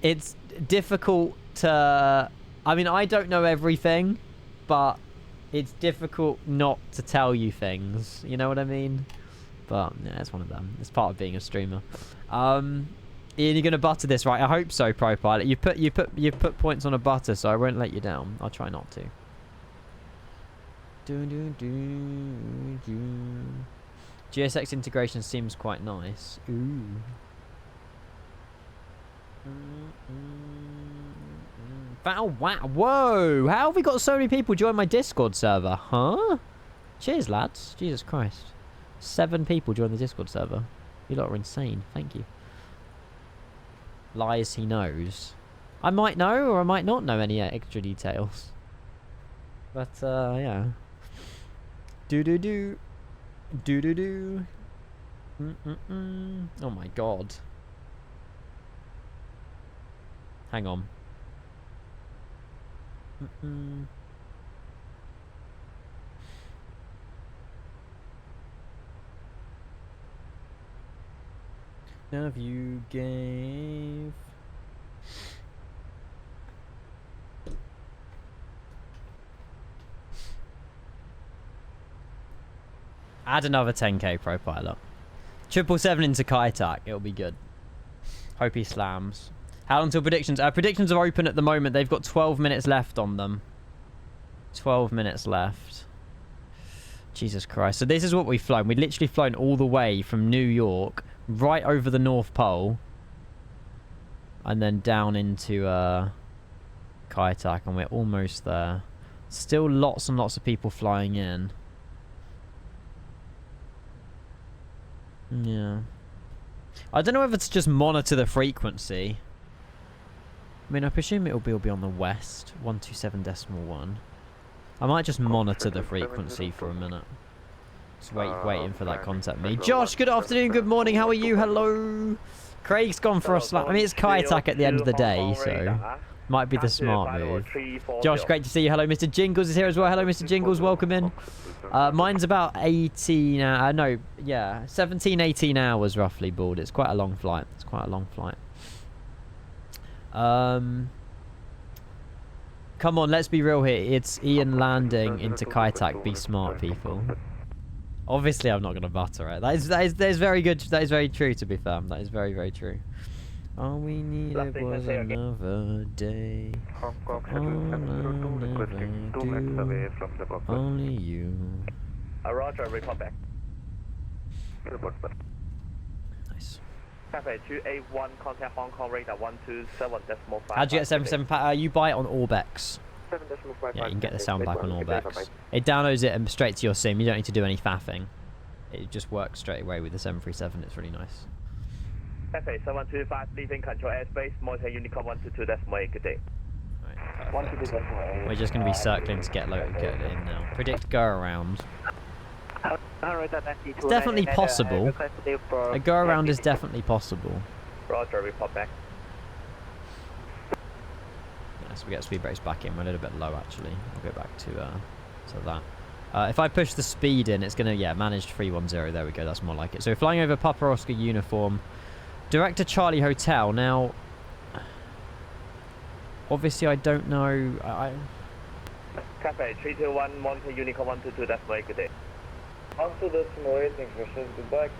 it's difficult to, I mean, I don't know everything, but it's difficult not to tell you things. You know what I mean? But yeah, it's one of them. It's part of being a streamer. Ian, you're gonna butter this, right? I hope so, Pro Pilot. You put points on a butter, so I won't let you down. I'll try not to. GSX integration seems quite nice. Ooh. Wow. Whoa! How have we got so many people join my Discord server? Huh? Cheers, lads. Jesus Christ. 7 people join the Discord server. You lot are insane. Thank you. Lies he knows. I might know or I might not know any extra details. But, yeah. Do-do-do. Do-do-do. Oh my god. Hang on. Have you gave add another 10k Pro Pilot. 777 into Kaitak. It'll be good. Hope he slams. How long till predictions? Predictions are open at the moment. They've got 12 minutes left on them. 12 minutes left. Jesus Christ. So this is what we've flown. We've literally flown all the way from New York, right over the North Pole, and then down into Kaitak, and we're almost there. Still lots and lots of people flying in. Yeah. I don't know whether to just monitor the frequency. I mean, I presume it'll be on the west, 127.1. I might just monitor the frequency for a minute. Just waiting for that contact me. Josh, good afternoon, good morning, how are you? Hello. Craig's gone for a slap. I mean, it's Kaitak at the end of the day, so might be the smart move. Josh, great to see you. Hello, Mr. Jingles is here as well. Hello, Mr. Jingles, welcome in. Mine's about 18, no, yeah, 17, 18 hours roughly, board. It's quite a long flight. It's quite a long flight. Come on, let's be real here. It's Ian landing into Kaitak. Be smart, people. Obviously, I'm not going to butter it. That is very good. That is very true, to be fair. That is very, very true. All we needed was another day. Only you. Roger, report back. Nice. Cafe 281, contact Hong Kong radar 127.5. How'd you get 77? You buy it on Orbex. 7.5. Yeah, you can get the sound back on Orbex. It downloads it and straight to your SIM. You don't need to do any faffing. It just works straight away with the 737. It's really nice. FS2024 leaving control airspace, Motor Unicorn 122.8, good day. Right, we're just going to be circling to get in now. Predict go around. It's definitely possible. A go around is definitely possible. Roger, report back. So we get speed brakes back in. We're a little bit low actually. I'll go back to that. If I push the speed in, it's gonna managed 310. There we go. That's more like it. So we're flying over Papa Oscar uniform, direct to Charlie Hotel. Now, obviously I don't know. Cafe 321 Monte Unicorn 122.8, good day. Onto the simulating versus goodbye.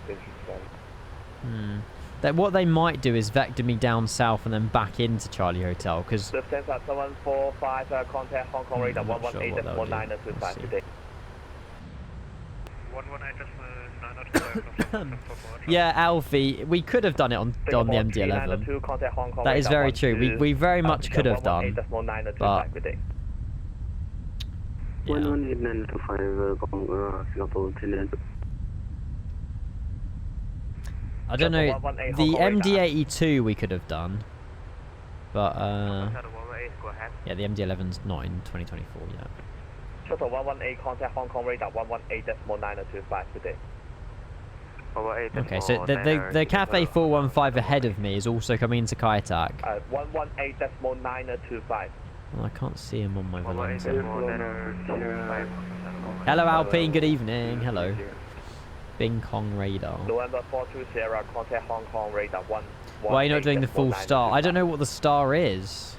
What they might do is vector me down south and then back into Charlie Hotel, because... Distance at 745, contact Hong Kong radar 118.925 today. 118.925. Yeah, Alfie, we could have done it on the MD-11. That is very true. We very much could have done, but... Yeah. 118.925, I don't know, the MD-82 we could have done, but yeah, the MD-11's not in 2024 yet. Shuttle 118, contact Hong Kong radar 118.925 today. Okay, so the Cafe 415 ahead of me is also coming into Kai attack. 118.925. Well, I can't see him on my Valenza. Hello Alpine, good evening, hello. Bing Kong radar. November 420, contact Hong Kong radar 1. Why are you not doing the full star? I don't know what the star is.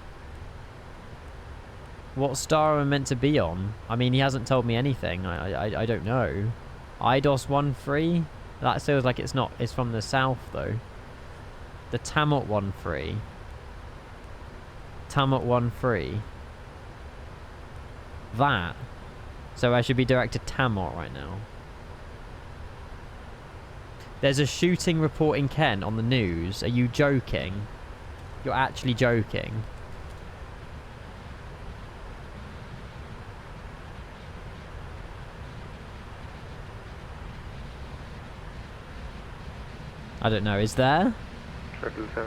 What star am I meant to be on? I mean, he hasn't told me anything. I don't know. IDOS 13? That feels like it's not. It's from the south though. The Tamot 13. Tamot 13. That. So I should be directed Tamot right now. There's a shooting report in Kent on the news. Are you joking? You're actually joking. I don't know. Is there?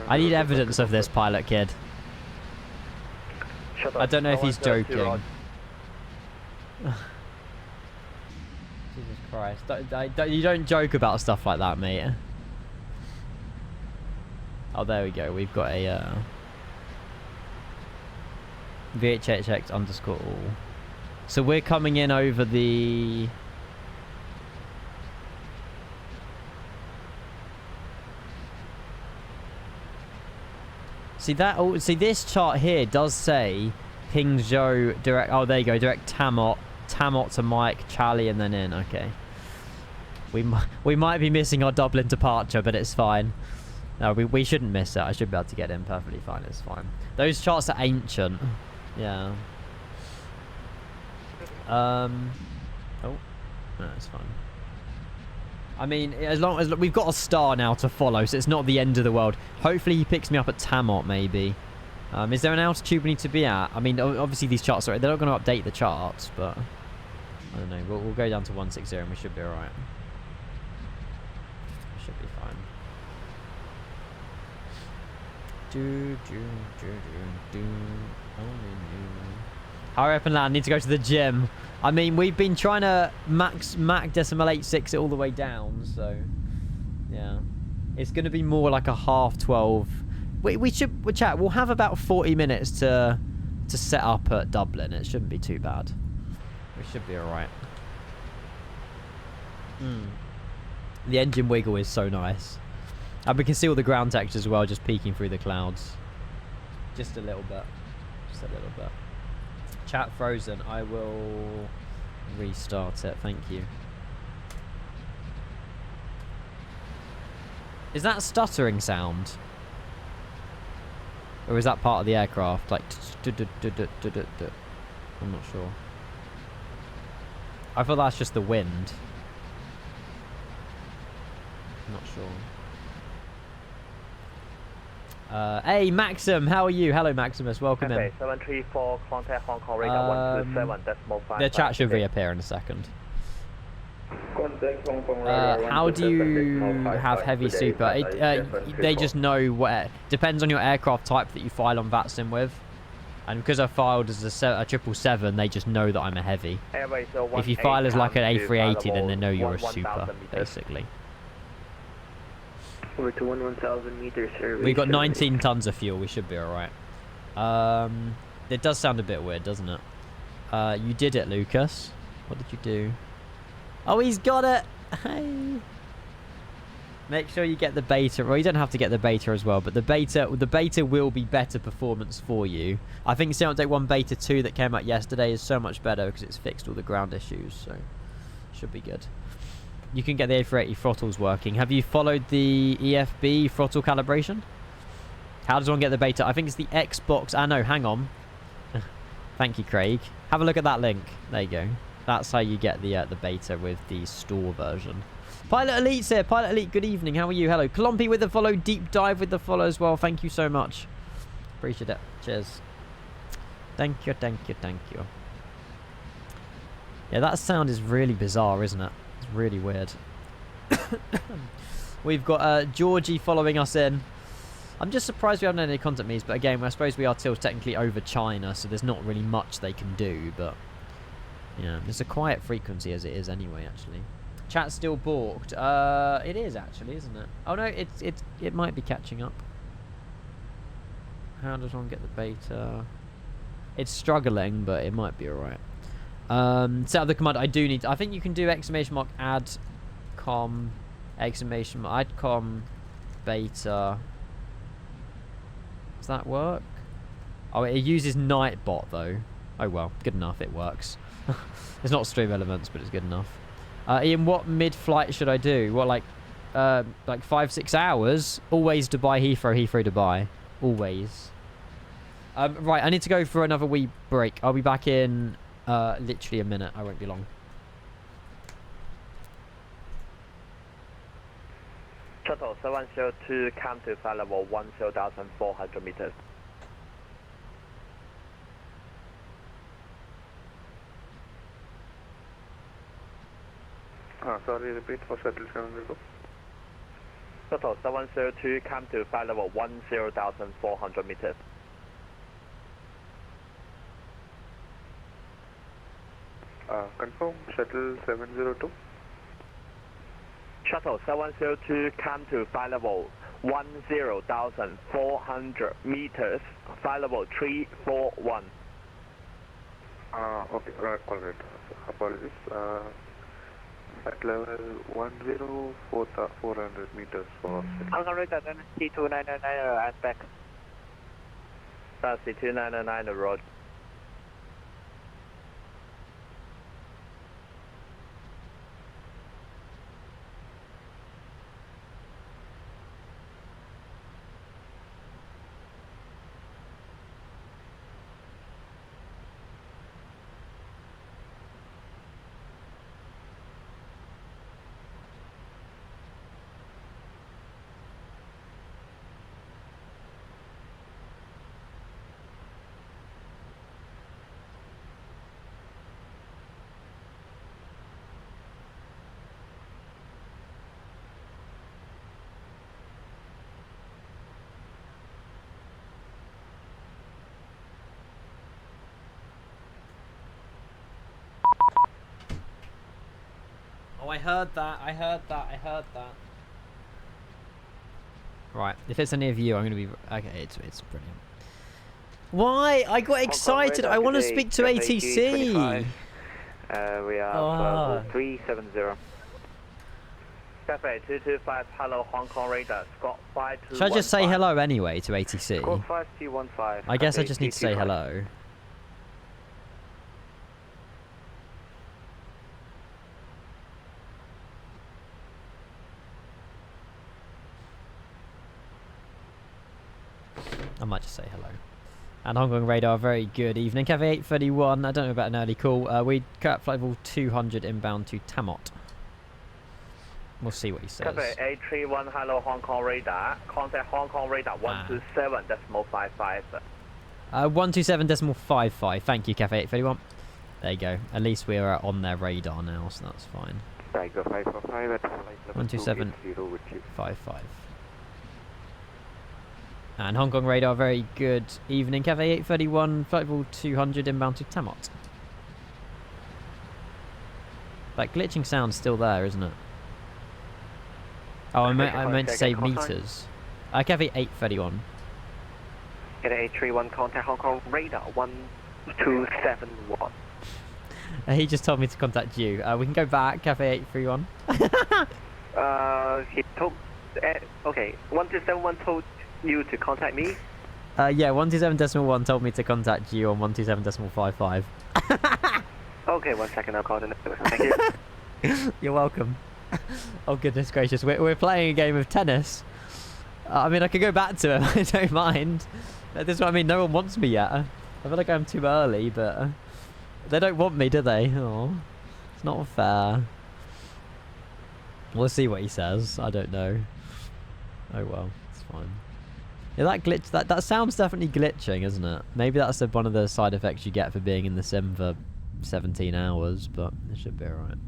I need evidence of this, pilot kid. I don't know if he's joking. Jesus Christ. You don't joke about stuff like that, mate. Oh, there we go. We've got a VHHX underscore all. So we're coming in over the... See that? Oh, see this chart here does say Pingzhou direct. Oh, there you go. Direct Tamot to Mike, Charlie, and then in. Okay. We might be missing our Dublin departure, but it's fine. No, we shouldn't miss it. I should be able to get in perfectly fine. It's fine. Those charts are ancient. Yeah. Oh, no, it's fine. I mean, as long as we've got a star now to follow, so it's not the end of the world. Hopefully he picks me up at Tamot, maybe. Is there an altitude we need to be at? I mean, obviously these charts are... They're not going to update the charts, but... I don't know. We'll go down to 160 and we should be alright. Should be fine. Hurry up and land. Need to go to the gym. I mean, we've been trying to Mach decimal 86 it all the way down, so... Yeah. It's going to be more like a half 12... We should... We'll have about 40 minutes to set up at Dublin. It shouldn't be too bad. We should be alright. The engine wiggle is so nice. And we can see all the ground texture as well, just peeking through the clouds. Just a little bit. Just a little bit. Chat frozen. I will restart it. Thank you. Is that stuttering sound? Or is that part of the aircraft? Like... I'm not sure. I thought that's just the wind. I'm not sure. Hey Maxim, how are you? Hello Maximus, welcome in. 734, contact Hong Kong radar 127.5. The chat should reappear in a second. How do you have heavy super? They just know where. Depends on your aircraft type that you file on VATSIM with. And because I filed as a 777, they just know that I'm a heavy. If you file as like an A380, then they know you're a super, basically. Over to 1,000 meters, sir. We've got 19 tons of fuel. We should be alright. It does sound a bit weird, doesn't it? You did it, Lucas. What did you do? Oh, he's got it! Hey! Make sure you get the beta. Well, you don't have to get the beta as well, but the beta will be better performance for you. I think Update 1 Beta 2 that came out yesterday is so much better because it's fixed all the ground issues, so should be good. You can get the A380 throttles working. Have you followed the EFB throttle calibration? How does one get the beta? I think it's the Xbox. No, hang on. Thank you, Craig. Have a look at that link. There you go. That's how you get the beta with the store version. Pilot Elite's here. Pilot Elite, good evening. How are you? Hello. Colompy with the follow. Deep Dive with the follow as well. Thank you so much. Appreciate it. Cheers. Thank you, thank you, thank you. Yeah, that sound is really bizarre, isn't it? It's really weird. We've got Georgie following us in. I'm just surprised we haven't had any contact meets, but again, I suppose we are still technically over China, so there's not really much they can do, but yeah, it's a quiet frequency as it is anyway, actually. Chat's still balked. It is actually, isn't it? Oh no, it might be catching up. How does one get the beta? It's struggling, but it might be alright. Set up the command. I think you can do !add com !add com beta. Does that work? Oh, it uses Nightbot though. Oh well, good enough. It works. It's not stream elements, but it's good enough. Ian, what mid-flight should I do? What, like 5-6 hours? Always Dubai Heathrow, Heathrow Dubai. Always. Right, I need to go for another wee break. I'll be back in literally a minute. I won't be long. Shuttle 702, come to flight level 10,400 meters. Sorry, repeat for shuttle 702. Shuttle 702, come to flight level 10,400 meters. Confirm, shuttle 702. Shuttle 702, come to flight level 10,400 meters, flight level 341. Okay, alright. Apologies. At level 10,400 meters for I'm going to read C2999 aspect. That's C2999 the road. Oh, I heard that. Right, if it's any of you, I'm going to be... Okay, it's brilliant. Why? I got excited. I want to speak to ATC. We are 370. Cafe 225, hello, Hong Kong radar, Scott 5215. Should I just say hello anyway to ATC? Scott 5215. I guess I just need to say hello. I might just say hello. And Hong Kong radar, very good evening. Cafe 831, I don't know about an early call. We cut flight level 200 inbound to Tamot. We'll see what he says. Cafe 831, hello, Hong Kong radar. Contact Hong Kong radar 127.55. 127.55. Thank you, Cafe 831. There you go. At least we're on their radar now, so that's fine. Tiger 545 at flight level 12755. And Hong Kong radar, very good evening. Cafe 831, flight level 200 inbound to Tamot. That glitching sound's still there, isn't it? Oh, I meant to say meters. Cafe 831. Get 831, contact Hong Kong radar 1271. He just told me to contact you. We can go back, Cafe 831. He told... okay, 1271 told you to contact me? Yeah, 127.1 told me to contact you on 127.55. Okay, 1 second, I'll call the next one. Thank you. You're welcome. Oh, goodness gracious. We're playing a game of tennis. I mean, I could go back to him. I don't mind. This is what I mean. No one wants me yet. I feel like I'm too early, but... they don't want me, do they? Oh, it's not fair. We'll see what he says. I don't know. Oh, well. It's fine. Yeah, that glitch... That sound's definitely glitching, isn't it? Maybe that's one of the side effects you get for being in the sim for 17 hours, but it should be alright.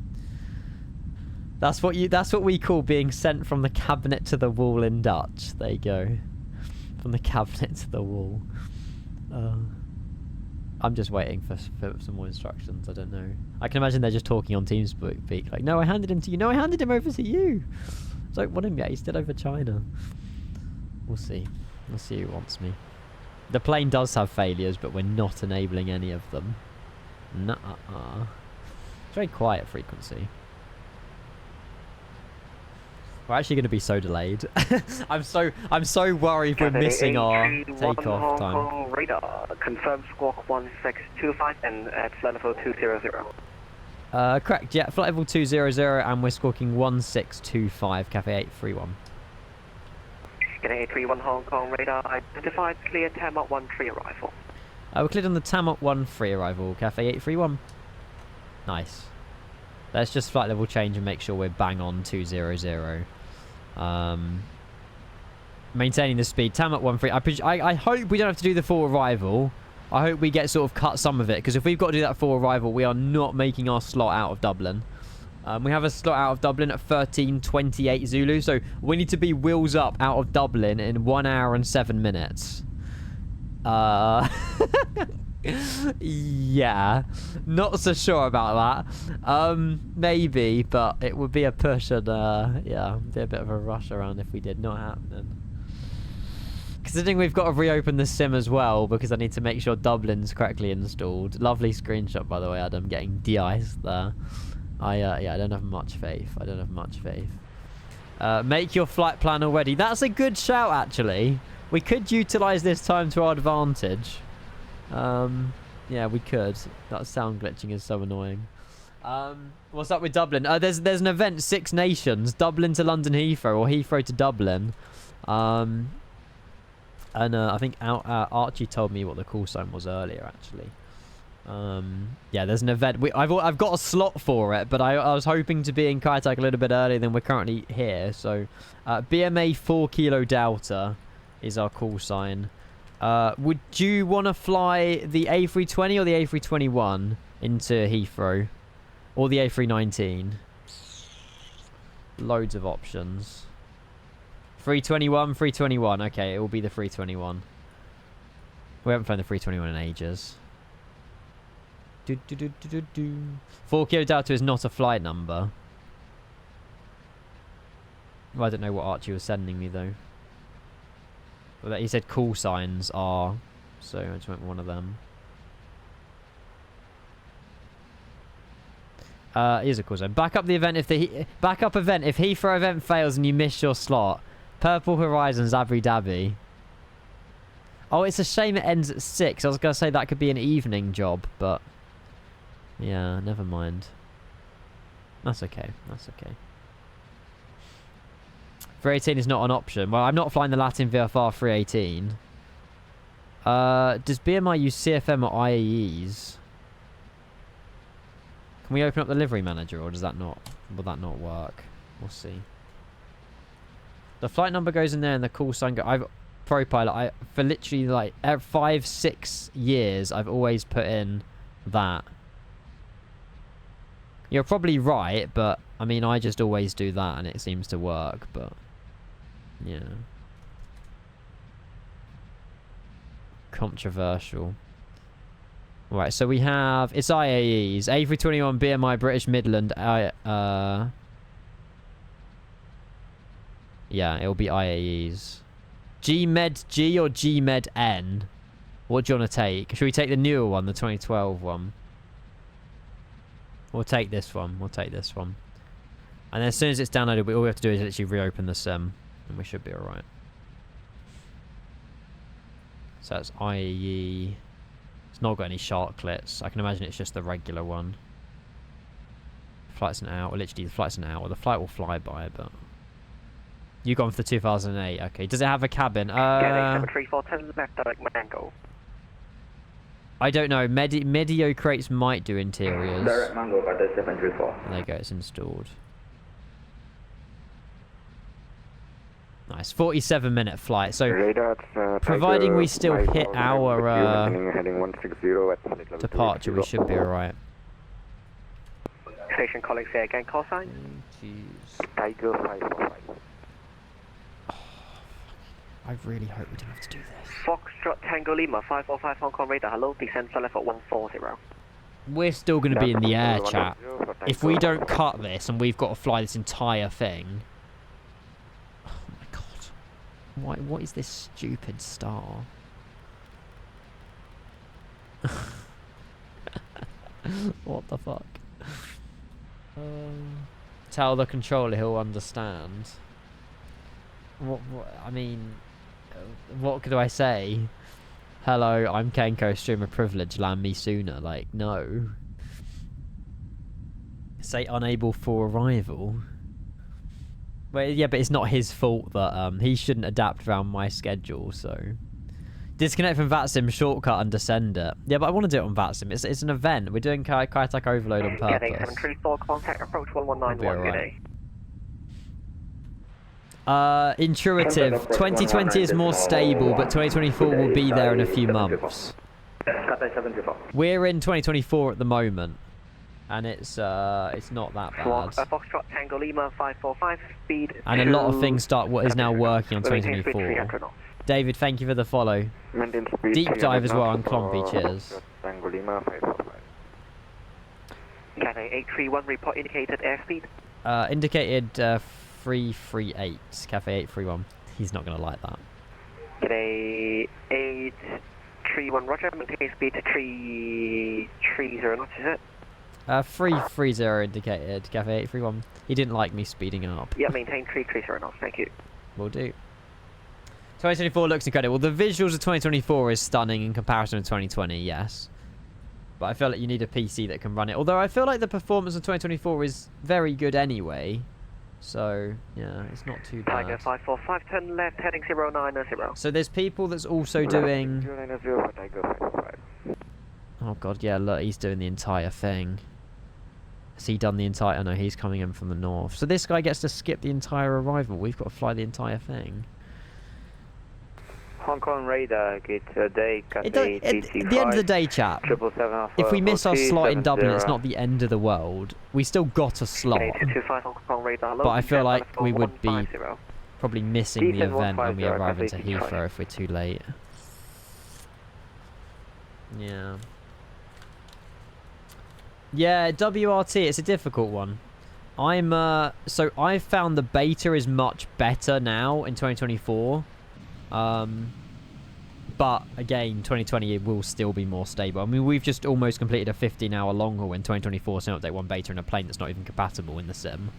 That's what we call being sent from the cabinet to the wall in Dutch. There you go. From the cabinet to the wall. I'm just waiting for some more instructions. I don't know. I can imagine they're just talking on TeamSpeak. Like, no, I handed him to you. No, I handed him over to you. I don't want him yet. He's still over China. We'll see. We'll see who wants me. The plane does have failures, but we're not enabling any of them. Nuh-uh. It's very quiet frequency. We're actually going to be so delayed. I'm so worried we're missing our takeoff time. Radar, confirm squawk 1625 and at flight level 200. Correct, yeah, flight level 200 and we're squawking 1625, Cafe 831. Getting 831 Hong Kong radar, identified clear Tamot 13 arrival. We're cleared on the Tamot 13 arrival, Cafe 831. Nice. Let's just flight level change and make sure we're bang on 200. Maintaining the speed. Tamot 13. I hope we don't have to do the full arrival. I hope we get sort of cut some of it, because if we've got to do that full arrival, we are not making our slot out of Dublin. We have a slot out of Dublin at 13:28 Zulu, so we need to be wheels up out of Dublin in 1 hour and 7 minutes. Yeah, not so sure about that. Maybe, but it would be a push, and yeah, be a bit of a rush around if we did. Not happening. Considering we've got to reopen the sim as well, because I need to make sure Dublin's correctly installed. Lovely screenshot, by the way, Adam, getting de-iced there. Yeah, I don't have much faith. I don't have much faith. Make your flight plan already. That's a good shout, actually. We could utilize this time to our advantage. Yeah, we could. That sound glitching is so annoying. What's up with Dublin? There's an event, Six Nations, Dublin to London Heathrow, or Heathrow to Dublin. And I think Archie told me what the call sign was earlier, actually. Yeah, there's an event. I've got a slot for it, but I was hoping to be in Kai Tak a little bit earlier than we're currently here. So, BMA 4 Kilo Delta is our call sign. Would you want to fly the A320 or the A321 into Heathrow? Or the A319? Loads of options. 321, 321. Okay, it will be the 321. We haven't flown the 321 in ages. 4 Kilo Delta is not a flight number. Well, I don't know what Archie was sending me, though. Well, he said call signs are, so I just went with one of them. Here's a call sign. Backup the event if backup event if Heathrow event fails and you miss your slot. Purple Horizons Abu Dhabi. Oh, it's a shame it ends at 6. I was gonna say that could be an evening job, but yeah, never mind. That's okay. That's okay. 318 is not an option. Well, I'm not flying the Latin VFR 318. Does BMI use CFM or IAEs? Can we open up the livery manager, or does that not? Will that not work? We'll see. The flight number goes in there, and the call sign go. I've ProPilot. For literally like 5-6 years, I've always put in that. You're probably right, but I mean, I just always do that and it seems to work, but yeah. Controversial. Right, so we have, it's IAEs. A321 BMI British Midland. Yeah, it'll be IAEs. GMed G or GMed N? What do you want to take? Should we take the newer one, the 2012 one? We'll take this one. We'll take this one. And then as soon as it's downloaded, all we have to do is literally reopen the sim. And we should be alright. So that's IE. It's not got any sharklets. I can imagine it's just the regular one. Flight's an hour. Literally, the flight's an hour. The flight will fly by, but... You gone for the 2008. Okay. Does it have a cabin? Yeah, 73410 left direct Mango. I don't know. Medio crates might do interiors. Direct Mango by the 734. There you go. It's installed. Nice. 47-minute flight. So, providing we still hit our departure, we should be alright. Station colleagues here again. Call sign. Tiger 545. I really hope we don't have to do this. Foxtrot Tango Lima 545 Hong Kong radar. Hello, descend left at 140. We're still going to be in the air, chat. If we don't cut this and we've got to fly this entire thing... Oh my god. What is this stupid star? What the fuck? Tell the controller he'll understand. What I mean... What could I say? Hello, I'm Kenko, streamer privilege, land me sooner. Like, no. Say unable for arrival. Well, yeah, but it's not his fault that he shouldn't adapt around my schedule, so... Disconnect from VATSIM, shortcut and descend it. Yeah, but I want to do it on VATSIM. It's an event. We're doing Kayatak overload on purpose. 734, contact approach 1191, good day. Intuitive. 2020 is more stable, but 2024 will be there in a few months. We're in 2024 at the moment, and it's not that bad. Foxtrot Tango Lima 545 speed. And a lot of things start what is now working on 2024. David, thank you for the follow. Deep dive as well on Clompy, cheers. Tango Lima 545. Cathay 831 report indicated airspeed. Indicated 338, Cafe 831. He's not going to like that. Today 831 roger, maintain speed to 330 knots, is it? 330 indicated, Cafe 831. He didn't like me speeding up. Yeah, maintain 330 knots, thank you. Will do. 2024 looks incredible. The visuals of 2024 is stunning in comparison to 2020, yes. But I feel like you need a PC that can run it. Although I feel like the performance of 2024 is very good anyway. So, yeah, it's not too bad. Tiger 545, turn left, heading 090. So there's people that's also doing... Oh god, yeah, look, he's doing the entire thing. Has he done the entire... Oh no, he's coming in from the north. So this guy gets to skip the entire arrival. We've got to fly the entire thing. Hong Kong radar, get a day, At the end of the day, chap, if we miss our slot in Dublin, it's not the end of the world. We still got a slot. But I feel like we would be probably missing the event when we arrive into Heathrow if we're too late. Yeah. Yeah, WRT, it's a difficult one. So I've found the beta is much better now in 2024. But again, 2020 it will still be more stable. I mean, we've just almost completed a 15-hour long haul in 2024 sim update 1 beta in a plane that's not even compatible in the sim.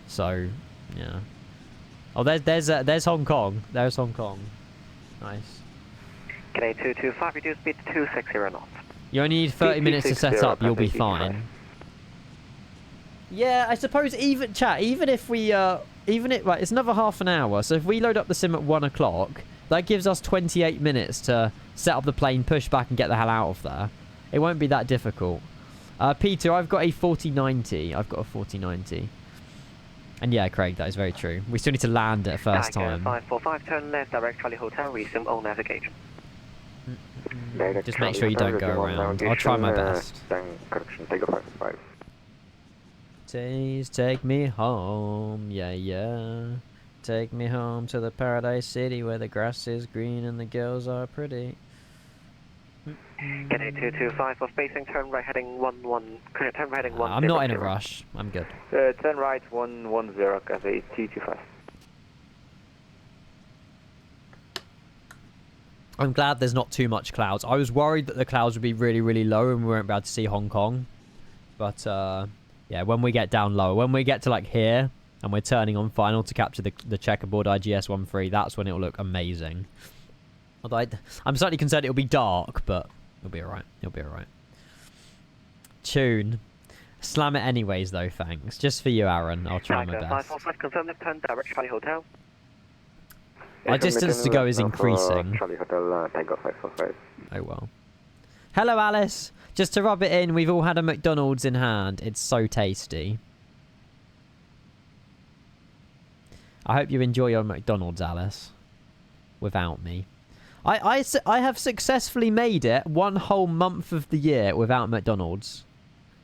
So, yeah. Oh, there's Hong Kong. There's Hong Kong. Nice. G'day 225, reduce speed to 260 knots. You only need 30 minutes to set up. You'll be fine. Yeah, I suppose even if we right, it's another half an hour. So if we load up the sim at 1 o'clock, that gives us 28 minutes to set up the plane, push back, and get the hell out of there. It won't be that difficult. Peter, I've got a 4090. I've got a 4090. And yeah, Craig, that is very true. We still need to land it first time. 545, turn left, direct Charlie Hotel, resume all navigation. Just make sure you don't go around. I'll try my best. Please take me home, yeah, yeah. Take me home to the paradise city where the grass is green and the girls are pretty. Get a 225 for spacing, turn right heading 11, turn right heading 100. I'm not in a rush, I'm good. Turn right 110, Cafe 225. I'm glad there's not too much clouds. I was worried that the clouds would be really, really low and we weren't able to see Hong Kong. But, yeah, when we get down lower, when we get to, like, here, and we're turning on final to capture the checkerboard IGS-13, that's when it'll look amazing. Although I'm slightly concerned it'll be dark, but it'll be alright. It'll be alright. Tune. Slam it anyways, though, thanks. Just for you, Aaron. I'll try my best. 545, confirm left turn, direct Charlie Hotel. My distance to go is increasing. Charlie Hotel, Tango 545. Oh well. Hello, Alice. Just to rub it in, we've all had a McDonald's in hand. It's so tasty. I hope you enjoy your McDonald's, Alice. Without me. I have successfully made it one whole month of the year without McDonald's.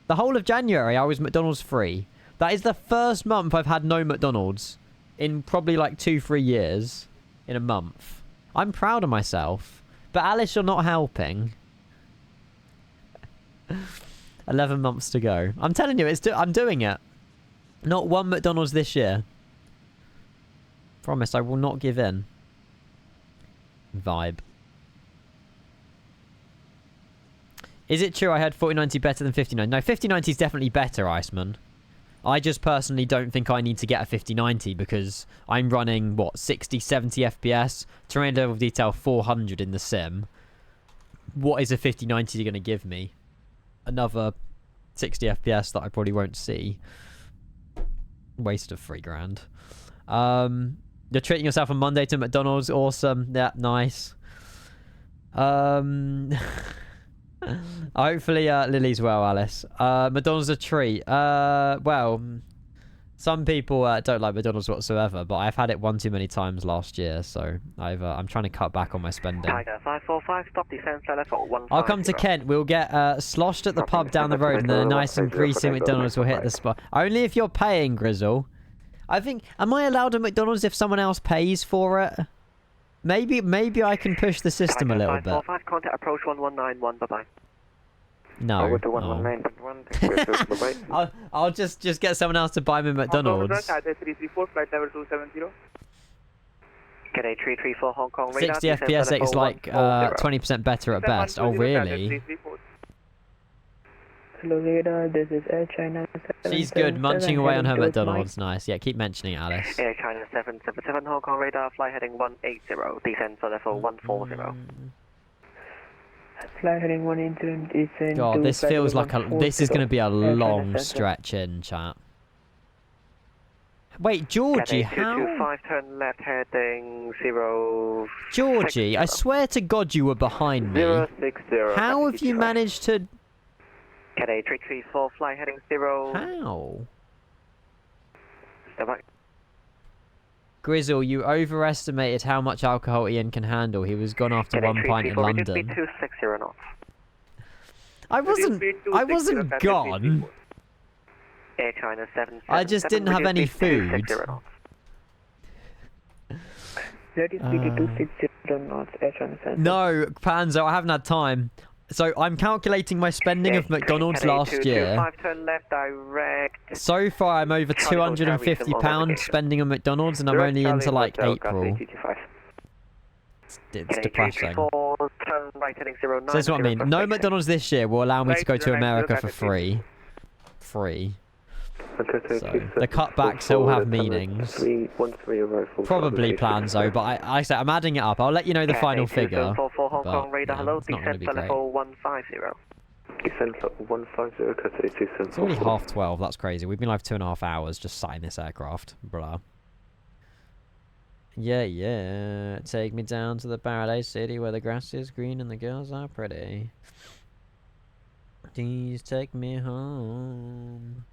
The whole of January, I was McDonald's free. That is the first month I've had no McDonald's in probably like 2-3 years. In a month. I'm proud of myself. But Alice, you're not helping. 11 months to go. I'm telling you, I'm doing it. Not one McDonald's this year. Promise, I will not give in. Vibe. Is it true I had 4090 better than 5090? No, 5090 is definitely better, Iceman. I just personally don't think I need to get a 5090 because I'm running, what, 60, 70 FPS? Terrain level of detail 400 in the sim. What is a 5090 going to give me? Another 60 FPS that I probably won't see. Waste of $3,000. You're treating yourself on Monday to McDonald's. Awesome. Yeah, nice. Hopefully Lily's well, Alice. McDonald's a treat. Well, some people don't like McDonald's whatsoever, but I've had it one too many times last year, so I'm trying to cut back on my spending. Tiger 545, stop descent level 150. I'll come to Kent. We'll get sloshed at the pub down the road, and then a nice and greasy McDonald's will hit the spot. Only if you're paying, Grizzle. I think, am I allowed a McDonald's if someone else pays for it? Maybe I can push the system a little bit. 545, contact approach 1191, bye-bye. No. Over to 119.1. I'll just get someone else to buy me McDonald's. 334, flight level 270. Get a 334 Hong Kong radar. 60 FPS, it's like 20% better at best. Oh, really? Hello radar, this is Air China. She's good, munching away on her McDonald's. Nice. Yeah, keep mentioning it, Alice. Air China 777 Hong Kong radar, fly heading 180, descent to level 140. Fly heading 180, descent. God, this feels like this is going to be a long stretch in, chat. Wait, Georgie, how? 225, turn left heading 0. Georgie, I swear to God you were behind me. 060. How have you managed to? Get a 334, fly heading 0. How? Step back. Grizzle, you overestimated how much alcohol Ian can handle. He was gone after one pint in London. 260 knots. I wasn't gone. Air China 777. I just didn't have any food. 260 knots, Air China 777. No, Panzo, I haven't had time. So I'm calculating my spending of McDonald's last year. Turn left, direct. So far, I'm over £250 spending on McDonald's, and I'm only into like April. It's depressing. So that's what I mean. No McDonald's this year will allow me to go to America for free. So the cutbacks all have meanings. Probably plans though, but I say I'm adding it up. I'll let you know the final figure. But yeah, it's not going to be great. It's already 12:30. That's crazy. We've been live 2.5 hours just sat in this aircraft. Blah. Yeah. Take me down to the paradise city where the grass is green and the girls are pretty. Please take me home.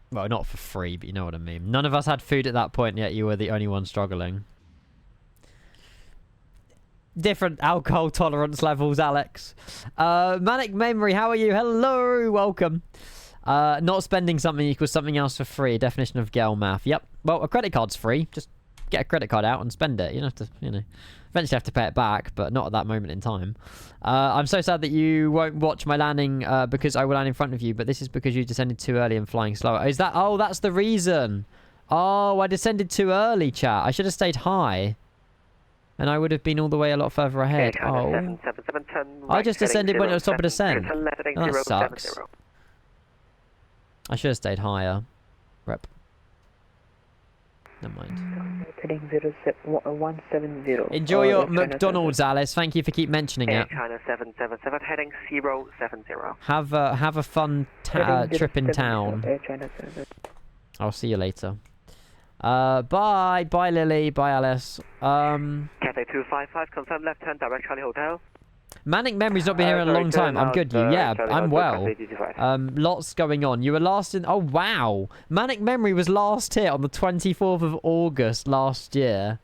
Well, not for free, but you know what I mean. None of us had food at that point, yet you were the only one struggling. Different alcohol tolerance levels, Alex. Manic Memory, how are you? Hello, welcome. Not spending something equals something else for free. Definition of Gale math. Yep. Well, a credit card's free. Just get a credit card out and spend it. You don't have to, you know, eventually have to pay it back, but not at that moment in time. I'm so sad that you won't watch my landing because I will land in front of you, but this is because you descended too early and flying slower. Is that... Oh, that's the reason. Oh, I descended too early, chat. I should have stayed high. And I would have been all the way a lot further ahead. Oh. I just descended when it was top of descent. Oh, that sucks. I should have stayed higher. Rep. Never mind. Heading 170. Enjoy your McDonald's, Alice. Thank you for keep mentioning it. China 777 heading 070. Have a fun trip in town. China 7. I'll see you later. Bye Lily, bye Alice. Cathay 255, confirm left turn direct Charlie Hotel. Manic Memory's not been here in a long time. I'm good, you. Yeah, I'm well. Lots going on. You were last in... Oh, wow. Manic Memory was last here on the 24th of August last year.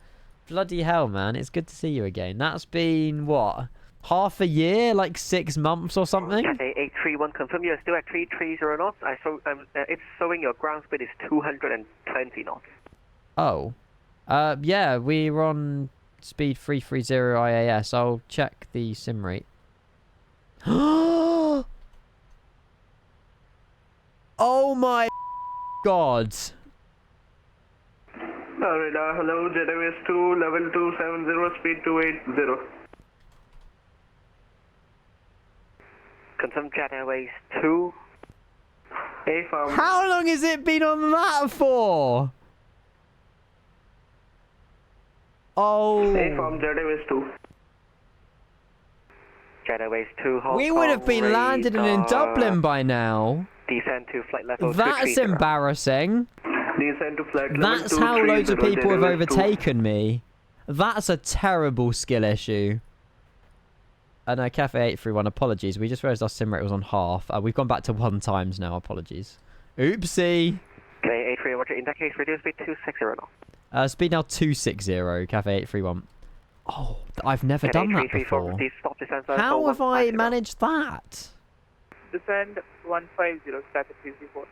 Bloody hell, man. It's good to see you again. That's been, what, half a year? Like 6 months or something? Cathay 831, confirm you're still at 330 knots. It's showing your ground speed is 220 knots. Oh. Yeah, we're on speed 330 IAS. I'll check the sim rate. Oh my god. Radar, hello, JWS 2, level 270, speed 280. Confirm Jet Airways 2. How long has it been on that for? Oh. From Jet Airways 2. Jet Airways 2, Hong we would have been landed in Dublin by now. Descend to flight level That's embarrassing. Descend to flight level That's how loads of people have overtaken me. That's a terrible skill issue. No, Cafe 831, apologies. We just realised our sim rate was on half. We've gone back to 1 times now, apologies. Oopsie. Okay, 831, Roger, in that case, reduce speed 260 knots. Speed now 260, Cafe 831. Oh, I've never done that before. How have I managed that? Descend 150, static 334.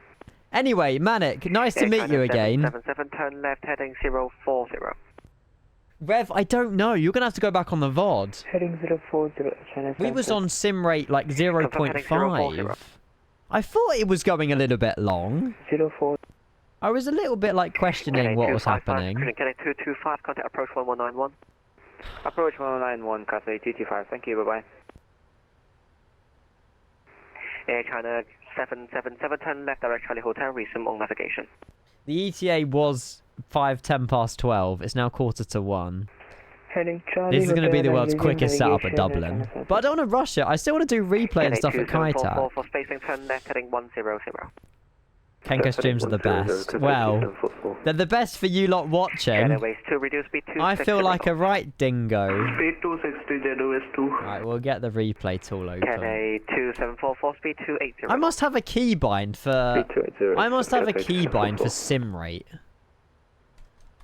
Anyway, Manic, nice to meet you again. 77, turn left, heading 040. Rev, I don't know. You're going to have to go back on the VOD. Heading 040, China 7. We was on sim rate like 0.5. I thought it was going a little bit long. 04. I was a little bit like questioning what was happening. Getting 225, contact approach 1191. Approach 1191, Cathay 225, thank you, bye-bye. Air China 777, turn left, direct Charlie Hotel, resume on navigation. The ETA was 10 past 12. It's now 1:45. This is going to be the world's quickest setup at Dublin. But I don't want to rush it. I still want to do replay and stuff at Kaitak. For spacing, turn left, heading 100. Kenko streams are the best. Well, they're the best for you lot watching. I feel like a right dingo. Speed 260, JWS 2. Right, we'll get the replay tool open. Cathay 2744, speed 280. I must have a keybind for... I must have a keybind for sim rate.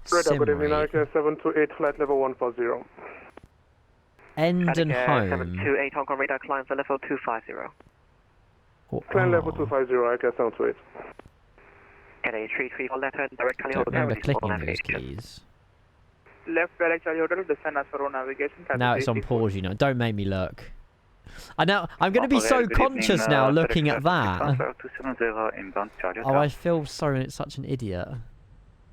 Sim rate. 728, flight level 140. End and home. 728, Hong Kong radar, climb for level 250. Climb level 250, ICAS 728. Cathay 334, left turn, direct Charlie Don't Hotel, remember resume on clicking those navigation. keys. Left direct Charlie Hotel, descend as for own navigation. Now it's on pause, you know. Don't make me look. I know. I'm going to be so conscious now looking at that. Oh, I feel such an idiot.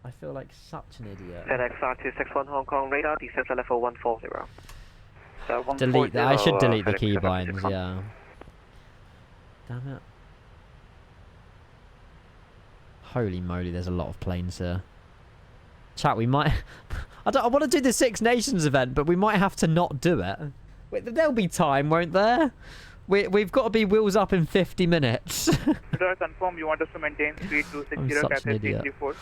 I feel like such an idiot. FedEx 5261 Hong Kong radar, descend to level 140. Delete that. I should delete the keybinds, yeah. Damn it. Holy moly, there's a lot of planes here. Chat, we might... I want to do the Six Nations event, but we might have to not do it. There'll be time, won't there? We've got to be wheels up in 50 minutes. Confirm you want us to maintain speed 260, I'm such an idiot. 334.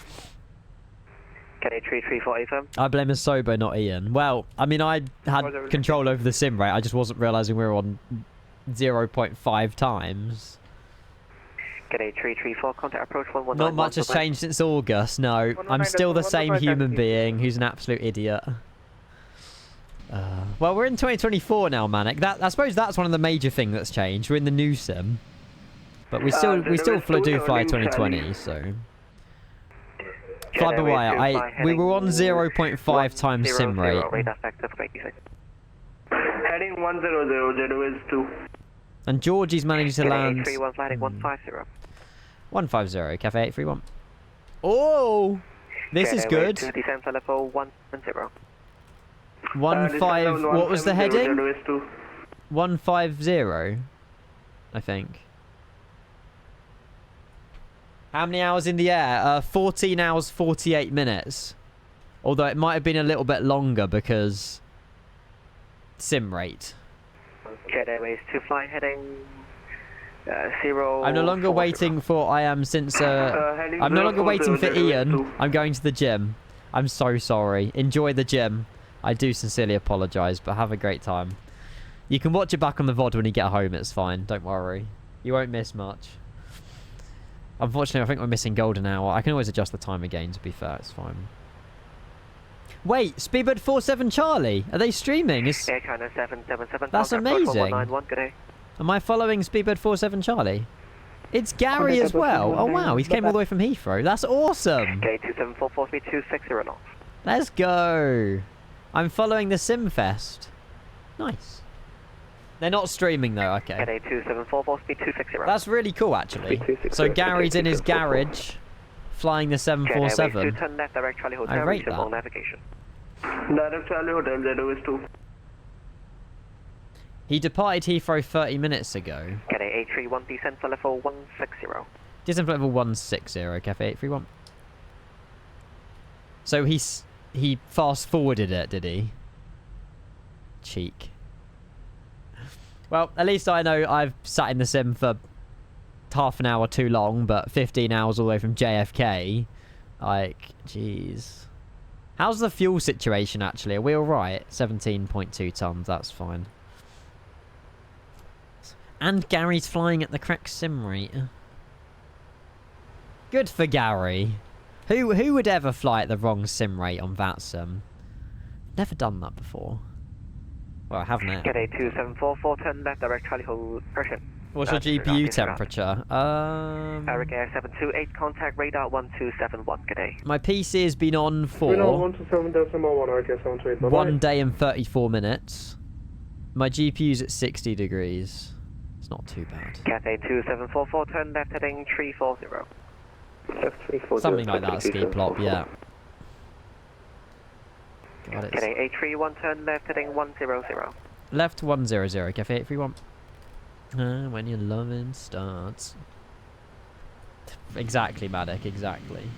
Cathay 334 FM. I blame Asobo, not Ian. Well, I mean, I had control over the sim rate. I just wasn't realising we were on 0.5 times. Cathay 334, contact approach 1191. Not much has changed since August, no. I'm still the same human being who's an absolute idiot. Well, we're in 2024 now, Manic. I suppose that's one of the major things that's changed. We're in the new sim. But we still do fly 2020, so. Fly by wire. We were on 0.5 times sim rate. Heading 100, ZOS 2. And Georgie's managed to land. 831 flying 150. 150, Cafe 831. Oh! This is good. Descent to level 110. 15. What was the heading? 150, I think. How many hours in the air? 14 hours, 48 minutes. Although it might have been a little bit longer because sim rate. Jet Airways 2 flying heading 0. I'm no longer waiting for I'm no longer waiting for Ian. I'm going to the gym. I'm so sorry. Enjoy the gym. I do sincerely apologise, but have a great time. You can watch it back on the VOD when you get home. It's fine. Don't worry. You won't miss much. Unfortunately, I think we're missing golden hour. I can always adjust the time again, to be fair. It's fine. Wait, Speedbird 47 Charlie. Are they streaming? Air China 777. That's amazing. 191, good day. Am I following Speedbird 47 Charlie? It's Gary as well. Oh, wow. He came all the way from Heathrow. That's awesome. Okay, 2744 speed 260 knots. Let's go. I'm following the Simfest. Nice. They're not streaming though, okay. Okay, 2744 speed 260 knots. That's really cool actually. So Gary's in his garage, flying the 747. Turn left, direct Charlie Hotel, I rate that. navigation. Direct Charlie Hotel, ZOS 2. He departed Heathrow 30 minutes ago. Okay, 831 descent for level 160. Descent for level 160, Cafe 831. So he fast forwarded it, did he? Cheek. Well, at least I know I've sat in the sim for half an hour too long, but 15 hours all the way from JFK. Like, jeez. How's the fuel situation, actually? Are we alright? 17.2 tons, that's fine. And Gary's flying at the correct sim rate. Good for Gary. Who would ever fly at the wrong sim rate on that sim? Never done that before. Well, I haven't it. Get a 2744, turn left, direct Charlie hold pressure. What's your GPU temperature? Eric Air 728, contact radar 1271, good day. My PC has been on for 1 day and 34 minutes. My GPU's at 60 degrees. It's not too bad. Cathay 2744, turn left heading 340. Something like that, ski plop, yeah. God, it's... Cathay 831, turn left heading 100. Left 100, Cafe 831. When your loving starts. Exactly, Maddock, exactly.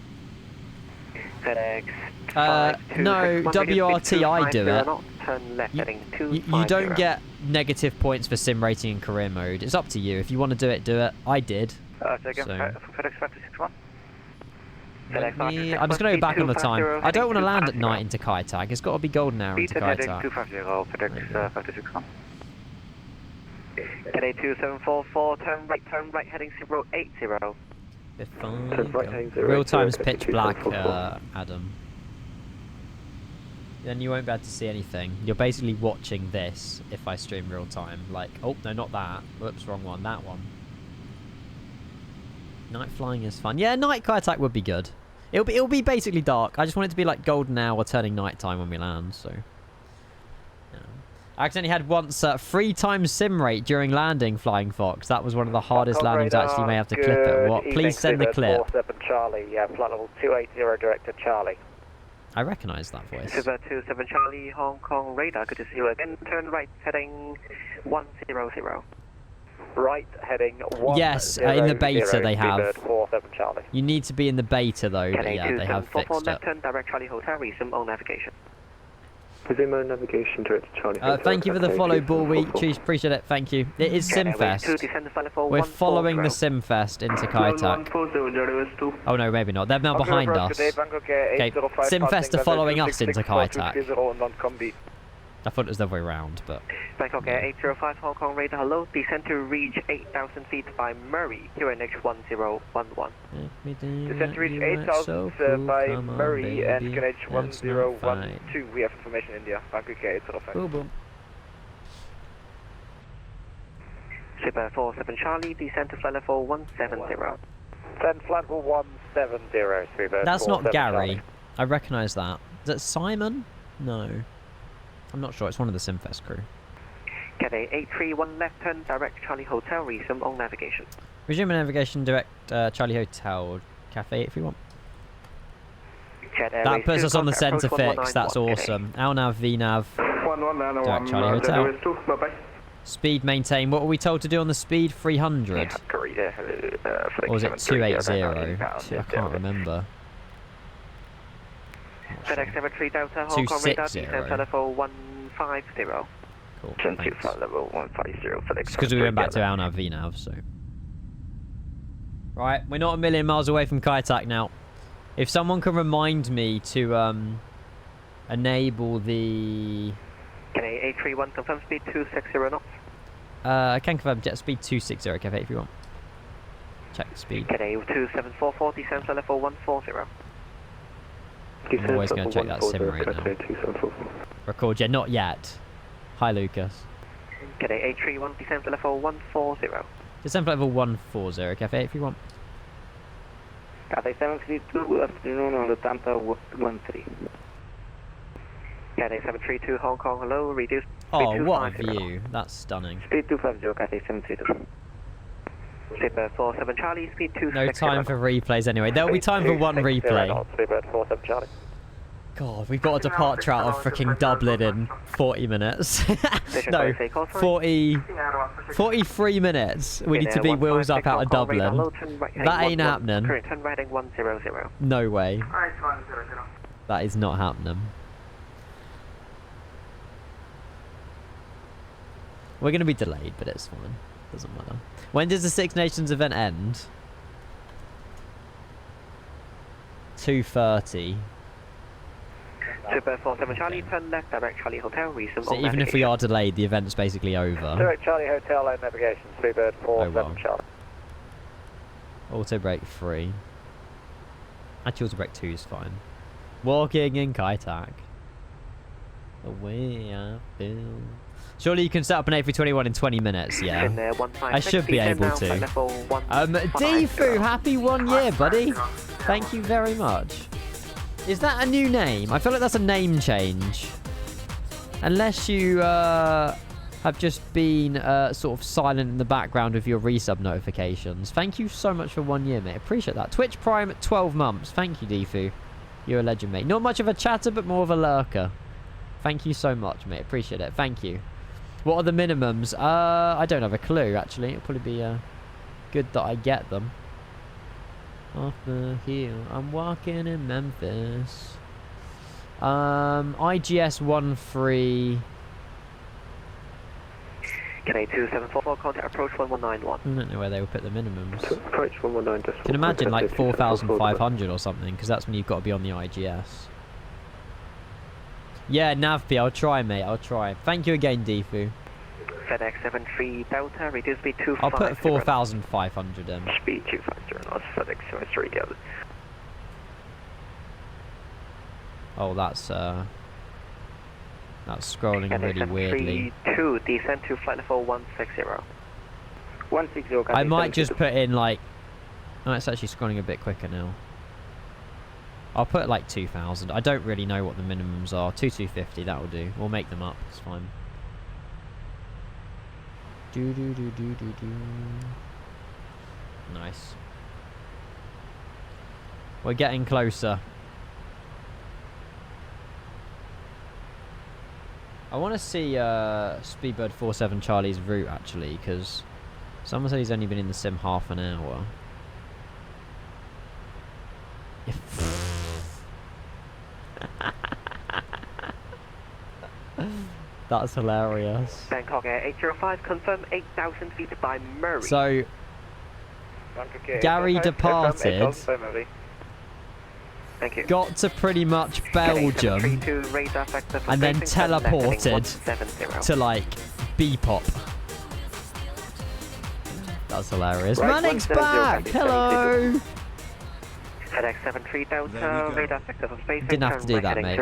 FedEx no, WRT I do it. Turn left heading You don't get negative points for sim rating in career mode. It's up to you. If you want to do it, do it. I did. FedEx 5261. I'm just going to go back on the time. I don't want to land at night into Kai Tak. It's got to be golden hour into Kai Tak. 250, FedEx 561. Get a 2744, turn right heading 080. Real time's pitch black, Adam. Then you won't be able to see anything. You're basically watching this if I stream real time. Like, oh, no, not that. Whoops, wrong one. That one. Night flying is fun. Yeah, night Kai Tak would be good. It'll be basically dark. I just want it to be like golden hour turning night time when we land, so... Yeah. I accidentally had once 3 times sim rate during landing, Flying Fox. That was one of the hardest landings. Actually, you may have to clip it. What? Please send the clip. 47 Charlie, yeah, flight level 280, direct to Charlie. I recognise that voice. Super 27 Charlie, Hong Kong radar. Good to see you again. Turn right, heading 100. Right, heading 100. Yes, in the beta they have. 47 Charlie. You need to be in the beta though, but yeah, they have fixed it. Left turn, direct Charlie Hotel, resume on navigation. Resume on navigation, direct Charlie Hotel. Thank you for the follow, Bullweek. Cheers, appreciate it. Thank you. It is Simfest. We're following the Simfest into Kai Tak. Oh no, maybe not. They're now behind us. Okay, Simfest are following us into Kai Tak. I thought it was the other way around, but... Bangkok Air 805 Hong Kong radar, hello. Descend to reach 8,000 feet by Murray, QNH 1011. Descend to reach 8,000 by Murray and QNH 1012. We have information India. Bangkok Air 805. Boom, boom. Super 47 Charlie, descend to flight level 170. Then flight level 170, Super. That's not Gary. Charlie. I recognise that. Is that Simon? No. I'm not sure. It's one of the Simfest crew. Cadet 831 left turn, direct Charlie Hotel, resume on navigation. Resume navigation, direct Charlie Hotel, Cafe 831. That puts us on the centre fix. That's awesome. LNAV, VNAV, direct Charlie Hotel. Speed maintain. What were we told to do on the speed? 300? Or was it 280? I can't remember. FedEx 73 Delta, Hong Kong radar, descend flight level 150. Cool, Descend to thanks. flight level 150, FedEx. It's because we went back to LNAV, VNAV, so. Right, we're not a million miles away from Kaitak now. If someone can remind me to enable the... Cadet 831, confirm speed 260 knots. I can confirm jet speed 260, Cafe 831. Check speed. Cadet 2744, descend flight level 140. I'm always going to check that sim rate now. Record, yeah, not yet. Hi, Lucas. Cadet 831, descend flight level 140. Descend flight level 140, Cafe 831. Cadet 732, good afternoon on the Tampa 13. Cadet 732, Hong Kong, hello, reduce. Oh, what a view. That's stunning. Speed 250, Cadet 732. Super 47 Charlie, speed 260. No time for replays anyway. There'll be time for one replay. Super 47 Charlie. God, we've got a departure out of freaking Dublin in 40 minutes. No, 43 minutes. We need to be wheels up out of Dublin. That ain't happening. Turn right 100. No way. That is not happening. We're going to be delayed, but it's fine. Doesn't matter. When does the Six Nations event end? 2:30. Super 47 Charlie, turn left, direct Charlie Hotel, resume So on even if we are delayed, the event's basically over. Direct Charlie Hotel and navigation, Speedbird 47 Charlie. Auto brake 3. Actually, auto brake 2 is fine. Walking in Kaitak. The way I feel. Surely you can set up an A321 in 20 minutes, yeah? I should be able to. Defu, happy 1 year, buddy. Thank you very much. Is that a new name? I feel like that's a name change. Unless you have just been sort of silent in the background of your resub notifications. Thank you so much for 1 year, mate. Appreciate that. Twitch Prime at 12 months. Thank you, Defu. You're a legend, mate. Not much of a chatter, but more of a lurker. Thank you so much, mate. Appreciate it. Thank you. What are the minimums? I don't have a clue, actually. It'll probably be good that I get them. Off the hill, I'm walking in Memphis. IGS 13. Cadet 2744, contact approach 1191. I don't know where they would put the minimums. Approach 119. Can imagine like 4,500 or something, because that's when you've got to be on the IGS. Yeah, Navpi, I'll try, mate. I'll try. Thank you again, Defu. FedEx 73 Delta, reduce speed 250. I'll put 4,500 in. Speed 250, not FedEx 73 Delta. Oh, that's scrolling really weirdly. 2, descend to flight level 160. 160. I might just put in like... Oh, it's actually scrolling a bit quicker now. I'll put like 2,000. I don't really know what the minimums are. 2,250, that'll do. We'll make them up. It's fine. Nice. We're getting closer. I want to see Speedbird 47 Charlie's route actually, because someone said he's only been in the sim half an hour. That's hilarious. Bangkok Air 805, confirm 8,000 feet by Murray. So, Gary departed, Thank you. got to pretty much Belgium, and then teleported to like Bpop. That's hilarious. Right, Manic's back! Hello! FedEx 73 There Delta, we go. radar sector for space. Didn't have to do that, mate.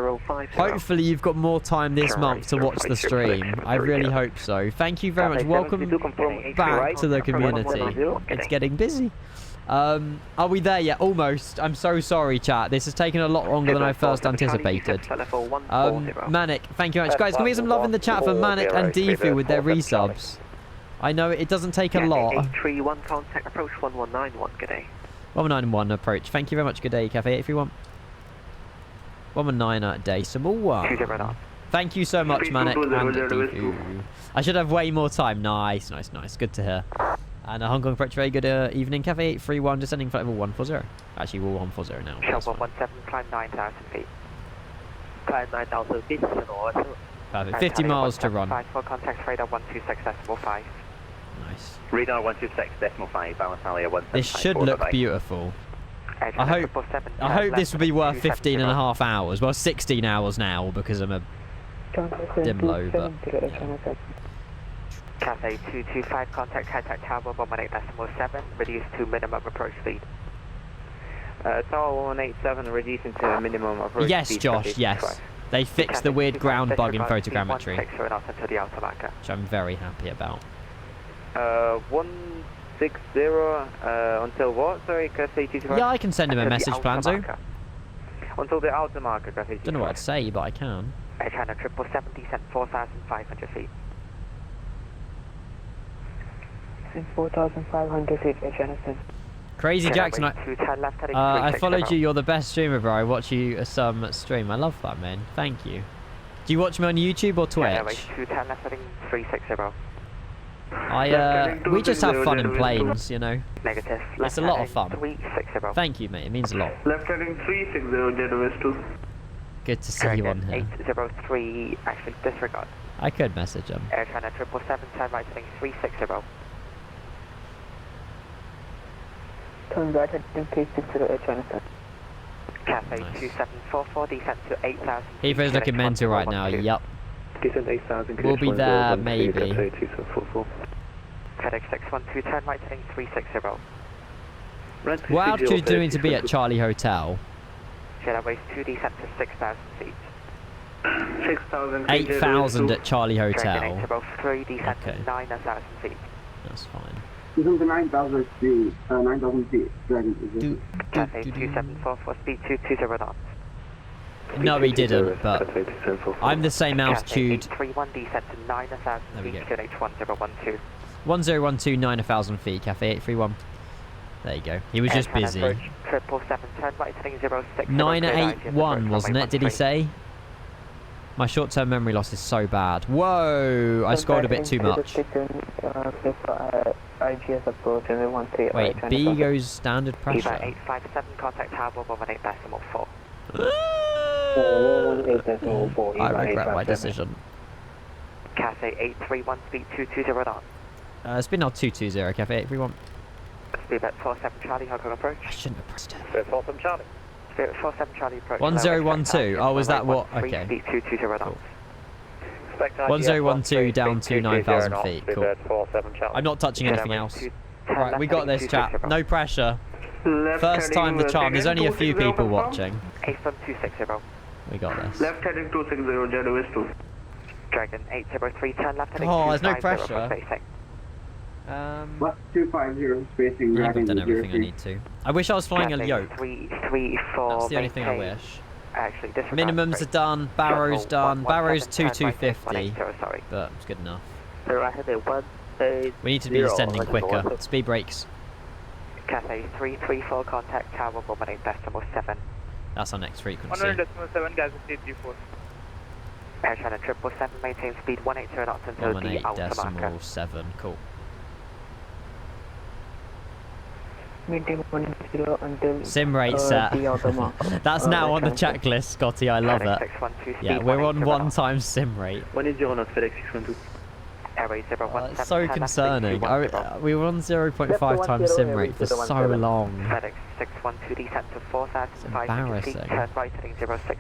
Hopefully you've got more time this month to watch the stream. I really hope so. Thank you very much. Welcome back to the community. It's getting busy. Are we there yet? Almost. I'm so sorry, chat. This has taken a lot longer than I first anticipated. Manic, thank you very much. Guys, can we get some love in the chat for Manic and Defu with their resubs? I know it doesn't take a lot. 831 contact approach 1191, good day. 191 approach. Thank you very much. Good day, Cafe 831. 119 decimal 1. Thank you so much, Manic and Defu. I should have way more time. Nice, nice, nice. Good to hear. And Hong Kong approach, very good evening. Cafe 831, descending flight level 140. Actually, we're 140 now. Shelby 17, climb 9,000 feet. Climb 9,000 feet. Perfect. 50 miles to run. 54 contacts, radar 126.5. Nice. Radar 126.5, balance area 175. This should look beautiful. I hope this will be worth 15 and a half hours. Well, 16 hours now because I'm a dim low, but yeah. Cathay 225, contact High-Tech Tower 118.7, reduce to minimum approach speed. Tower 187, reducing to minimum approach speed. Yes, Josh, yes. They fixed the weird ground bug in photogrammetry, which I'm very happy about. 160, until what? Sorry, Cathay 225? Yeah, I can send him a message, Planzo. Until the outer marker, Cathay 225. Don't know what I'd say, but I can. China 777, descent 4,500 feet. 4,500 feet, Jonathan. Crazy Jackson, I followed you. You're the best streamer, bro. I watch you some stream. I love that, man. Thank you. Do you watch me on YouTube or Twitch? We just have fun in planes, you know. Negative. It's a lot of fun. Thank you, mate. It means a lot. Left heading 360, Jet 2. Good to see you on here. 803, actually disregard. I could message him. Air China 777, turn right heading 360. Turn right heading 360, Jonathan. Cathay 2744, descent to 8,000. Heathrow's looking mental right now, yup. Descent 8,000. We'll be there, maybe. FedEx 612, turn right heading 360. What altitude are you doing to be at Charlie Hotel? Jet Airways 2, descent to 6,000 feet. 6,000 8,000 at Charlie Hotel. 3, descent to 9,000 feet. That's fine. Descent to 9,000 feet, 9,000 feet. Cathay 2744, speed 220 knots. No, he didn't, but I'm the same altitude. 31, descent to 9,000 feet, QNH 1012. 1012, 9,000 feet, Cafe 831. There you go. He was just busy. 777, turn right heading 06. 981, wasn't it? Did he say? My short-term memory loss is so bad. Whoa! I scrolled a bit too much. Wait, B goes standard pressure. 857, contact Tower 118.4. I regret my decision. Cathay 831, speed 220 knots. Speed now 220, Cafe 831. Speed at 47 Charlie, Hong Kong approach. I shouldn't have pressed it. Spirit 47 Charlie. Spirit 47 Charlie approach. 1012. Oh, was that what? Okay. Speed 220 knots. 1012 down to 9,000 feet. Cool. I'm not touching anything else. Right, we got this, chat. No pressure. First time the charm. There's only a few people watching. A-Fun 260. We got this. Left heading 260, Jet 2. Dragon 803, turn left heading 250. Oh, there's no pressure. What? 250 spacing. I think I've done everything I need to. I wish I was flying a yoke. 334. That's the only thing I wish. Actually, Minimums are done. Barrow's done. Barrow's 2250. But it's good enough. We need to be descending quicker. Speed brakes. Cathay 334, contact Tower 118.7. That's our next frequency. 100.7, guys, speed 34. Air China 777, maintain speed 180 knots until the outer marker. 118.7. Cool. Maintain 180 until Sim rate set. That's now on the checklist, Scotty. I love it. Yeah, we're on 1 times sim rate. 180 knots, FedEx 612. Airway 017. It's so concerning. We were on 0.5 times sim rate for so long. FedEx 612, descent to 4,500 feet. Turn right heading 060.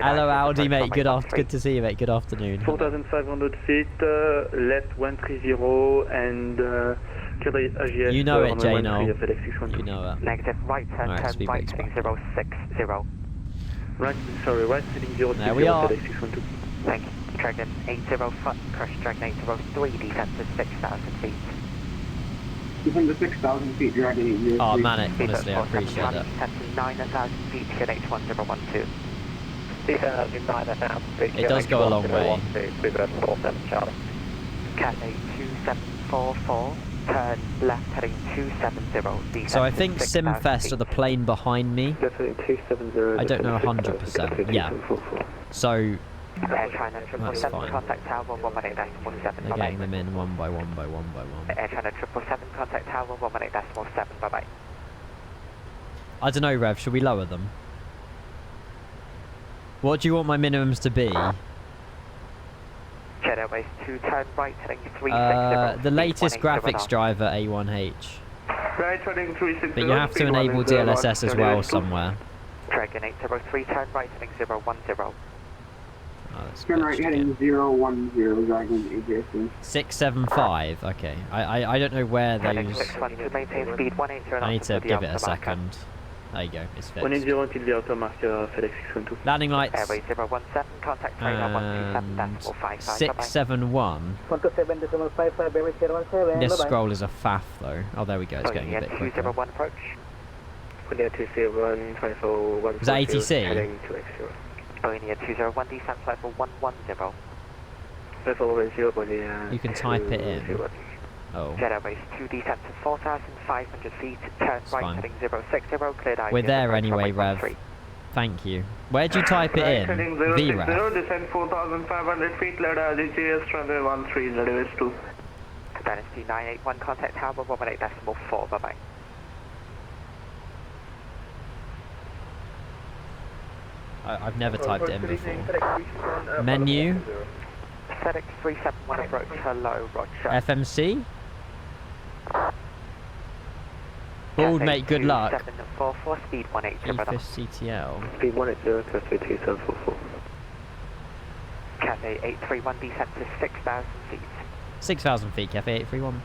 Hello, Audi, mate. Good to see you, mate. Good afternoon. 4,500 feet, left 130 and You know it, J-Null. You know it. Negative, right turn, Alright, turn speed right, breaks heading back. 060. Right, sorry, right heading 060. There we are. Thank you. Dragon 80 foot, crush Dragon 803, descent to 6,000 feet. Descend to 6,000 feet, Dragon 803. Oh, Manic, Speed honestly, I up appreciate that. Descent to 9,000 feet, QNH 1012. Descent to 9,000 feet. It does go a long way. Speed 47 Charlie. Cathay 2744, turn left heading 270, descent So I to think 6,000 Simfest feet. are the plane behind me. Definitely 270. I don't know 100%. Yeah. So Air China That's 777, fine. contact tower 118.7, they're getting them in one by one by one by one. Air China 777, contact tower 118.7, bye bye. I don't know, Rev. Should we lower them? What do you want my minimums to be? Jet Airways 2, turn right heading 360. The latest speed 180 graphics driver A1H. Right heading 360. But you have to enable DLSS as well somewhere. Dragon 803, turn right heading 010. Oh, that's Turn right glitched heading again. 010, Dragon 803. 675. Okay. I don't know where Heading those. 612, maintain speed 180. I need to give it a second. There you go. It's fixed. 180 until the auto marker FedEx 612. Landing lights. Airway 017, contact trainer And 127.55. 671. 127.55, Airway 017. This scroll is a faff though. Oh, there we go. It's getting a bit quicker. 201 approach. 201, 24, Is that ATC? Heading 2X0. Boeing 201, descent flight for 110. You can type it in. Oh. Jet Airways 2, descent to 4,500 feet, turn It's right fine. heading 060, cleared IVS. We're there anyway, Rev. Thank you. Where'd you type it in? VREV. Descent 4,500 feet, lead RGGS runway 13, Leaders 2. Dynasty 981, contact tower 118.4, bye bye. I've never typed it in before. Menu. FedEx 371 approach, hello, Roger. FMC. Bald mate, good luck. 744, speed 180, brother. EFIS CTL. Speed 180, Cathay 2744. Cathay 831, descent to 6,000 feet. 6,000 feet, Cafe 831.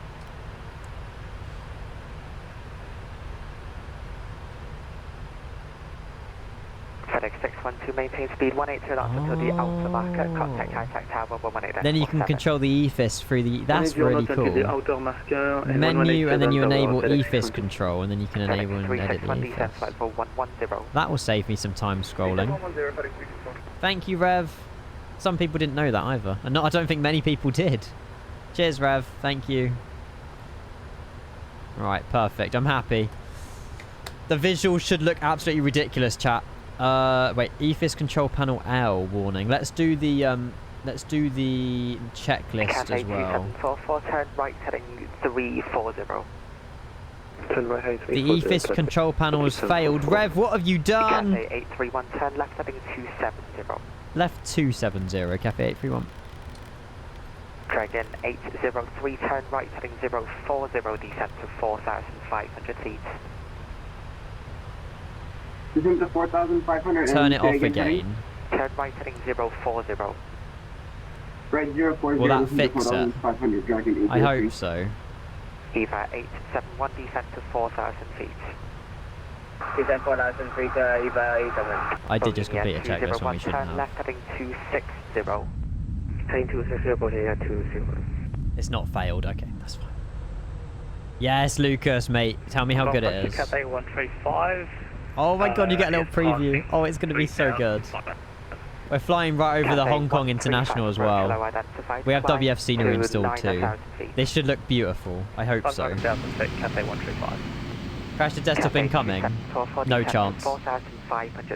FedEx 612, maintain speed 180 knots until the outer marker, contact contact tower 118. Then you can control the EFIS through the. That's really cool. Menu, and then you enable EFIS control, and then you can enable and edit the EFIS. That will save me some time scrolling. Thank you, Rev. Some people didn't know that either, and I don't think many people did. Cheers, Rev. Thank you. Right, perfect. I'm happy. The visuals should look absolutely ridiculous, chat. Wait, EFIS control panel L warning. Let's do the checklist as well. 744, turn right heading 340. Turn right heading 340. The EFIS control panel has failed. Rev, what have you done? Cafe 831, turn left heading 270. Left 270, Cafe 831. Dragon 803, turn right heading 040, descent to 4,500 feet. Descend to 4,500. Turn it off again. Turn right heading 040. Right 040. Will that fix it? 4,500, Dragon 803. I hope so. EVA 871, descent to 4,000 feet. Descent 4,000 feet, EVA 87. I did just complete a checklist when we shouldn't turn have. left heading 260. Heading 260, but here 20. It's not failed. Okay, that's fine. Yes, Lucas, mate. Tell me how good it is. Cathay 135. Oh my god, you get a little preview. Oh, it's going to be so good. We're flying right over the Hong Kong International as well. We have WF scenery installed too. This should look beautiful. I hope so. Cathay 135. Crash the desktop incoming. No chance.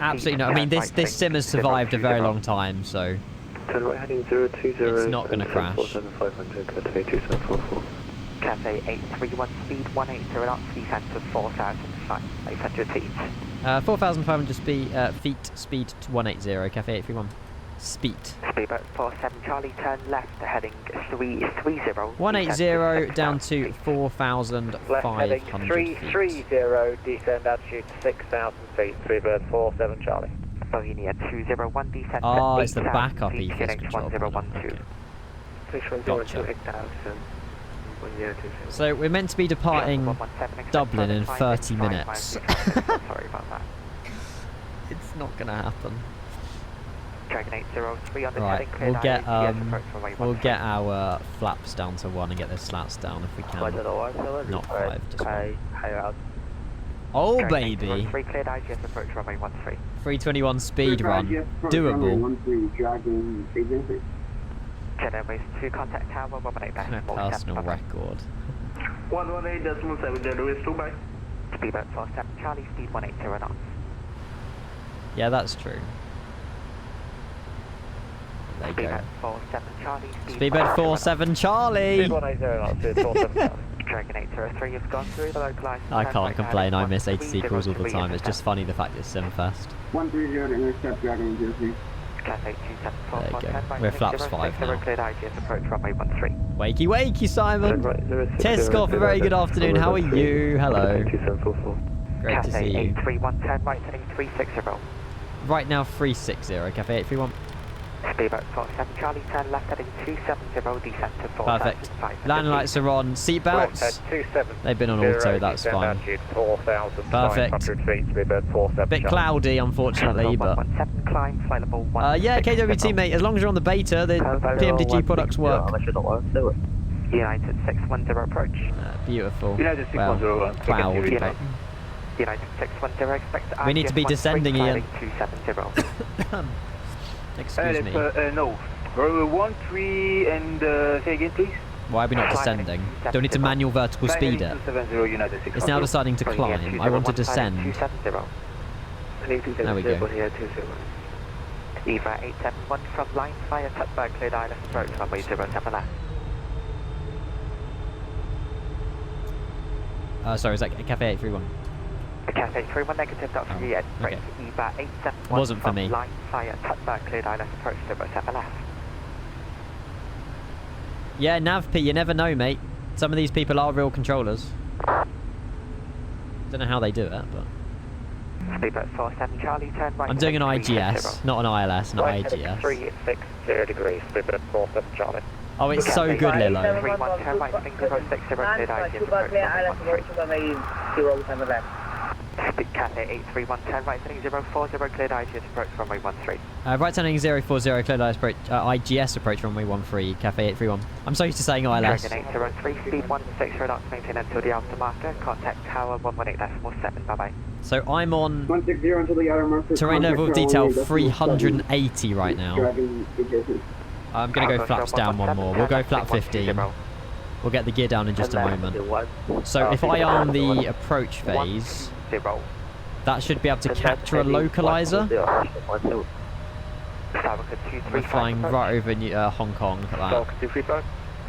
Absolutely no. I mean, this sim has survived a very long time, so Turn right heading 020. it's not going to crash. 4,500, Cathay 2744. Cathay 831, speed 180 knots, descent to 4,500 feet. 4,500 feet, speed 180, Cafe 831. Speed. Speedboat 47 Charlie, turn left, heading 330. 180 down to 4,500 feet. 330, descend altitude 6,000 feet, Speedbird 47 Charlie. Bohemia 201, descent Oh, to it's the 8,000 backup feet, EFIS QNH control panel. 1012. Okay. Fish 102, Gotcha. 8,000. So we're meant to be departing 117, Dublin in 30 5, minutes. Sorry about that. It's not gonna happen. Dragon 803 on the Right, heading, cleared we'll get IAS, approach runway 13. we'll get our flaps down to 1 and get the slats down if we can. Not 5, just 1. Oh baby! 3 cleared IGS, approach runway 13. 321 speed run, doable. Jet Airways 2 contact tower 118 My personal record. 118.70 is 2 by. Speedboat 47 Charlie, speed 180 knots. Yeah, that's true. There you go. Speedboat 47 Charlie, Speedboat 47 Charlie! Speed 180 knots, speed 47. Dragon 803 has gone through the localized. I can't complain, I miss ATC calls all the time. It's just funny the fact it's Simfest. 130 to intercept Dragon Jersey. There you go. We're flaps 5 now. Cleared IGS, approach runway 13. Wakey wakey, Simon! Tiskoff, a very good afternoon. How are you? Hello. Great to see you. 83110, right heading 360. Right now 360, Cafe 831. Speedboat 47 Charlie, turn left heading 270, descent to 4. Perfect. Landing lights are on. Seatbelts. They've been on auto, that's fine. Perfect. Bit cloudy, unfortunately, but... yeah, KWT, mate. As long as you're on the beta, the PMDG products work. United 610 approach. Beautiful. United 610. Cloud. United 610, expect We need to be descending, Ian. 270. Excuse me. No. 1-3 and say again, please. Why are we not descending? Do we need to manual vertical speed it? It's now deciding to climb. I want to descend. There we go. Eva 871 from line fire, Tutberg cleared island, approach runway 07 left. Sorry, is that Cafe 831? Cafe 31 negative, Dr. Oh, Ed. okay. Eva 871 Wasn't for from me. line fire, Tutberg cleared island, approach 07 left. Yeah, NavP, you never know, mate. Some of these people are real controllers. Don't know how they do it, but... Speedboat 47 Charlie, turn right. I'm doing an IGS, not an ILS, not IGS. 360 degrees, Speedboat 47 Charlie. Oh, it's so good, Lilo. 31 turn right, heading 060, cleared IGS, approach runway 13. Cafe 831 turn right, heading 040, cleared IGS, approach runway 13. Right turning 040, cleared IGS, approach runway 13, Cafe 831. I'm so used to saying ILS. Dragon 803, speed 160 knots, maintain until the aftermarket, contact tower 118.7, bye-bye. So I'm on 160 until the outer marker. terrain level of detail 380 right now. I'm going to go flaps down one more. We'll go flap 15. We'll get the gear down in just a moment. So if I arm the approach phase, that should be able to capture a localizer. We're flying right over Hong Kong, look at that.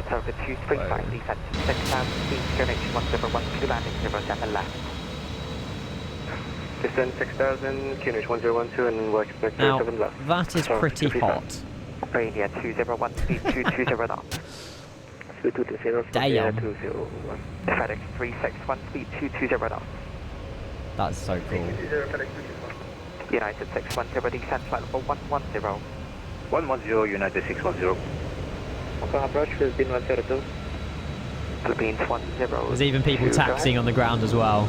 Toga 235, descent to 6,000 feet, QNH 101, to landing 07 left. Descent 6,000, QNH 1012, and we're expecting Now, 7 left. that is pretty hot. Radio 201, speed 220 knots. Damn. FedEx 361, speed 220 knots. That's so cool. United 610, descent flight level 110. 110, United 610. Approach, Philippines 102. Philippines 10. There's even people taxiing on the ground as well.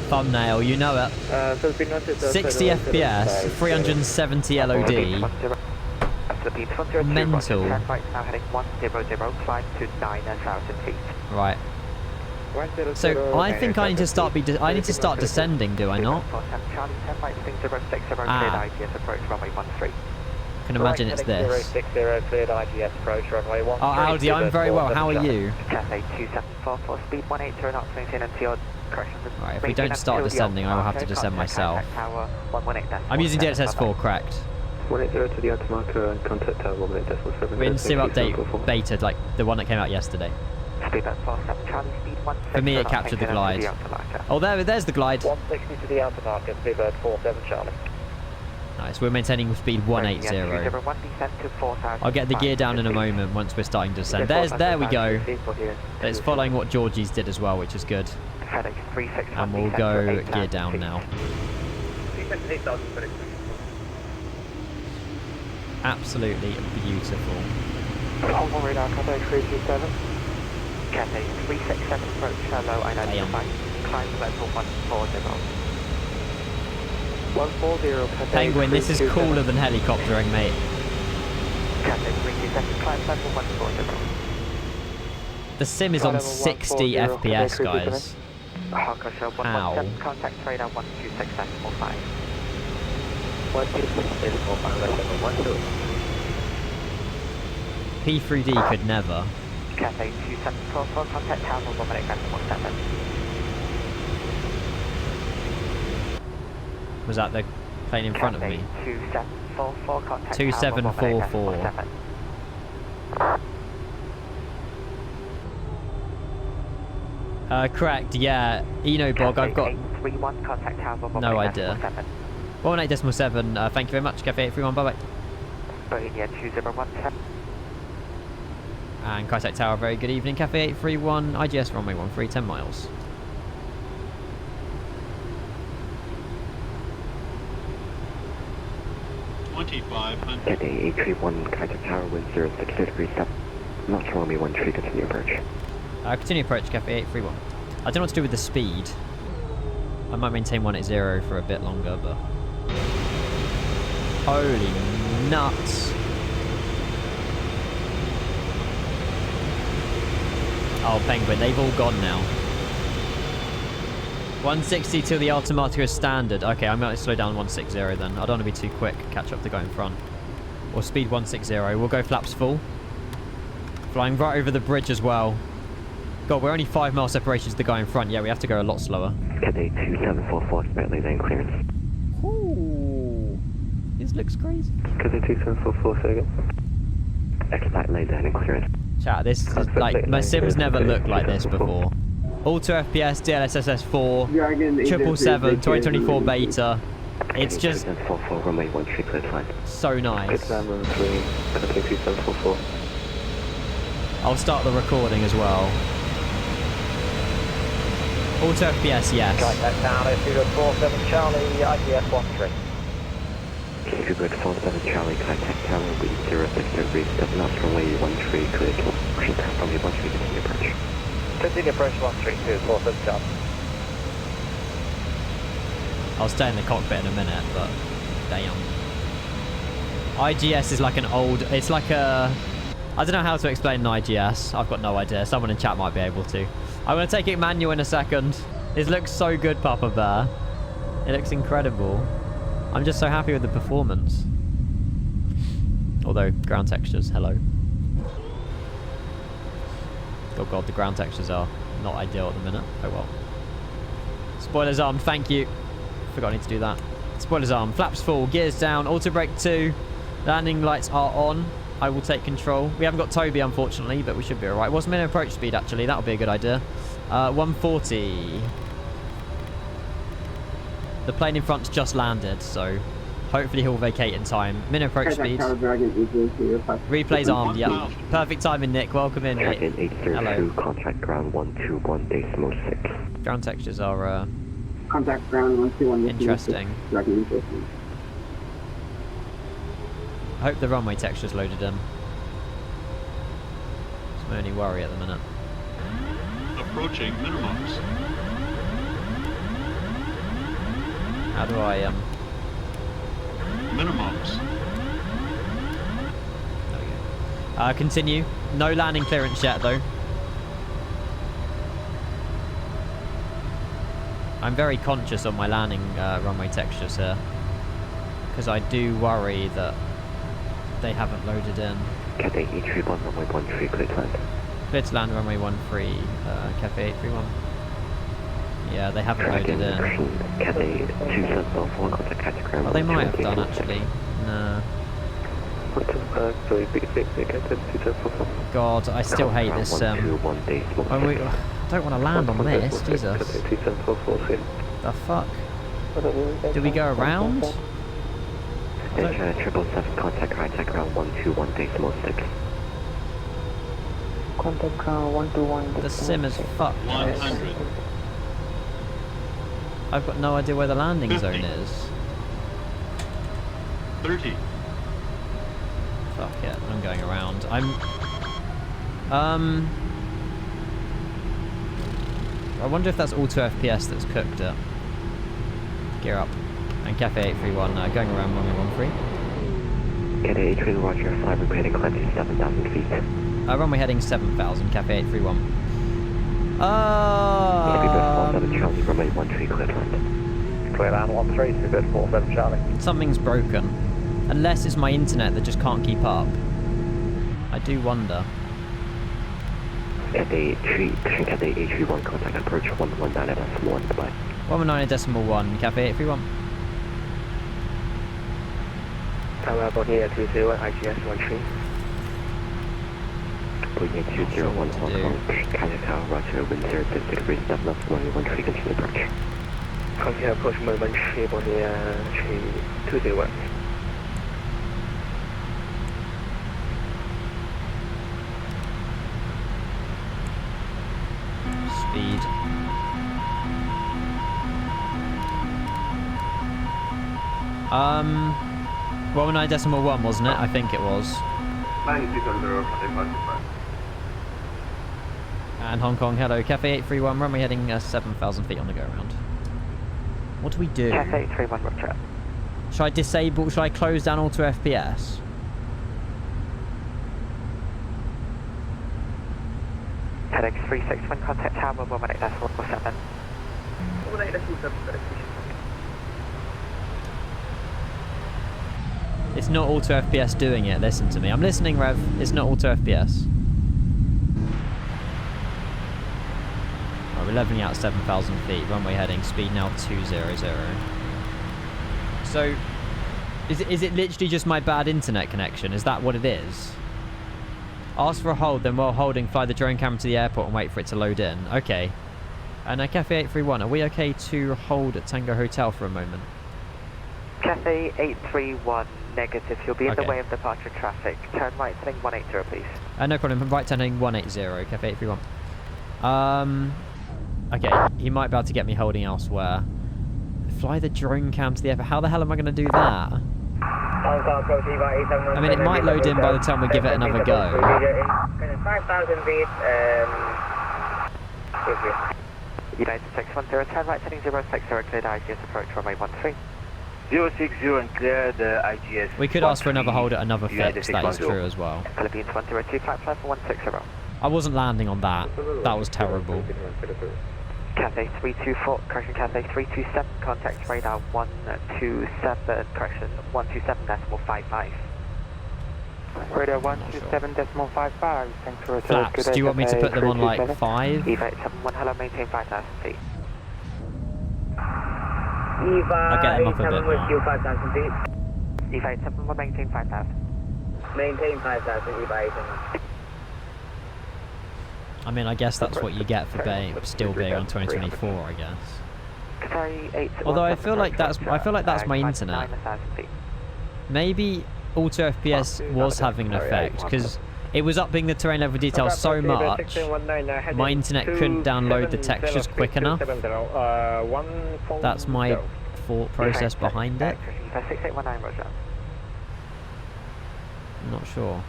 Thumbnail, you know it. 60 FPS, 370 LOD. Mental. Now heading 100, climb to 9,000 feet. Right. So I think I need to start descending, do I not? Ah. I can imagine it's this. 060, cleared IGS, approach runway 13. Oh, Aldi, I'm very well. How are you? Cafe 2744, speed 180 knots, maintain until correction. Right, if we don't start descending, I will have to descend myself. I'm using DSS 4, correct? 180 to the aftermarket and contact tower 118.7. We're in Sim Update beta, like the one that came out yesterday. For me, it captured the glide. Oh, there's the glide. 160 to the aftermarket, Speedbird 47 Charlie. Nice, we're maintaining speed 180. I'll get the gear down in a moment once we're starting to descend. There we go. It's following what Georgie's did as well, which is good. And we'll go gear down now. Absolutely beautiful. Cathay 367 approach, hello, identify. Climb level 140. 140, Cathay. Penguin, this is cooler than helicoptering, mate. Cathay 327, climb level 140. The sim is on 60 FPS, guys. How? Contact radar 126.45. 126.45, P3D could never. Cathay 2744, contact tower 117. Was that the plane in front of me? 2744, contact 2744. Correct, yeah. Enobog, I've got 831, contact tower no idea. 18.7, thank you very much, Cafe 831, bye bye. Bohemia 2017. And Kaisek Tower, very good evening. Cafe 831, IGS runway 13, 10 miles. Cathay 831, Kaisek Tower, wind 06 degrees 7. Not runway 13, continue approach. Continue approach, Cafe 831. I don't know what to do with the speed. I might maintain 180 for a bit longer, but... Holy nuts. Oh, Penguin, they've all gone now. 160 till the Automatica is standard. Okay, I'm going to slow down 160 then. I don't want to be too quick. Catch up to go in front. Or speed 160. We'll go flaps full. Flying right over the bridge as well. God, we're only 5 mile separation to the guy in front. Yeah, we have to go a lot slower. Cathay 2744, expect lane clearance. Ooh. This looks crazy. Cathay 2744, say again. Expect lane clearance. Chat, this is like, my sims never looked like this before. Auto FPS, DLSS 4, 777, 2024 beta. It's just so nice. I'll start the recording as well. Auto FPS, yes. Contact down at 47 Charlie, IGS 13. Cubic 47 Charlie, contact tower, wind 06 degrees, 7 knots, runway 13, clear to pushing past runway 13, continue approach. Continue approach 132, 47 Charlie. I'll stay in the cockpit in a minute, but damn. IGS is like an old, it's like a, I don't know how to explain an IGS. I've got no idea. Someone in chat might be able to. I'm going to take it manual in a second. This looks so good, Papa Bear. It looks incredible. I'm just so happy with the performance. Although, ground textures, hello. Oh god, the ground textures are not ideal at the minute. Oh well. Spoilers arm, thank you. Forgot I need to do that. Spoilers arm, flaps full, gears down, auto brake 2. Landing lights are on. I will take control. We haven't got Toby, unfortunately, but we should be alright. What's minimum approach speed, actually? That'll be a good idea. 140. The plane in front's just landed, so hopefully he'll vacate in time. Minimum approach speed. Replay's armed, yeah. Perfect timing, Nick. Welcome in, mate. Hello. Contact ground 121.6. Ground textures are Contact ground 121. interesting. I hope the runway texture's loaded in. It's my only worry at the minute. Approaching minimums. How do I Minimums. There we go. Continue. No landing clearance yet, though. I'm very conscious of my landing runway textures here, because I do worry that they haven't loaded in. Cathay 831, runway 13, clear to land. Clear to land, runway 13, Cafe 831. Yeah, they haven't loaded in. Cathay 2744, contact catch ground. Oh, they might have done, actually. No. God, I still hate this. I don't want to land on this, Jesus. The fuck? Do we go around? 777, contact high-tech ground 121.6. Contact ground 121. The sim is fucked. 100. I've got no idea where the landing 50. zone is. 30. Fuck it, I'm going around. I wonder if that's auto FPS that's cooked it. Gear up. And Cafe 831 going around runway 13. Cafe 831, Roger, fly runway heading climb to 7,000 feet. Runway heading 7,000, Cafe 831. Charlie, runway 13, clear land. Clear land 13, Seabird 47 Charlie. Something's broken. Unless it's my internet that just can't keep up. I do wonder. Cafe 831, contact approach 119.1, goodbye. 119.1, Cafe 831. Tower Bonnier 201, IGS 13. Bonnier 201, Hong Kong, KJFK, Roger, wind 0 degrees, step left, runway 13, continue approach. Continue approach, runway 13, Bonnier 201. Speed. Well, 9.1, wasn't it? I think it was. And Hong Kong, hello. Cafe 831, runway heading 7,000 feet on the go around. What do we do? Cafe 831, roger. Should I disable, should I close down auto FPS? Heading 361, contact tower 118.7. It's not auto FPS doing it, listen to me. I'm listening, Rev. It's not auto FPS. Right, we're leveling out 7,000 feet. Runway heading, speed now 200. So, is it literally just my bad internet connection? Is that what it is? Ask for a hold, then while holding, fly the drone camera to the airport and wait for it to load in. Okay. And Cafe 831, are we okay to hold at Tango Hotel for a moment? Cafe 831, negative. You'll be in the way of departure traffic. Turn right, heading 180, please. No problem. Right turn heading 180, Cafe 831. Okay, he might be able to get me holding elsewhere. Fly the drone cam to the airport. How the hell am I going to do that? I mean, it might load in by the time we give it another go. 5,000 feet, United 610, turn right, heading 060, cleared IGS approach, runway 13. 060 and clear the IGS. We could ask for another hold at another fix, that is true as well. Philippines 102, flight for 160. I wasn't landing on that. That was terrible. Cafe 324, correction, Cafe 327, contact radar 127, correction, 127.55. Radar 127.55, thanks for return. Flaps, do you want me to put them on like 5? E871, hello, maintain 5,000 feet. I'll get them up a bit more. E871, maintain 5,000. Maintain 5,000, E871. I mean, I guess that's what you get for still being on 2024, I guess. Although I feel like that's my internet. Maybe auto FPS was having an effect because it was upping the terrain level details so much. My internet couldn't download the textures quick enough. That's my thought process behind it. I'm not sure.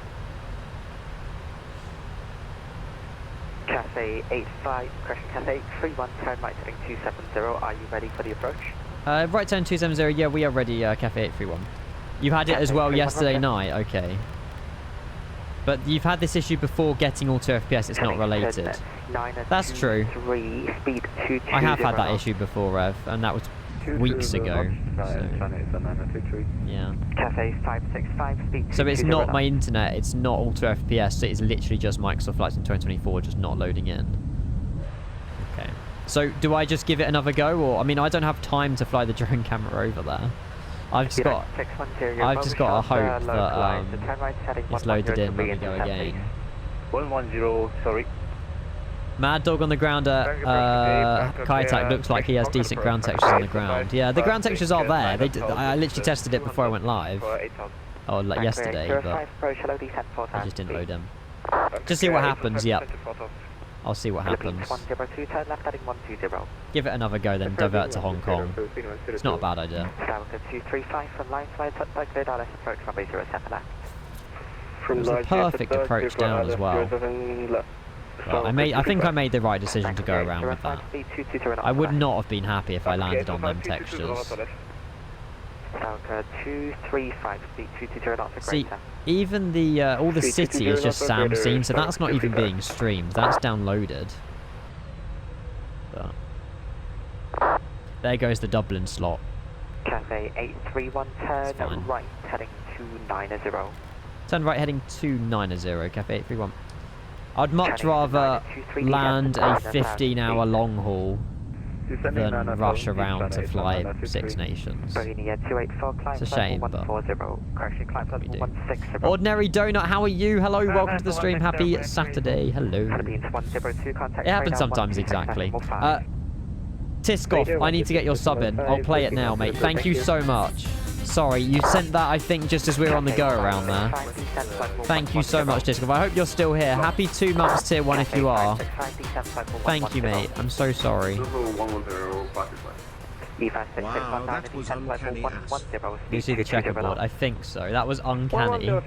Cafe 85, correction, Cafe 31, turn right heading 270, are you ready for the approach? Right turn 270, yeah, we are ready, Cafe 831. You had it as well yesterday night, okay. But you've had this issue before getting auto FPS, it's not related. That's true. I have had that issue before, Rev, and that was weeks ago. So, yeah. Cafe 565, speed 220. So it's not my internet, it's not auto FPS, it is literally just Microsoft Flight Sim 2024 just not loading in. Okay. So do I just give it another go, or I mean I don't have time to fly the drone camera over there. I've just got to hope that it's loaded in when we go again. 110, sorry. Mad Dog on the ground Kaitak looks like he has decent ground textures on the ground. Yeah, the ground textures are there. I literally tested it before I went live. Oh, like yesterday, but I just didn't load them. Just see what happens, yep. I'll see what happens. Give it another go, then divert to Hong Kong. It's not a bad idea. It was the perfect approach down as well. Well, I think I made the right decision to go around with that. I would not have been happy if I landed on them textures. Falcon 235, speed 220 knots. See, even the all the city is just Sam scene, so that's not even being streamed. That's downloaded. But there goes the Dublin slot. Cafe 831, turn right, heading 290. Turn right, heading 290. Cafe 831. I'd much rather land a 15-hour long haul than rush around to fly Six Nations. It's a shame, but Ordinary Donut, how are you? Hello, welcome to the stream. Happy Saturday. Hello. It happens sometimes, exactly. Tiskov, I need to get your sub in. I'll play it now, mate. Thank you so much. Sorry, you sent that, I think, just as we were on the go around there. Thank you so much, Tiskov. I hope you're still here. Happy 2 months tier 1 if you are. Thank you, mate. I'm so sorry. Wow, that was uncanny ass. You see the checkerboard? I think so. That was uncanny. It was.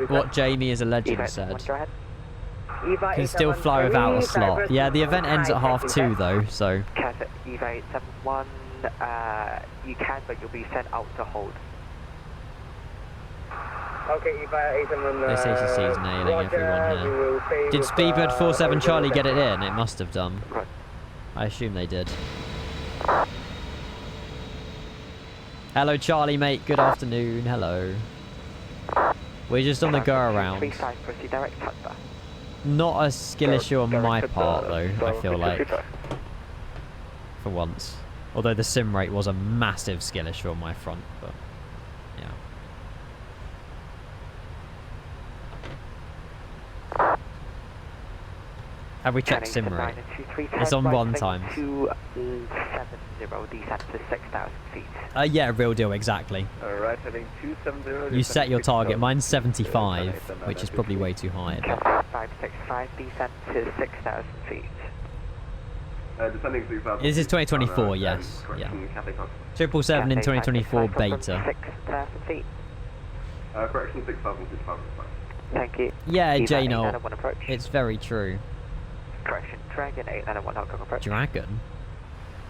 What Jamie is a legend said. Can still fly without a slot. Yeah, the event ends at 2:30 though, so. Eva 871, you can, but you'll be sent out to hold. Okay, Eva 871. This ACC is nailing everyone here. Did Speedbird 47 Charlie get it in? It must have done. I assume they did. Hello, Charlie, mate. Good afternoon. Hello. We're just on the go around. Not a skill issue on my part, though, I feel like. For once. Although the sim rate was a massive skill issue on my front, but yeah. Have we checked sim rate? It's on 1 time. 270, descent to 6,000 feet. Yeah, real deal, exactly. Alright, heading 270. You set your target. Mine's 75, which is probably way too high. But 565, descent to 6,000 feet. Descending 6,000. This is 2024, yes. Yeah. 777 in 2024 beta. 6,000 feet. Correction 6,000, 6,000. Thank you. Yeah, Jano. It's very true. Correction, Dragon 891 outgoing approach. Dragon?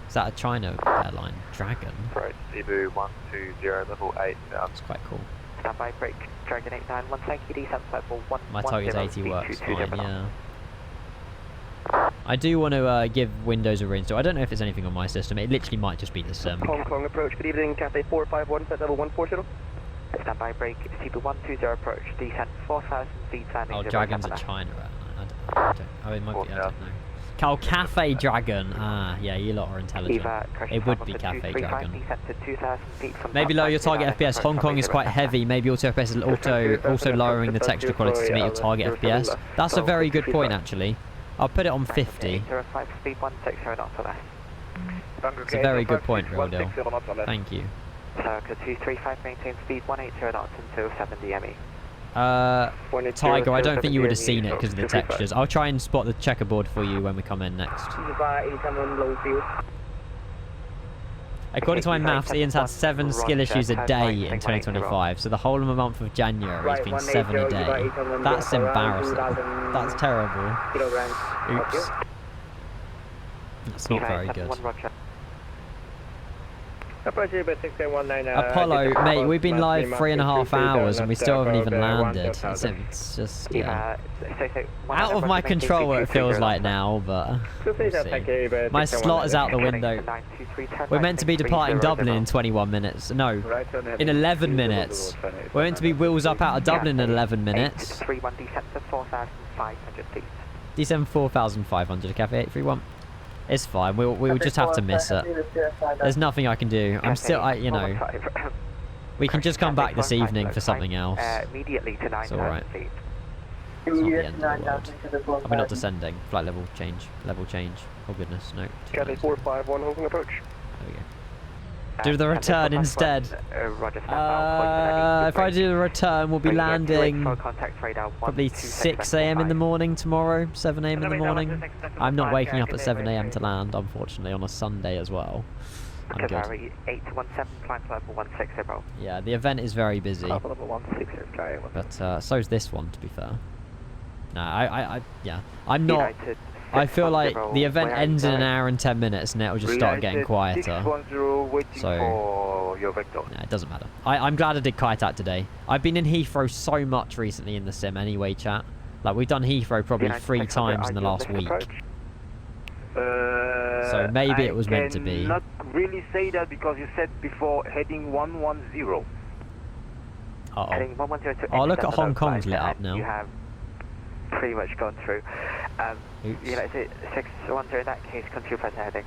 Is that a China airline? Dragon? Right, Cebu 120 level 8. That's quite cool. Standby break, Dragon 891, thank you, descent level 1. My target's 80 works fine, yeah. I do want to give Windows a reinstall. I don't know if it's anything on my system. It literally might just be the sim. Hong Kong approach, good evening, Cathay 451, set level 140. Standby break, Cebu 120 approach, descent 4,000 feet, landing. Oh, Dragon's a China airline. I don't know. I don't know. Cal Cafe Dragon. Ah, yeah, you lot are intelligent. It would be Cafe Dragon. Maybe lower your target FPS. Hong Kong is quite heavy. Maybe auto FPS is also lowering the texture quality to meet your target FPS. That's a very good point, actually. I'll put it on 50. It's a very good point, real deal. Thank you. Circa 235, maintain speed 180 knots until 70 ME. Tiger, I don't think you would have seen it because of the textures. I'll try and spot the checkerboard for you when we come in next. According to my maths, Ian's had 7 skill issues a day in 2025, so the whole of the month of January has been 7 a day. That's embarrassing. That's terrible. Oops. That's not very good. Apollo, mate, we've been live 3.5 hours and we still haven't even landed. It's just, yeah. Out of my control it feels like now, but we'll see. My slot is out the window. We're meant to be departing Dublin in 21 minutes. No, in 11 minutes. We're meant to be wheels up out of Dublin in 11 minutes. Descend 4,500, Cafe 831. It's fine. We'll just have to miss it. There's nothing I can do. I'm still, you know. We can just come back this evening for something else. It's alright. It's not the end of the world. We're not descending. Flight level change. Level change. Oh goodness, no. Cathay 451, holding approach. There we go. Do the return instead. If I do the return, we'll be landing probably 6 AM in the morning tomorrow, 7 AM in the morning. I'm not waking up at 7 AM to land, unfortunately, on a Sunday as well. I'm good. 817, climb to level 160. Yeah, the event is very busy. Level 160, carry on. But so's this one, to be fair. No, yeah. I'm not... United I feel like the event where ends in an going? hour and 10 minutes and it'll just start getting quieter. 610 waiting So- for your vector. Yeah, it doesn't matter. I'm glad I did kite out today. I've been in Heathrow so much recently in the sim anyway, chat. Like, we've done Heathrow probably United 3 600, times in the ideal last missed week. approach. So maybe it was meant to I be. cannot really say that because you said before heading 110. Uh-oh. Heading 110 to Oh, look at intercept Hong the Kong's localizer, lit up and now. You have pretty much gone through. Oops. United 610 in that case, continue press heading.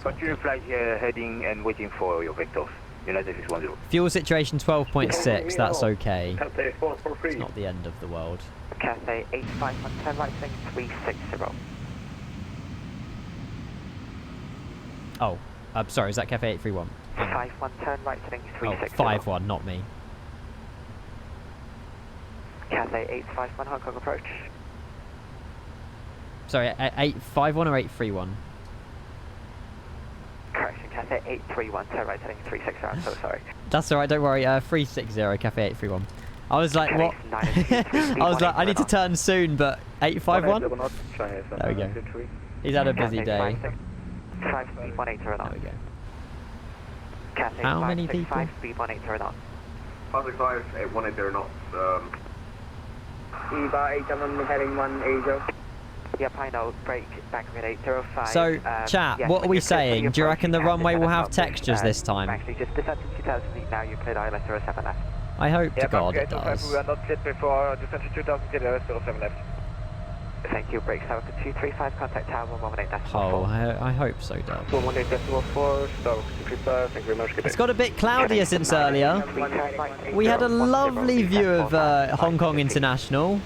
Continue flight here, heading and waiting for your vectors. United 610. Fuel situation 12.6, that's okay. Cathay 443. It's not the end of the world. Cathay 8510, right thing 360. Oh, sorry, is that Cafe 831? 5110, right thing Oh, 360. 51, not me. Cathay 851, Hong Kong approach. Sorry, 851 or 831? Correction, Cathay 831, turn right heading 360, I'm so sorry. That's alright, don't worry. 360, Cafe 831. I was like, what? I was like, I need to turn soon, but 851? There we go. He's had a busy day. 5 speed 18 turn There on. we go. Cathay How many 565, people? speed 18 turn on. 565, 180 knots. EVA 87 heading 180. Yep, I know, brake back at 805. So, chat, yes, what are when we you're clear for saying? the Do you approach, reckon the can runway will descend have up, textures this time? Actually, just descend to 2000 feet now, you cleared ILS 07 left. I hope to Yep, God it we does. are not cleared before descent to 2000 feet, 07 left. Thank you, brake tower 235, contact tower 118.4. Oh, I hope so, Dub. 118.4, stop 235, thank you very much. It's got a bit cloudier since earlier. We had a lovely view of Hong Kong International.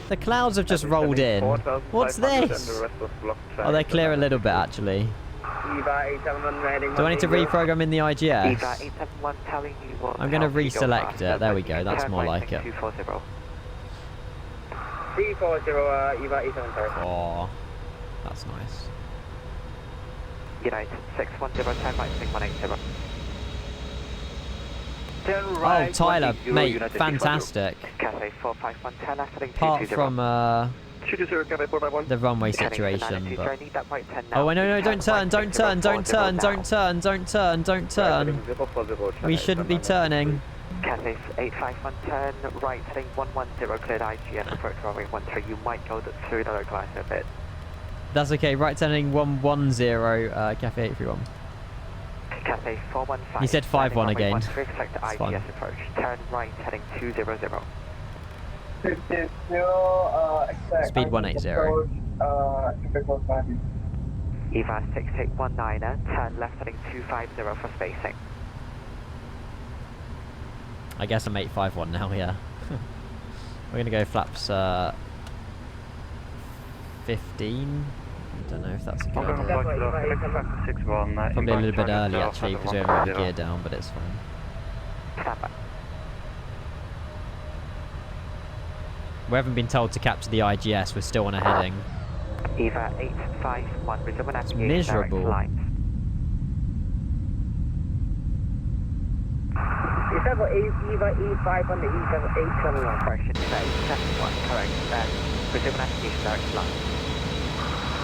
The clouds have just rolled in. What's this? Oh, they clear a little bit, actually. Do I need to reprogram in the IGS? I'm going to reselect it. There we go. That's more like it. 340, EVA 87, sorry. Oh, that's nice. United 610, turn right, 180. Oh, Tyler, mate, fantastic. Cathay 451, turn left heading Apart 220. from Cathay 451. the runway Heading situation, 992, but... so I need that right turn now. Oh, no, don't turn, don't turn, don't turn, don't turn, don't turn, don't turn. We shouldn't be turning. Cathay 851, turn right heading 110, cleared IGS, approach runway 13. You might go through the localizer a bit. That's okay, right turning 110, Cafe 831. Cathay 415. He said 5-1 again. Expect the It's fine. IGS approach. Turn right heading 200. Speed 180. EVA 6819, turn left heading 250 for spacing. I guess I'm 851 now, yeah. We're gonna go flaps 15. I don't know if that's a good idea. Probably a little bit early actually because we haven't got the gear down, but it's fine. Stand by. We haven't been told to capture the IGS, we're still on a heading. EVA 851, resume navigation miserable. direct lines. Is that for EVA E5 on the E871? Correction, 871, correct. Resume navigation direct lines.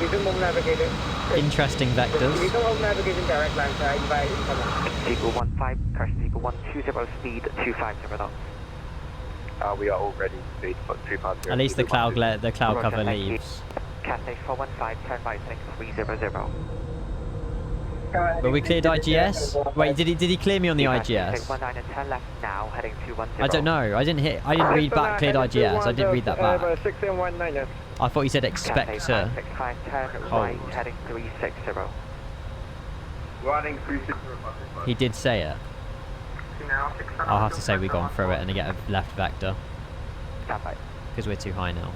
Resume home navigation. Interesting vectors. Resume home navigation direct lines, EVA 871. People 15, correction, people 120, speed 250 knots. We are already speed 250. At least the cloud Roger, cover thank you. leaves. Cathay 415, turn right heading 300. But we cleared IGS? Wait, did he clear me on the IGS? 19 and turn left now, heading 210. I don't know. I didn't read back cleared IGS. I didn't read that back. 619. I thought he said expect to. 565, turn right heading 360. Riding 360. He did say it. I'll have to say we've gone through it and get a left vector. Stand by. Because we're too high now.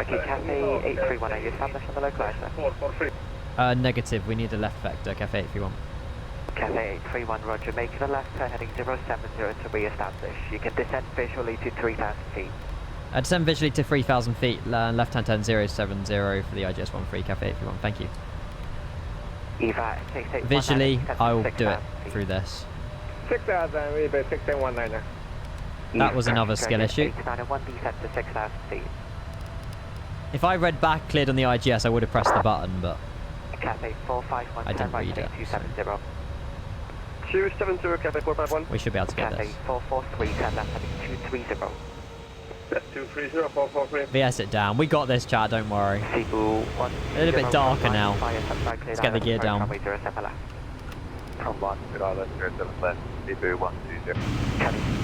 Okay, Cathay 831, are you established on the localizer? Negative. We need a left vector. Cafe 831. Cathay 831, roger. Making a left turn heading 070 to re-establish. You can descend visually to 3,000 feet. Descend visually to 3,000 feet. Left hand turn 070 for the IGS 13 Cafe 831. Thank you. Visually, I'll do it through this. 6,000, we base 6,190. That was another skill issue. If I read back cleared on the IGS, I would have pressed the button, but I didn't read it. So. 270, Cafe 451. We should be able to get this. 443, turn left heading 230. That's 230, 443. VS it down. We got this, chat, don't worry. A little bit darker now. Let's get the gear down. From 1, let's go to the left. Cebu 120.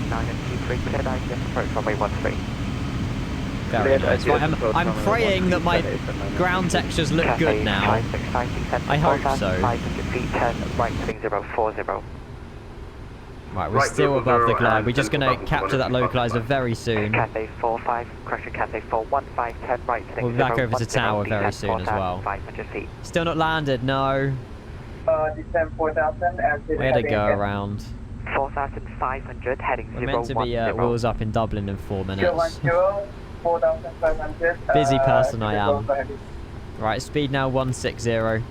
923, cleared IGS, approach runway 13. Very nice. Right, I'm praying that my ground textures look good now. I hope so. 500 feet, turn right heading 040. Right, we're still above the glide. We're just going to capture that localizer very soon. Cathay 45, crashing Cathay 415, turn right heading We'll be back over to tower very soon as well. 500 feet. Still not landed, no. Descend 4,000. We had to go around. 4,500, heading 010. We're meant to be wheels up in Dublin in 4 minutes. 4,500. Busy person I am. Right, speed now 160. FedEx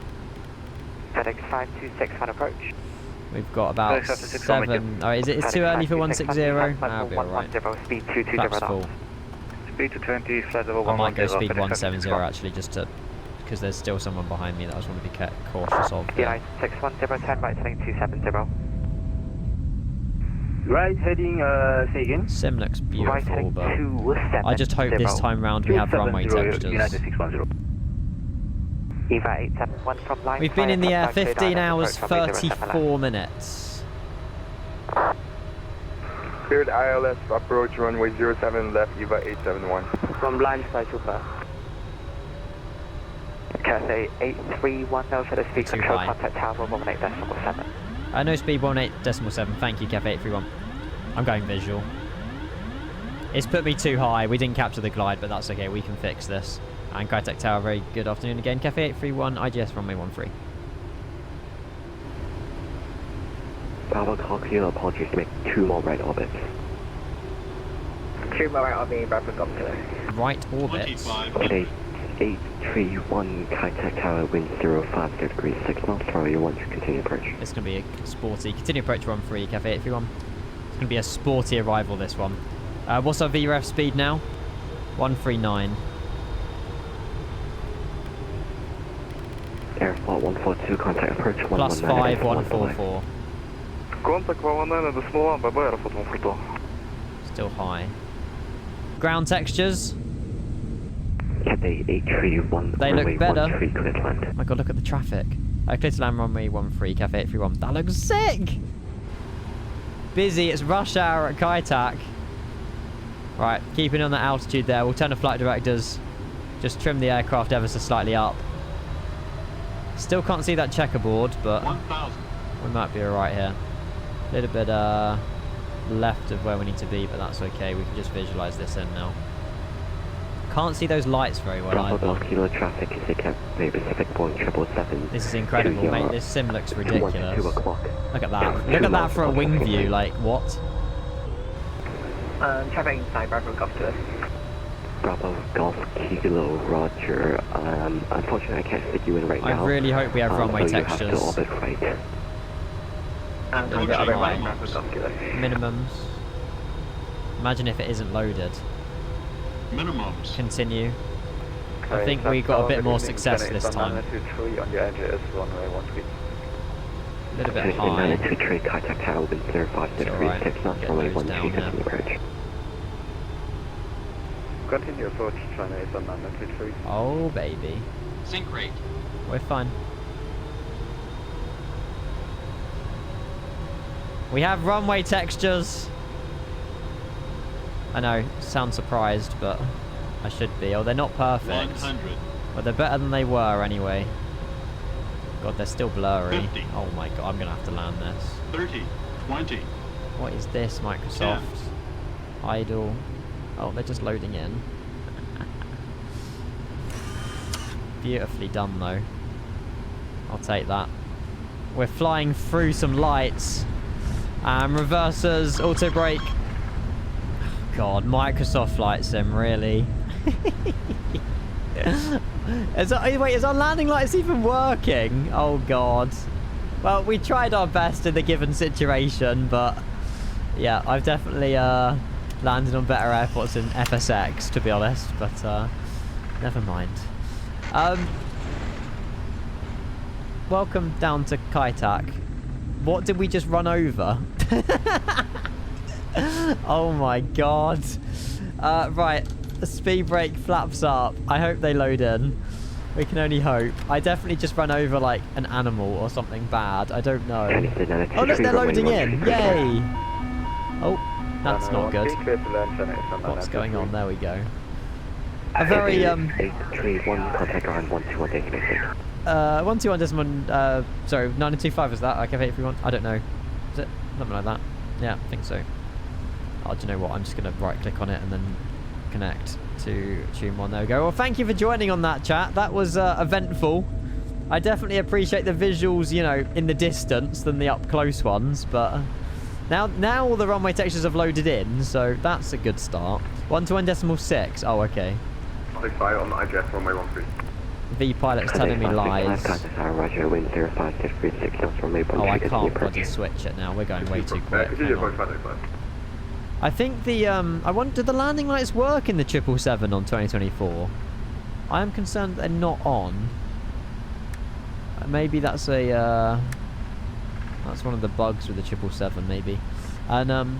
526 on approach. We've got about 7. Oh, is it too early for 160? That'll be alright. Speed 220 Flaps full. Speed to 20, flight level I might go 110. speed 170 actually, just to, because there's still someone behind me that I just want to be cautious of. Yeah. 610, turn right heading 270. Right heading, say again. Sim looks Right beautiful, heading but 270. I just hope this time round we have runway textures. United 610. EVA 871 from line. We've been in the air 15 hours 34 minutes. Cleared ILS, approach runway 07 left, EVA 871. From line side super. Cathay 8310 for the speed Too control, high. contact tower 18.7. No speed 18.7. Thank you, Cafe 831. I'm going visual. It's put me too high. We didn't capture the glide, but that's okay. We can fix this. And Crytek Tower, very good afternoon again. Cafe 831, IGS runway 13. Bravo Cocktail, apologies to make 2 more right orbits. 2 more out of me, Bradford Doctor. Right orbits. 25. Today, 831 Crytek Tower, wind 050 degrees 6 miles per hour, you want to continue approach. It's going to be a sporty. Continue approach 13, Cafe 831. It's going to be a sporty arrival, this one. What's our VREF speed now? 139. Airflight 142, contact approach Plus 5, 144. Contact 119, decimal 1, bye bye, Airflight 142. Still high. Ground textures. Cathay 831, They look runway better. 13, clear to land. Oh my god, look at the traffic. Clear to land runway 13, Cafe 831. That looks sick! Busy, it's rush hour at Kaitak. Right, keeping on the altitude there. We'll turn the flight directors. Just trim the aircraft ever so slightly up. Still can't see that checkerboard, but 1,000. we might be alright here. A little bit left of where we need to be, but that's okay. We can just visualize this in now. Can't see those lights very well Bravo either. Kilo traffic is a Cathay Pacific Boeing 777. This is incredible, mate. This sim looks ridiculous. 2 o'clock. Look at that. Look at that for a wing view. Like, what? Traffic inside Bradford Doctor. Bravo Golf Kilo Roger. Unfortunately I can't fit you in right now. I really hope we have runway so textures. You have to orbit right. And Little the bit other high. right, Bradford Doctor. Minimums. Imagine if it isn't loaded. Minimums. Continue. I think we got a bit more success this time. On the IGS, runway 13. A little bit Finish high. 923 Kaitak Tower, wind 050 It's degrees alright. 6 knots, Get runway those 13, down continue approach. Continue approach, runway 923. Oh, baby. Sync rate. We're fine. We have runway textures. I know, sound surprised, but I should be. Oh, they're not perfect. 100. But they're better than they were anyway. God, they're still blurry. 50. Oh my god, I'm gonna have to land this. 30. 20. What is this, Microsoft? Idle. Oh, they're just loading in. Beautifully done, though. I'll take that. We're flying through some lights. Reversers, auto brake. God, Microsoft Flight Sim, really? Wait, is our landing lights even working? Oh, God. Well, we tried our best in the given situation, but... Yeah, I've definitely landed on better airports in FSX, to be honest, but never mind. Welcome down to Kaitak. What did we just run over? Oh my god. Right, the speed brake flaps up. I hope they load in. We can only hope. I definitely just ran over like an animal or something bad. I don't know. Oh look, they're loading in. Yay! Oh, that's not good. What's going on? There we go. A very 831 contact on 121 destination. 121 decimal, sorry, 925 is that? Okay, if you want. I don't know. Is it? Something like that. Yeah, I think so. Oh, do you know what? I'm just going to right click on it and then connect to tune 1. There we go. Well, thank you for joining on that, chat. That was eventful. I definitely appreciate the visuals, you know, in the distance than the up close ones, but now all the runway textures have loaded in, so that's a good start. 121.6. Oh, okay. 65 on the IGF runway 13. V pilot's telling me lies. Oh, I can't bloody switch it now. We're going way too quick. I think the I wonder, do the landing lights work in the 777 on 2024? I am concerned they're not on. Maybe that's a that's one of the bugs with the 777, maybe. And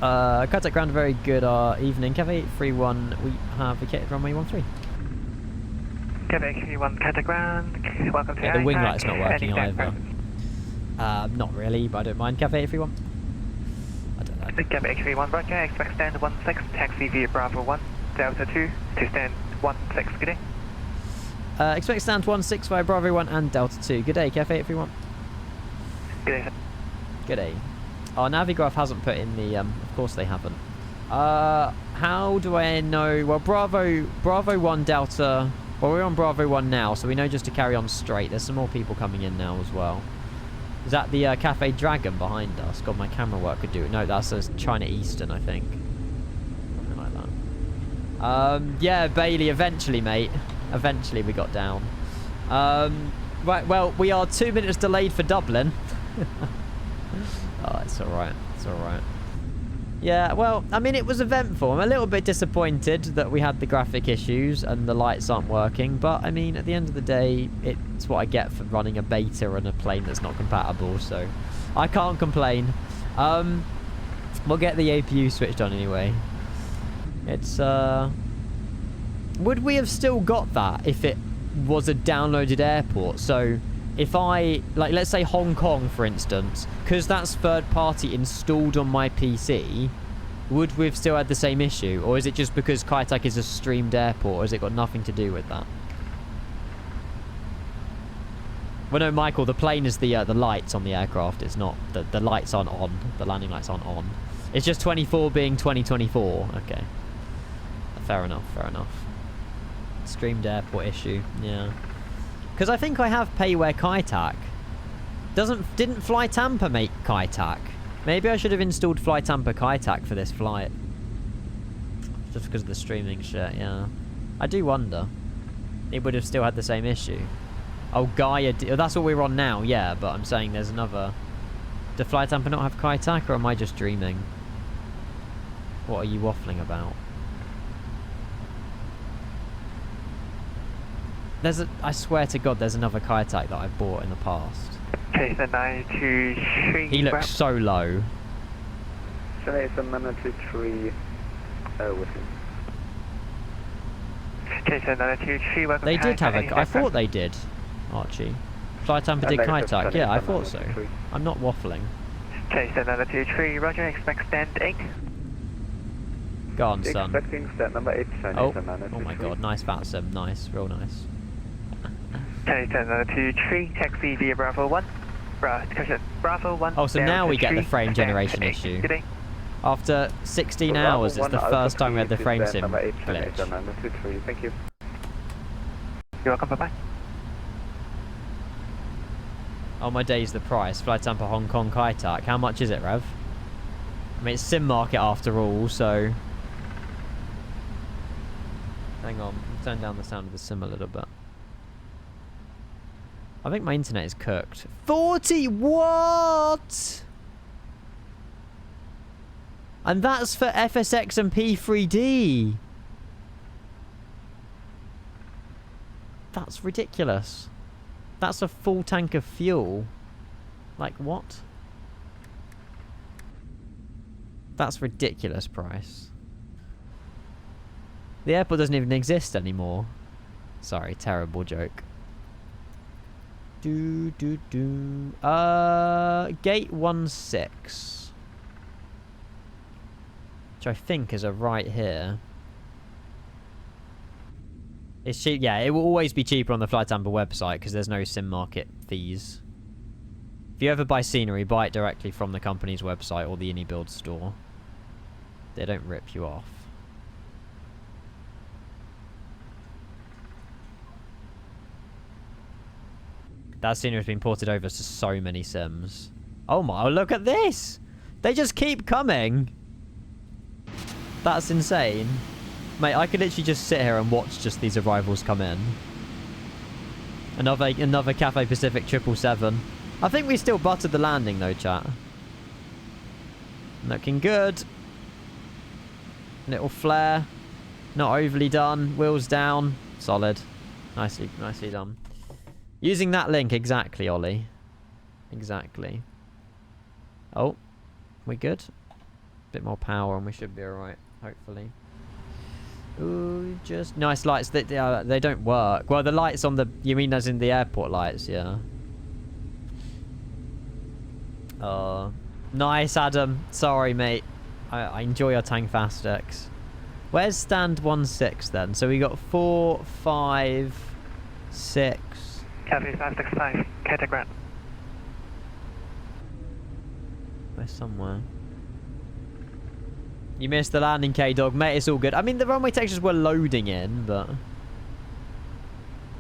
contact ground, very good evening. KJFK 831, we have vacated runway 13. KJFK 1 contact ground. Welcome to the wing light's not working either. Not really, but I don't mind. KJFK 831. I don't know. KJFK 1 roger, expect stand 16, taxi via Bravo 1, Delta 2 to stand 16, good day. Expect stand 16 via Bravo 1 and Delta 2. Good day, KJFK 831. Good day. Good day. Our Navigraph hasn't put in the, of course they haven't. How do I know? Well, Bravo 1 Delta, well, we're on Bravo 1 now, so we know just to carry on straight. There's some more people coming in now as well. Is that the Cafe Dragon behind us? God, my camera work could do it. No, that's a China Eastern, I think. Something like that. Yeah, Bailey, eventually, mate. Eventually we got down. Right, well, we are 2 minutes delayed for Dublin. Oh, it's alright. It's alright. Yeah, well, I mean, it was eventful. I'm a little bit disappointed that we had the graphic issues and the lights aren't working. But, I mean, at the end of the day, it's what I get for running a beta and a plane that's not compatible. So, I can't complain. We'll get the APU switched on anyway. It's, would we have still got that if it was a downloaded airport? So... if I, like, let's say Hong Kong, for instance, because that's third party installed on my PC, would we have still had the same issue? Or is it just because Kaitak is a streamed airport, or has it got nothing to do with that? Well, no, Michael, the plane is the lights on the aircraft. It's not, the lights aren't on. The landing lights aren't on. It's just 24 being 2024. Okay. Fair enough, fair enough. Streamed airport issue, yeah. Because I think I have Payware Kaitak. Didn't Fly Tampa make Kaitak? Maybe I should have installed Fly Tampa Kaitak for this flight. Just because of the streaming shit, yeah. I do wonder. It would have still had the same issue. Oh, Gaia... that's what we're on now, yeah, but I'm saying there's another... Do Fly Tampa not have Kaitak, or am I just dreaming? What are you waffling about? I swear to God, there's another Kaitak that I've bought in the past. Okay, so 923. He looks so low. So it's a 923 with him. Okay, so 923, welcome. They did have a... I thought they did, Archie. Fly Tampa did Kaitak. Yeah, I thought so. I'm not waffling. Okay, so 923, roger, expect stand 8. Go on, son. Expecting stand number 8. Oh my God, nice fat sim. Nice, real nice. Okay, so 923, taxi via Bravo 1. Bravo 1. Oh, so now we get the frame generation issue. After 16 hours, it's the first time we had the frame sim glitch. Thank you. You're welcome, bye-bye. Oh, my days, the price. Fly Tampa Hong Kong Kaitak. How much is it, Rev? I mean, it's sim market after all, so... Hang on. Turn down the sound of the sim a little bit. I think my internet is cooked. 40 what? And that's for FSX and P3D. That's ridiculous. That's a full tank of fuel. Like what? That's ridiculous price. The airport doesn't even exist anymore. Sorry, terrible joke. Gate 16. Which I think is a right here. It's cheap. Yeah, it will always be cheaper on the Flight Amber website because there's no sim market fees. If you ever buy scenery, buy it directly from the company's website or the InnyBuild store. They don't rip you off. That scenery has been ported over to so many sims. Oh my, look at this! They just keep coming! That's insane. Mate, I could literally just sit here and watch just these arrivals come in. Another Cathay Pacific 777. I think we still buttered the landing though, chat. Looking good. Little flare. Not overly done. Wheels down. Solid. Nicely done. Using that link, exactly, Ollie. Exactly. Oh, we good? Bit more power and we should be alright, hopefully. Ooh, just nice lights. They don't work. Well, the lights on the... You mean as in the airport lights, yeah. Nice, Adam. Sorry, mate. I enjoy your tank fast X. Where's stand 16 then? So we got 4, 5, 6... Cathay 565, Catagrant. Where's somewhere? You missed the landing, K-Dog. Mate, it's all good. I mean, the runway textures were loading in, but...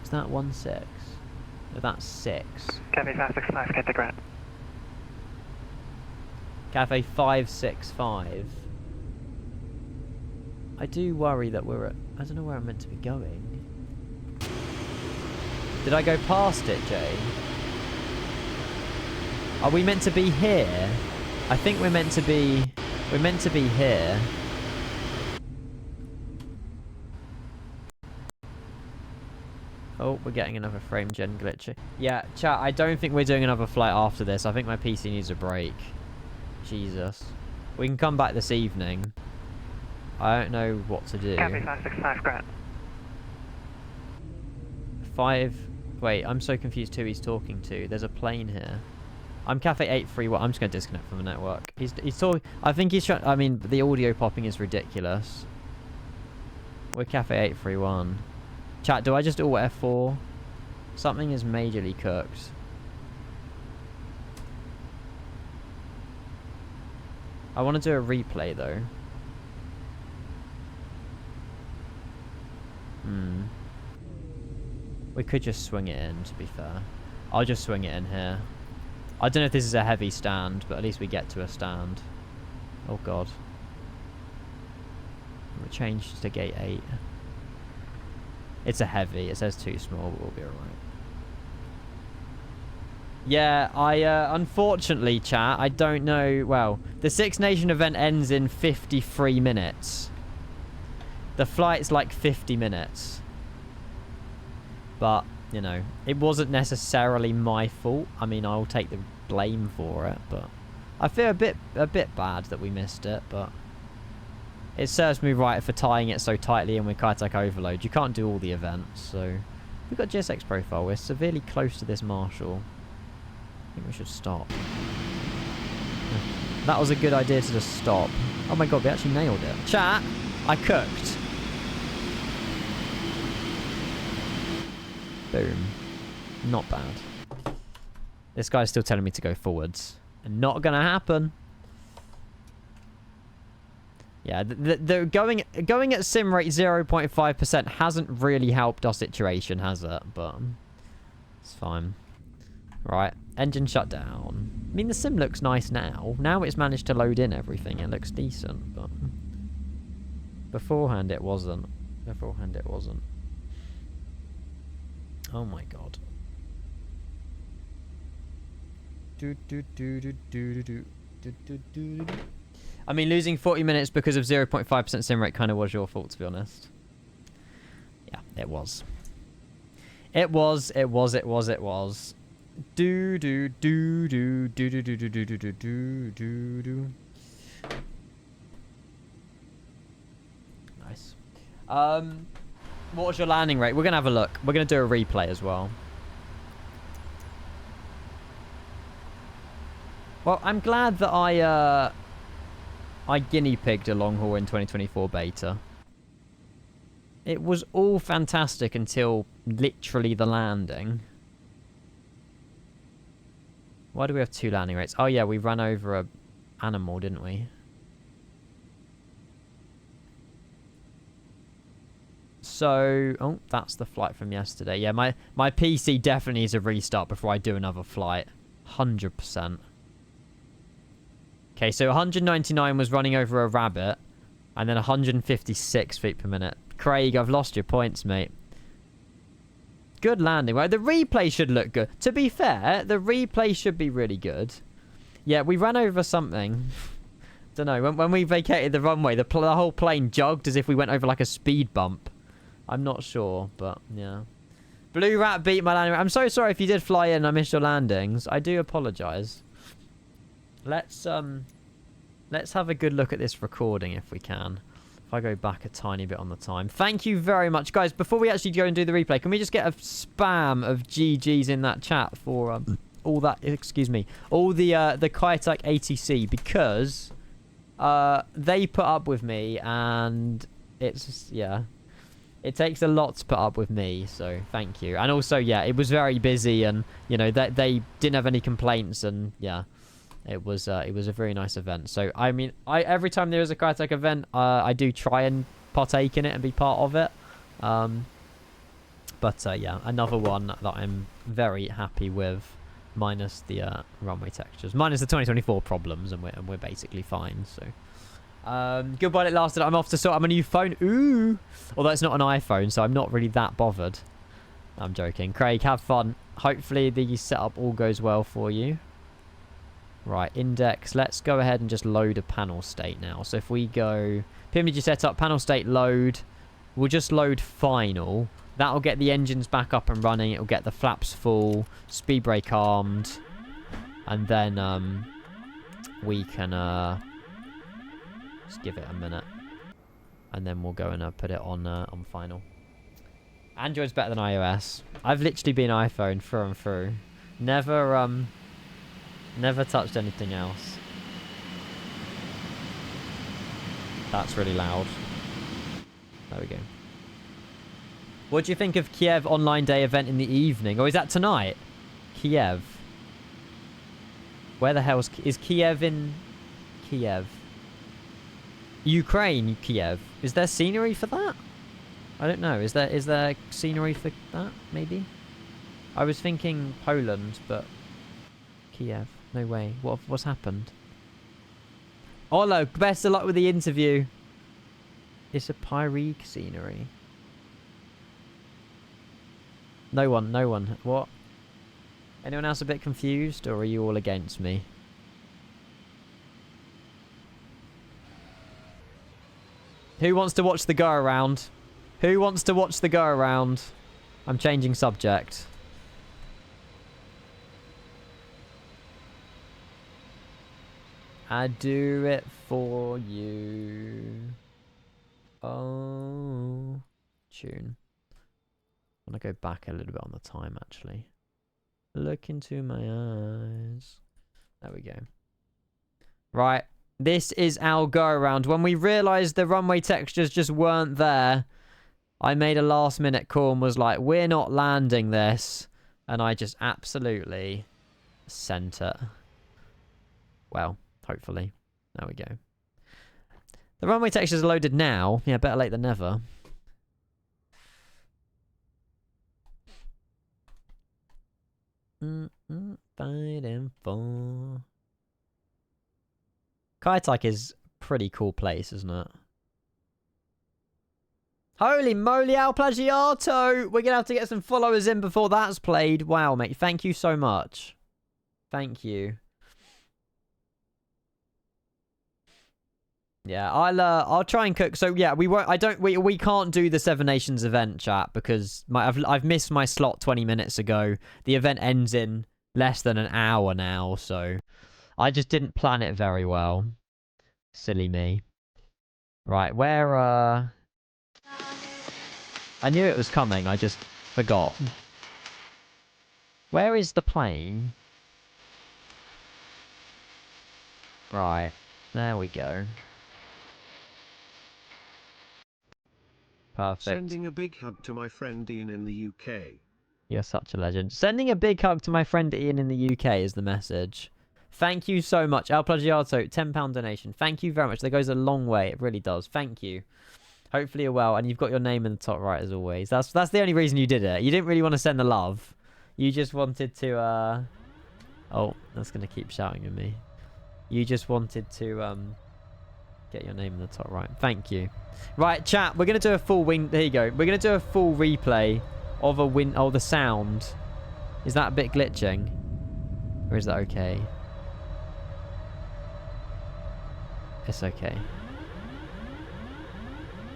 Is that 16? No, that's 6. Cathay 565, Catagrant. Cathay 565. I do worry that we're at... I don't know where I'm meant to be going. Did I go past it, Jay? Are we meant to be here? I think we're meant to be... We're meant to be here. Oh, we're getting another frame gen glitch. Yeah, chat, I don't think we're doing another flight after this. I think my PC needs a break. Jesus. We can come back this evening. I don't know what to do. Cathay 565, Grant. 5... Wait, I'm so confused who he's talking to. There's a plane here. I'm Cathay 831. I'm just going to disconnect from the network. He's talking... I think he's trying... I mean, the audio popping is ridiculous. We're Cathay 831. Chat, do I just all F4? Something is majorly cooked. I want to do a replay, though. We could just swing it in, to be fair. I'll just swing it in here. I don't know if this is a heavy stand, but at least we get to a stand. Oh, God. We'll change to gate 8. It's a heavy. It says too small, but we'll be alright. Yeah, unfortunately, chat, I don't know... Well, the Six Nation event ends in 53 minutes. The flight's like 50 minutes. But, you know, it wasn't necessarily my fault. I mean, I'll take the blame for it, but... I feel a bit bad that we missed it, but... It serves me right for tying it so tightly in with Kaitech Overload. You can't do all the events, so... We've got GSX profile. We're severely close to this Marshall. I think we should stop. That was a good idea to just stop. Oh my god, we actually nailed it. Chat, I cooked. Boom. Not bad. This guy's still telling me to go forwards. And not gonna happen. Yeah, the going at sim rate 0.5% hasn't really helped our situation, has it? But it's fine. Right, engine shut down. I mean, the sim looks nice now. Now it's managed to load in everything. It looks decent, but beforehand it wasn't. Beforehand it wasn't. Oh my god. Do, do, do, do, do, do, do, do, do, do, do. I mean, losing 40 minutes because of 0.5% sim rate kind of was your fault, to be honest. Yeah, it was. It was. Do, do, do, do, do, do, do, do, do, do, do, do, do. Nice. What was your landing rate? We're going to have a look. We're going to do a replay as well. Well, I'm glad that I guinea pigged a long haul in 2024 beta. It was all fantastic until literally the landing. Why do we have 2 landing rates? Oh yeah, we ran over a animal, didn't we? So, oh, that's the flight from yesterday. Yeah, my PC definitely needs a restart before I do another flight. 100%. Okay, so 199 was running over a rabbit, and then 156 feet per minute. Craig, I've lost your points, mate. Good landing. Well, the replay should look good. To be fair, the replay should be really good. Yeah, we ran over something. Don't know. When we vacated the runway, the whole plane jogged as if we went over like a speed bump. I'm not sure, but yeah. Blue Rat beat my landing. I'm so sorry if you did fly in and I missed your landings. I do apologize. Let's have a good look at this recording if we can. If I go back a tiny bit on the time. Thank you very much, guys. Before we actually go and do the replay, can we just get a spam of GGs in that chat for all that? Excuse me, all the Kaitech ATC, because they put up with me, and it's just, yeah. It takes a lot to put up with me, so thank you. And also, yeah, it was very busy, and you know they didn't have any complaints, and yeah. It was a very nice event. So I mean, every time there is a Kaitech event, I do try and partake in it and be part of it. But yeah, another one that I'm very happy with, minus the runway textures, minus the 2024 problems, and we're basically fine. So good while it lasted. I'm off to sort out my new phone. Ooh, although it's not an iPhone, so I'm not really that bothered. I'm joking. Craig, have fun. Hopefully the setup all goes well for you. Right, index. Let's go ahead and just load a panel state now. So if we go PMG setup, panel state load, we'll just load final. That'll get the engines back up and running. It'll get the flaps full, speed brake armed, and then we can just give it a minute, and then we'll go and put it on final. Android's better than iOS. I've literally been iPhone through and through. Never touched anything else. That's really loud. There we go. What do you think of Kiev online day event in the evening? Or is that tonight? Kiev. Where the hell is Kiev in... Kiev. Ukraine, Kiev. Is there scenery for that? I don't know. Is there scenery for that, maybe? I was thinking Poland, but... Kiev. No way. What's happened? Olo, best of luck with the interview. It's a Pyreek scenery. No one. What? Anyone else a bit confused, or are you all against me? Who wants to watch the go around? Who wants to watch the go around? I'm changing subject. I do it for you. Oh, tune. I want to go back a little bit on the time, actually. Look into my eyes. There we go. Right. This is our go-around. When we realised the runway textures just weren't there, I made a last-minute call and was like, we're not landing this. And I just absolutely sent it. Well... Hopefully. There we go. The runway textures are loaded now. Yeah, better late than never. Fighting for... Kaitech is a pretty cool place, isn't it? Holy moly, Al Plagiato! We're going to have to get some followers in before that's played. Wow, mate. Thank you so much. Thank you. Yeah, I'll try and cook. So yeah, we can't do the Seven Nations event, chat, because I've missed my slot 20 minutes ago. The event ends in less than an hour now, so I just didn't plan it very well. Silly me. Right, where I knew it was coming, I just forgot. Where is the plane? Right, there we go. Perfect. Sending a big hug to my friend Ian in the UK. You're such a legend. Sending a big hug to my friend Ian in the UK is the message. Thank you so much. El Plagiato, £10 donation. Thank you very much. That goes a long way. It really does. Thank you. Hopefully you're well. And you've got your name in the top right as always. That's the only reason you did it. You didn't really want to send the love. You just wanted to... Oh, that's going to keep shouting at me. You just wanted to... Get your name in the top right. Thank you. Right, chat. We're going to do a full wing. There you go. We're going to do a full replay of a win. Oh, the sound. Is that a bit glitching? Or is that okay? It's okay.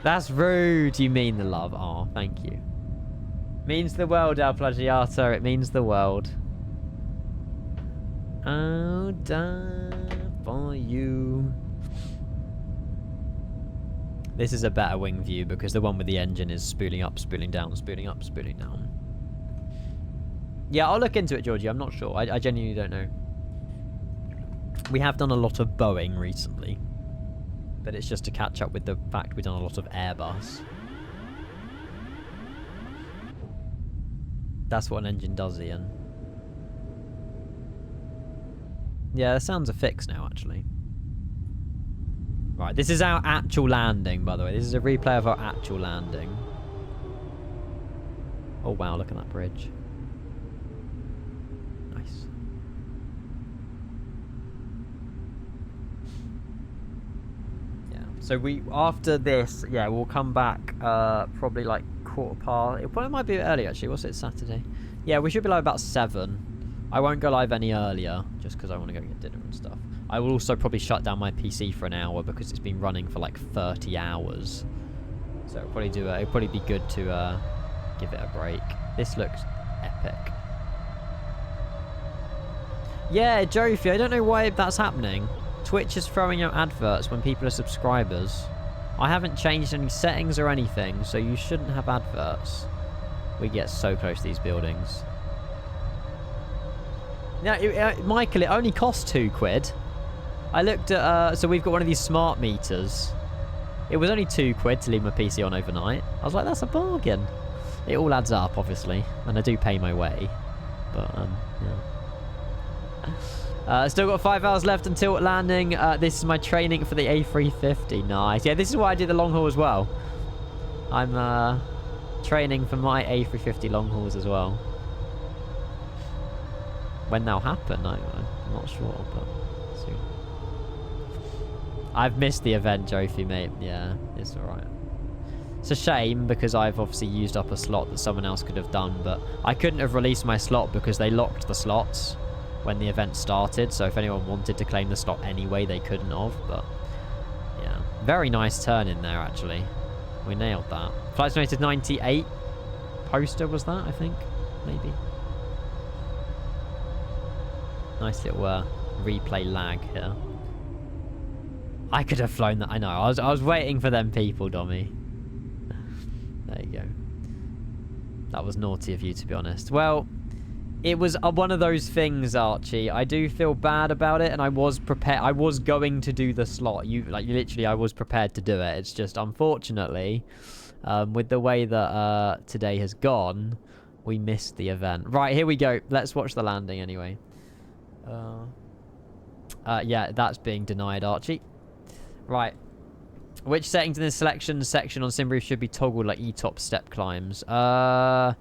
That's rude. You mean the love. Oh, thank you. Means the world, El Plagiato. It means the world. I'll die for you. This is a better wing view because the one with the engine is spooling up, spooling down, spooling up, spooling down. Yeah, I'll look into it, Georgie. I'm not sure. I genuinely don't know. We have done a lot of Boeing recently. But it's just to catch up with the fact we've done a lot of Airbus. That's what an engine does, Ian. Yeah, the sounds are fixed now, actually. Right, this is our actual landing, by the way. This is a replay of our actual landing. Oh, wow, look at that bridge. Nice. Yeah, so after this, yeah, we'll come back probably like quarter past. It probably might be early, actually. What's it, Saturday? Yeah, we should be live about 7. I won't go live any earlier, just because I want to go get dinner and stuff. I will also probably shut down my PC for an hour because it's been running for like 30 hours. So it'll probably be good to give it a break. This looks epic. Yeah, Jofi, I don't know why that's happening. Twitch is throwing out adverts when people are subscribers. I haven't changed any settings or anything, so you shouldn't have adverts. We get so close to these buildings. Now, Michael, it only costs £2. I looked at, so we've got one of these smart meters. It was only £2 to leave my PC on overnight. I was like, that's a bargain. It all adds up, obviously, and I do pay my way. But, yeah. Still got 5 hours left until landing. This is my training for the A350. Nice. Yeah, this is why I did the long haul as well. I'm training for my A350 long hauls as well. When they'll happen, I'm not sure, but soon. I've missed the event, Jofi, mate. Yeah, it's alright. It's a shame because I've obviously used up a slot that someone else could have done, but I couldn't have released my slot because they locked the slots when the event started, so if anyone wanted to claim the slot anyway, they couldn't have, but yeah. Very nice turn in there, actually. We nailed that. Flight estimated 98. Poster was that, I think? Maybe. Nice little replay lag here. I could have flown that. I know. I was waiting for them people, Dommy. There you go. That was naughty of you, to be honest. Well, it was one of those things, Archie. I do feel bad about it, and I was prepared. I was going to do the slot. Literally, I was prepared to do it. It's just, unfortunately, with the way that today has gone, we missed the event. Right, here we go. Let's watch the landing anyway. Yeah, that's being denied, Archie. Right. Which settings in the selection section on SimBrief should be toggled like E-top step climbs? I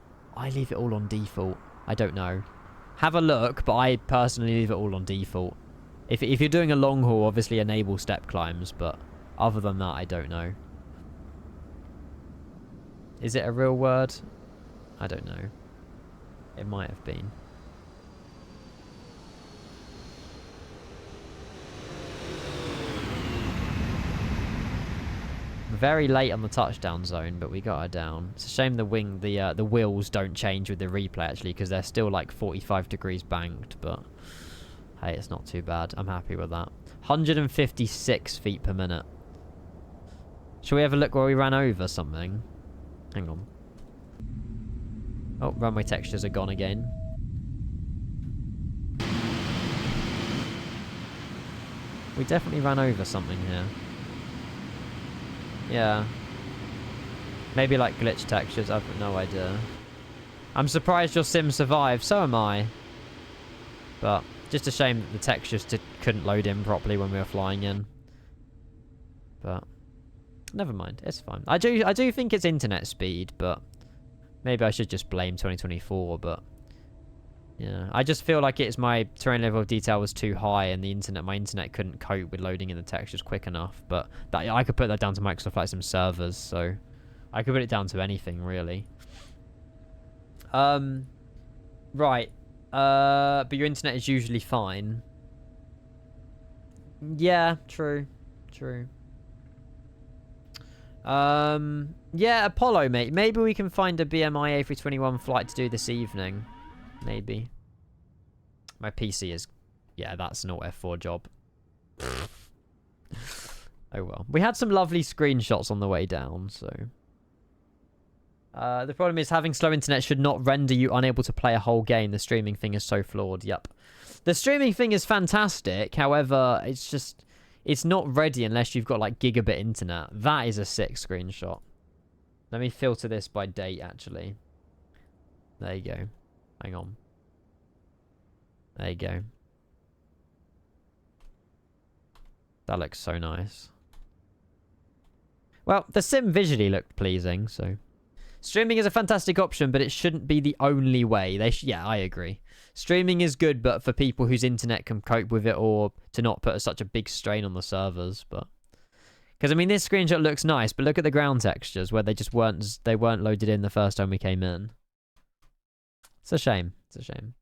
leave it all on default. I don't know. Have a look, but I personally leave it all on default. If you're doing a long haul, obviously enable step climbs, but other than that, I don't know. Is it a real word? I don't know. It might have been. Very late on the touchdown zone, but we got her down. It's a shame the wheels don't change with the replay actually, because they're still like 45 degrees banked, but hey, it's not too bad. I'm happy with that. 156 feet per minute. Shall we have a look where we ran over something? Hang on. Oh, runway textures are gone again. We definitely ran over something here. Yeah. Maybe like glitch textures, I've got no idea. I'm surprised your sim survived, so am I. But just a shame that the textures couldn't load in properly when we were flying in. But never mind, it's fine. I do think it's internet speed, but maybe I should just blame 2024, but yeah. I just feel like it's my terrain level of detail was too high and my internet couldn't cope with loading in the textures quick enough. But I could put that down to Microsoft Flight Sim servers, so I could put it down to anything really. Right. But your internet is usually fine. Yeah, true. Yeah, Apollo, mate. Maybe we can find a BMI A321 flight to do this evening. Maybe. My PC is... Yeah, that's an Alt F4 job. Oh well. We had some lovely screenshots on the way down, so... the problem is having slow internet should not render you unable to play a whole game. The streaming thing is so flawed. Yep. The streaming thing is fantastic. However, it's just... It's not ready unless you've got, like, gigabit internet. That is a sick screenshot. Let me filter this by date, actually. There you go. Hang on. There you go. That looks so nice. Well, the sim visually looked pleasing, so... Streaming is a fantastic option, but it shouldn't be the only way. Yeah, I agree. Streaming is good, but for people whose internet can cope with it, or to not put such a big strain on the servers, but... Because, I mean, this screenshot looks nice, but look at the ground textures, where they just weren't loaded in the first time we came in. It's a shame. It's a shame.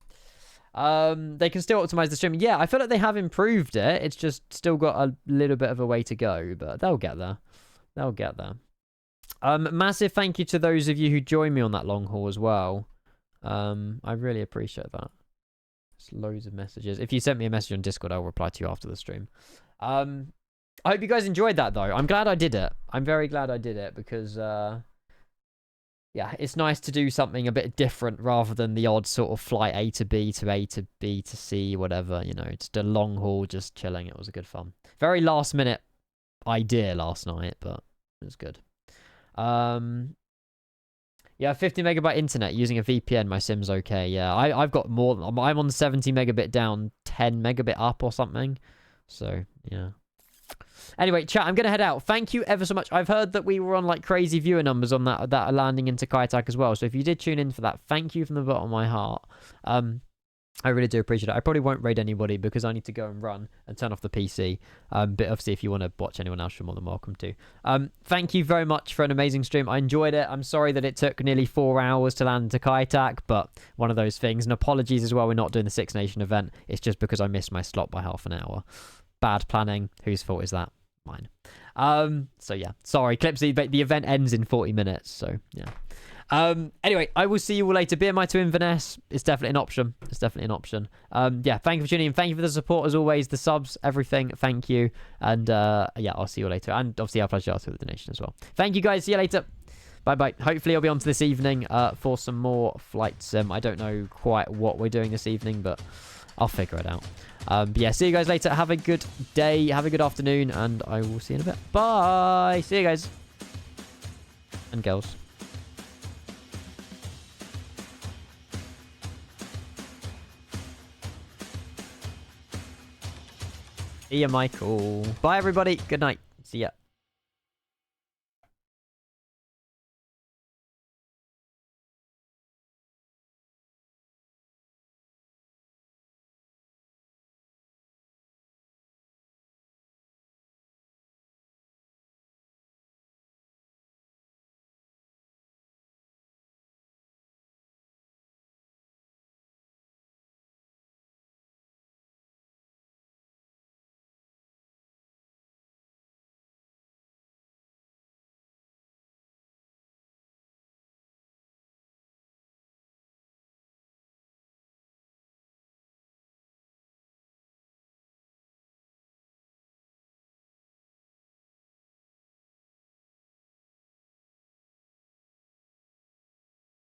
They can still optimize the streaming. Yeah, I feel like they have improved it. It's just still got a little bit of a way to go, but they'll get there. They'll get there. Massive thank you to those of you who joined me on that long haul as well. I really appreciate that. There's loads of messages. If you sent me a message on Discord, I'll reply to you after the stream. I hope you guys enjoyed that, though. I'm glad I did it. I'm very glad I did it because, yeah, it's nice to do something a bit different rather than the odd sort of flight A to B to A to B to C, whatever, you know, just a long haul, just chilling. It was a good fun. Very last minute idea last night, but it was good. Yeah, 50 megabyte internet using a VPN. My sim's okay. Yeah, I've got more. I'm on 70 megabit down, 10 megabit up or something. So, yeah. Anyway, chat, I'm going to head out. Thank you ever so much. I've heard that we were on, like, crazy viewer numbers on that landing into Kaitak as well. So if you did tune in for that, thank you from the bottom of my heart. I really do appreciate it. I probably won't raid anybody because I need to go and run and turn off the PC. But obviously, if you want to watch anyone else, you're more than welcome to. Thank you very much for an amazing stream. I enjoyed it. I'm sorry that it took nearly 4 hours to land into Kaitak, but one of those things. And apologies as well, we're not doing the Six Nation event. It's just because I missed my slot by half an hour. Bad planning. Whose fault is that? Mine. So yeah, sorry. Clipsy, but the event ends in 40 minutes. So yeah. Anyway, I will see you all later. BMI to Inverness is definitely an option. It's definitely an option. Yeah, thank you for tuning in. Thank you for the support as always, the subs, everything. Thank you. And yeah, I'll see you later. And obviously, I'll pledge you after the donation as well. Thank you guys. See you later. Bye-bye. Hopefully, I'll be on to this evening for some more flight sim. I don't know quite what we're doing this evening, but I'll figure it out. But yeah, see you guys later. Have a good day. Have a good afternoon. And I will see you in a bit. Bye. See you guys. And girls. See ya, Michael. Bye, everybody. Good night. See ya.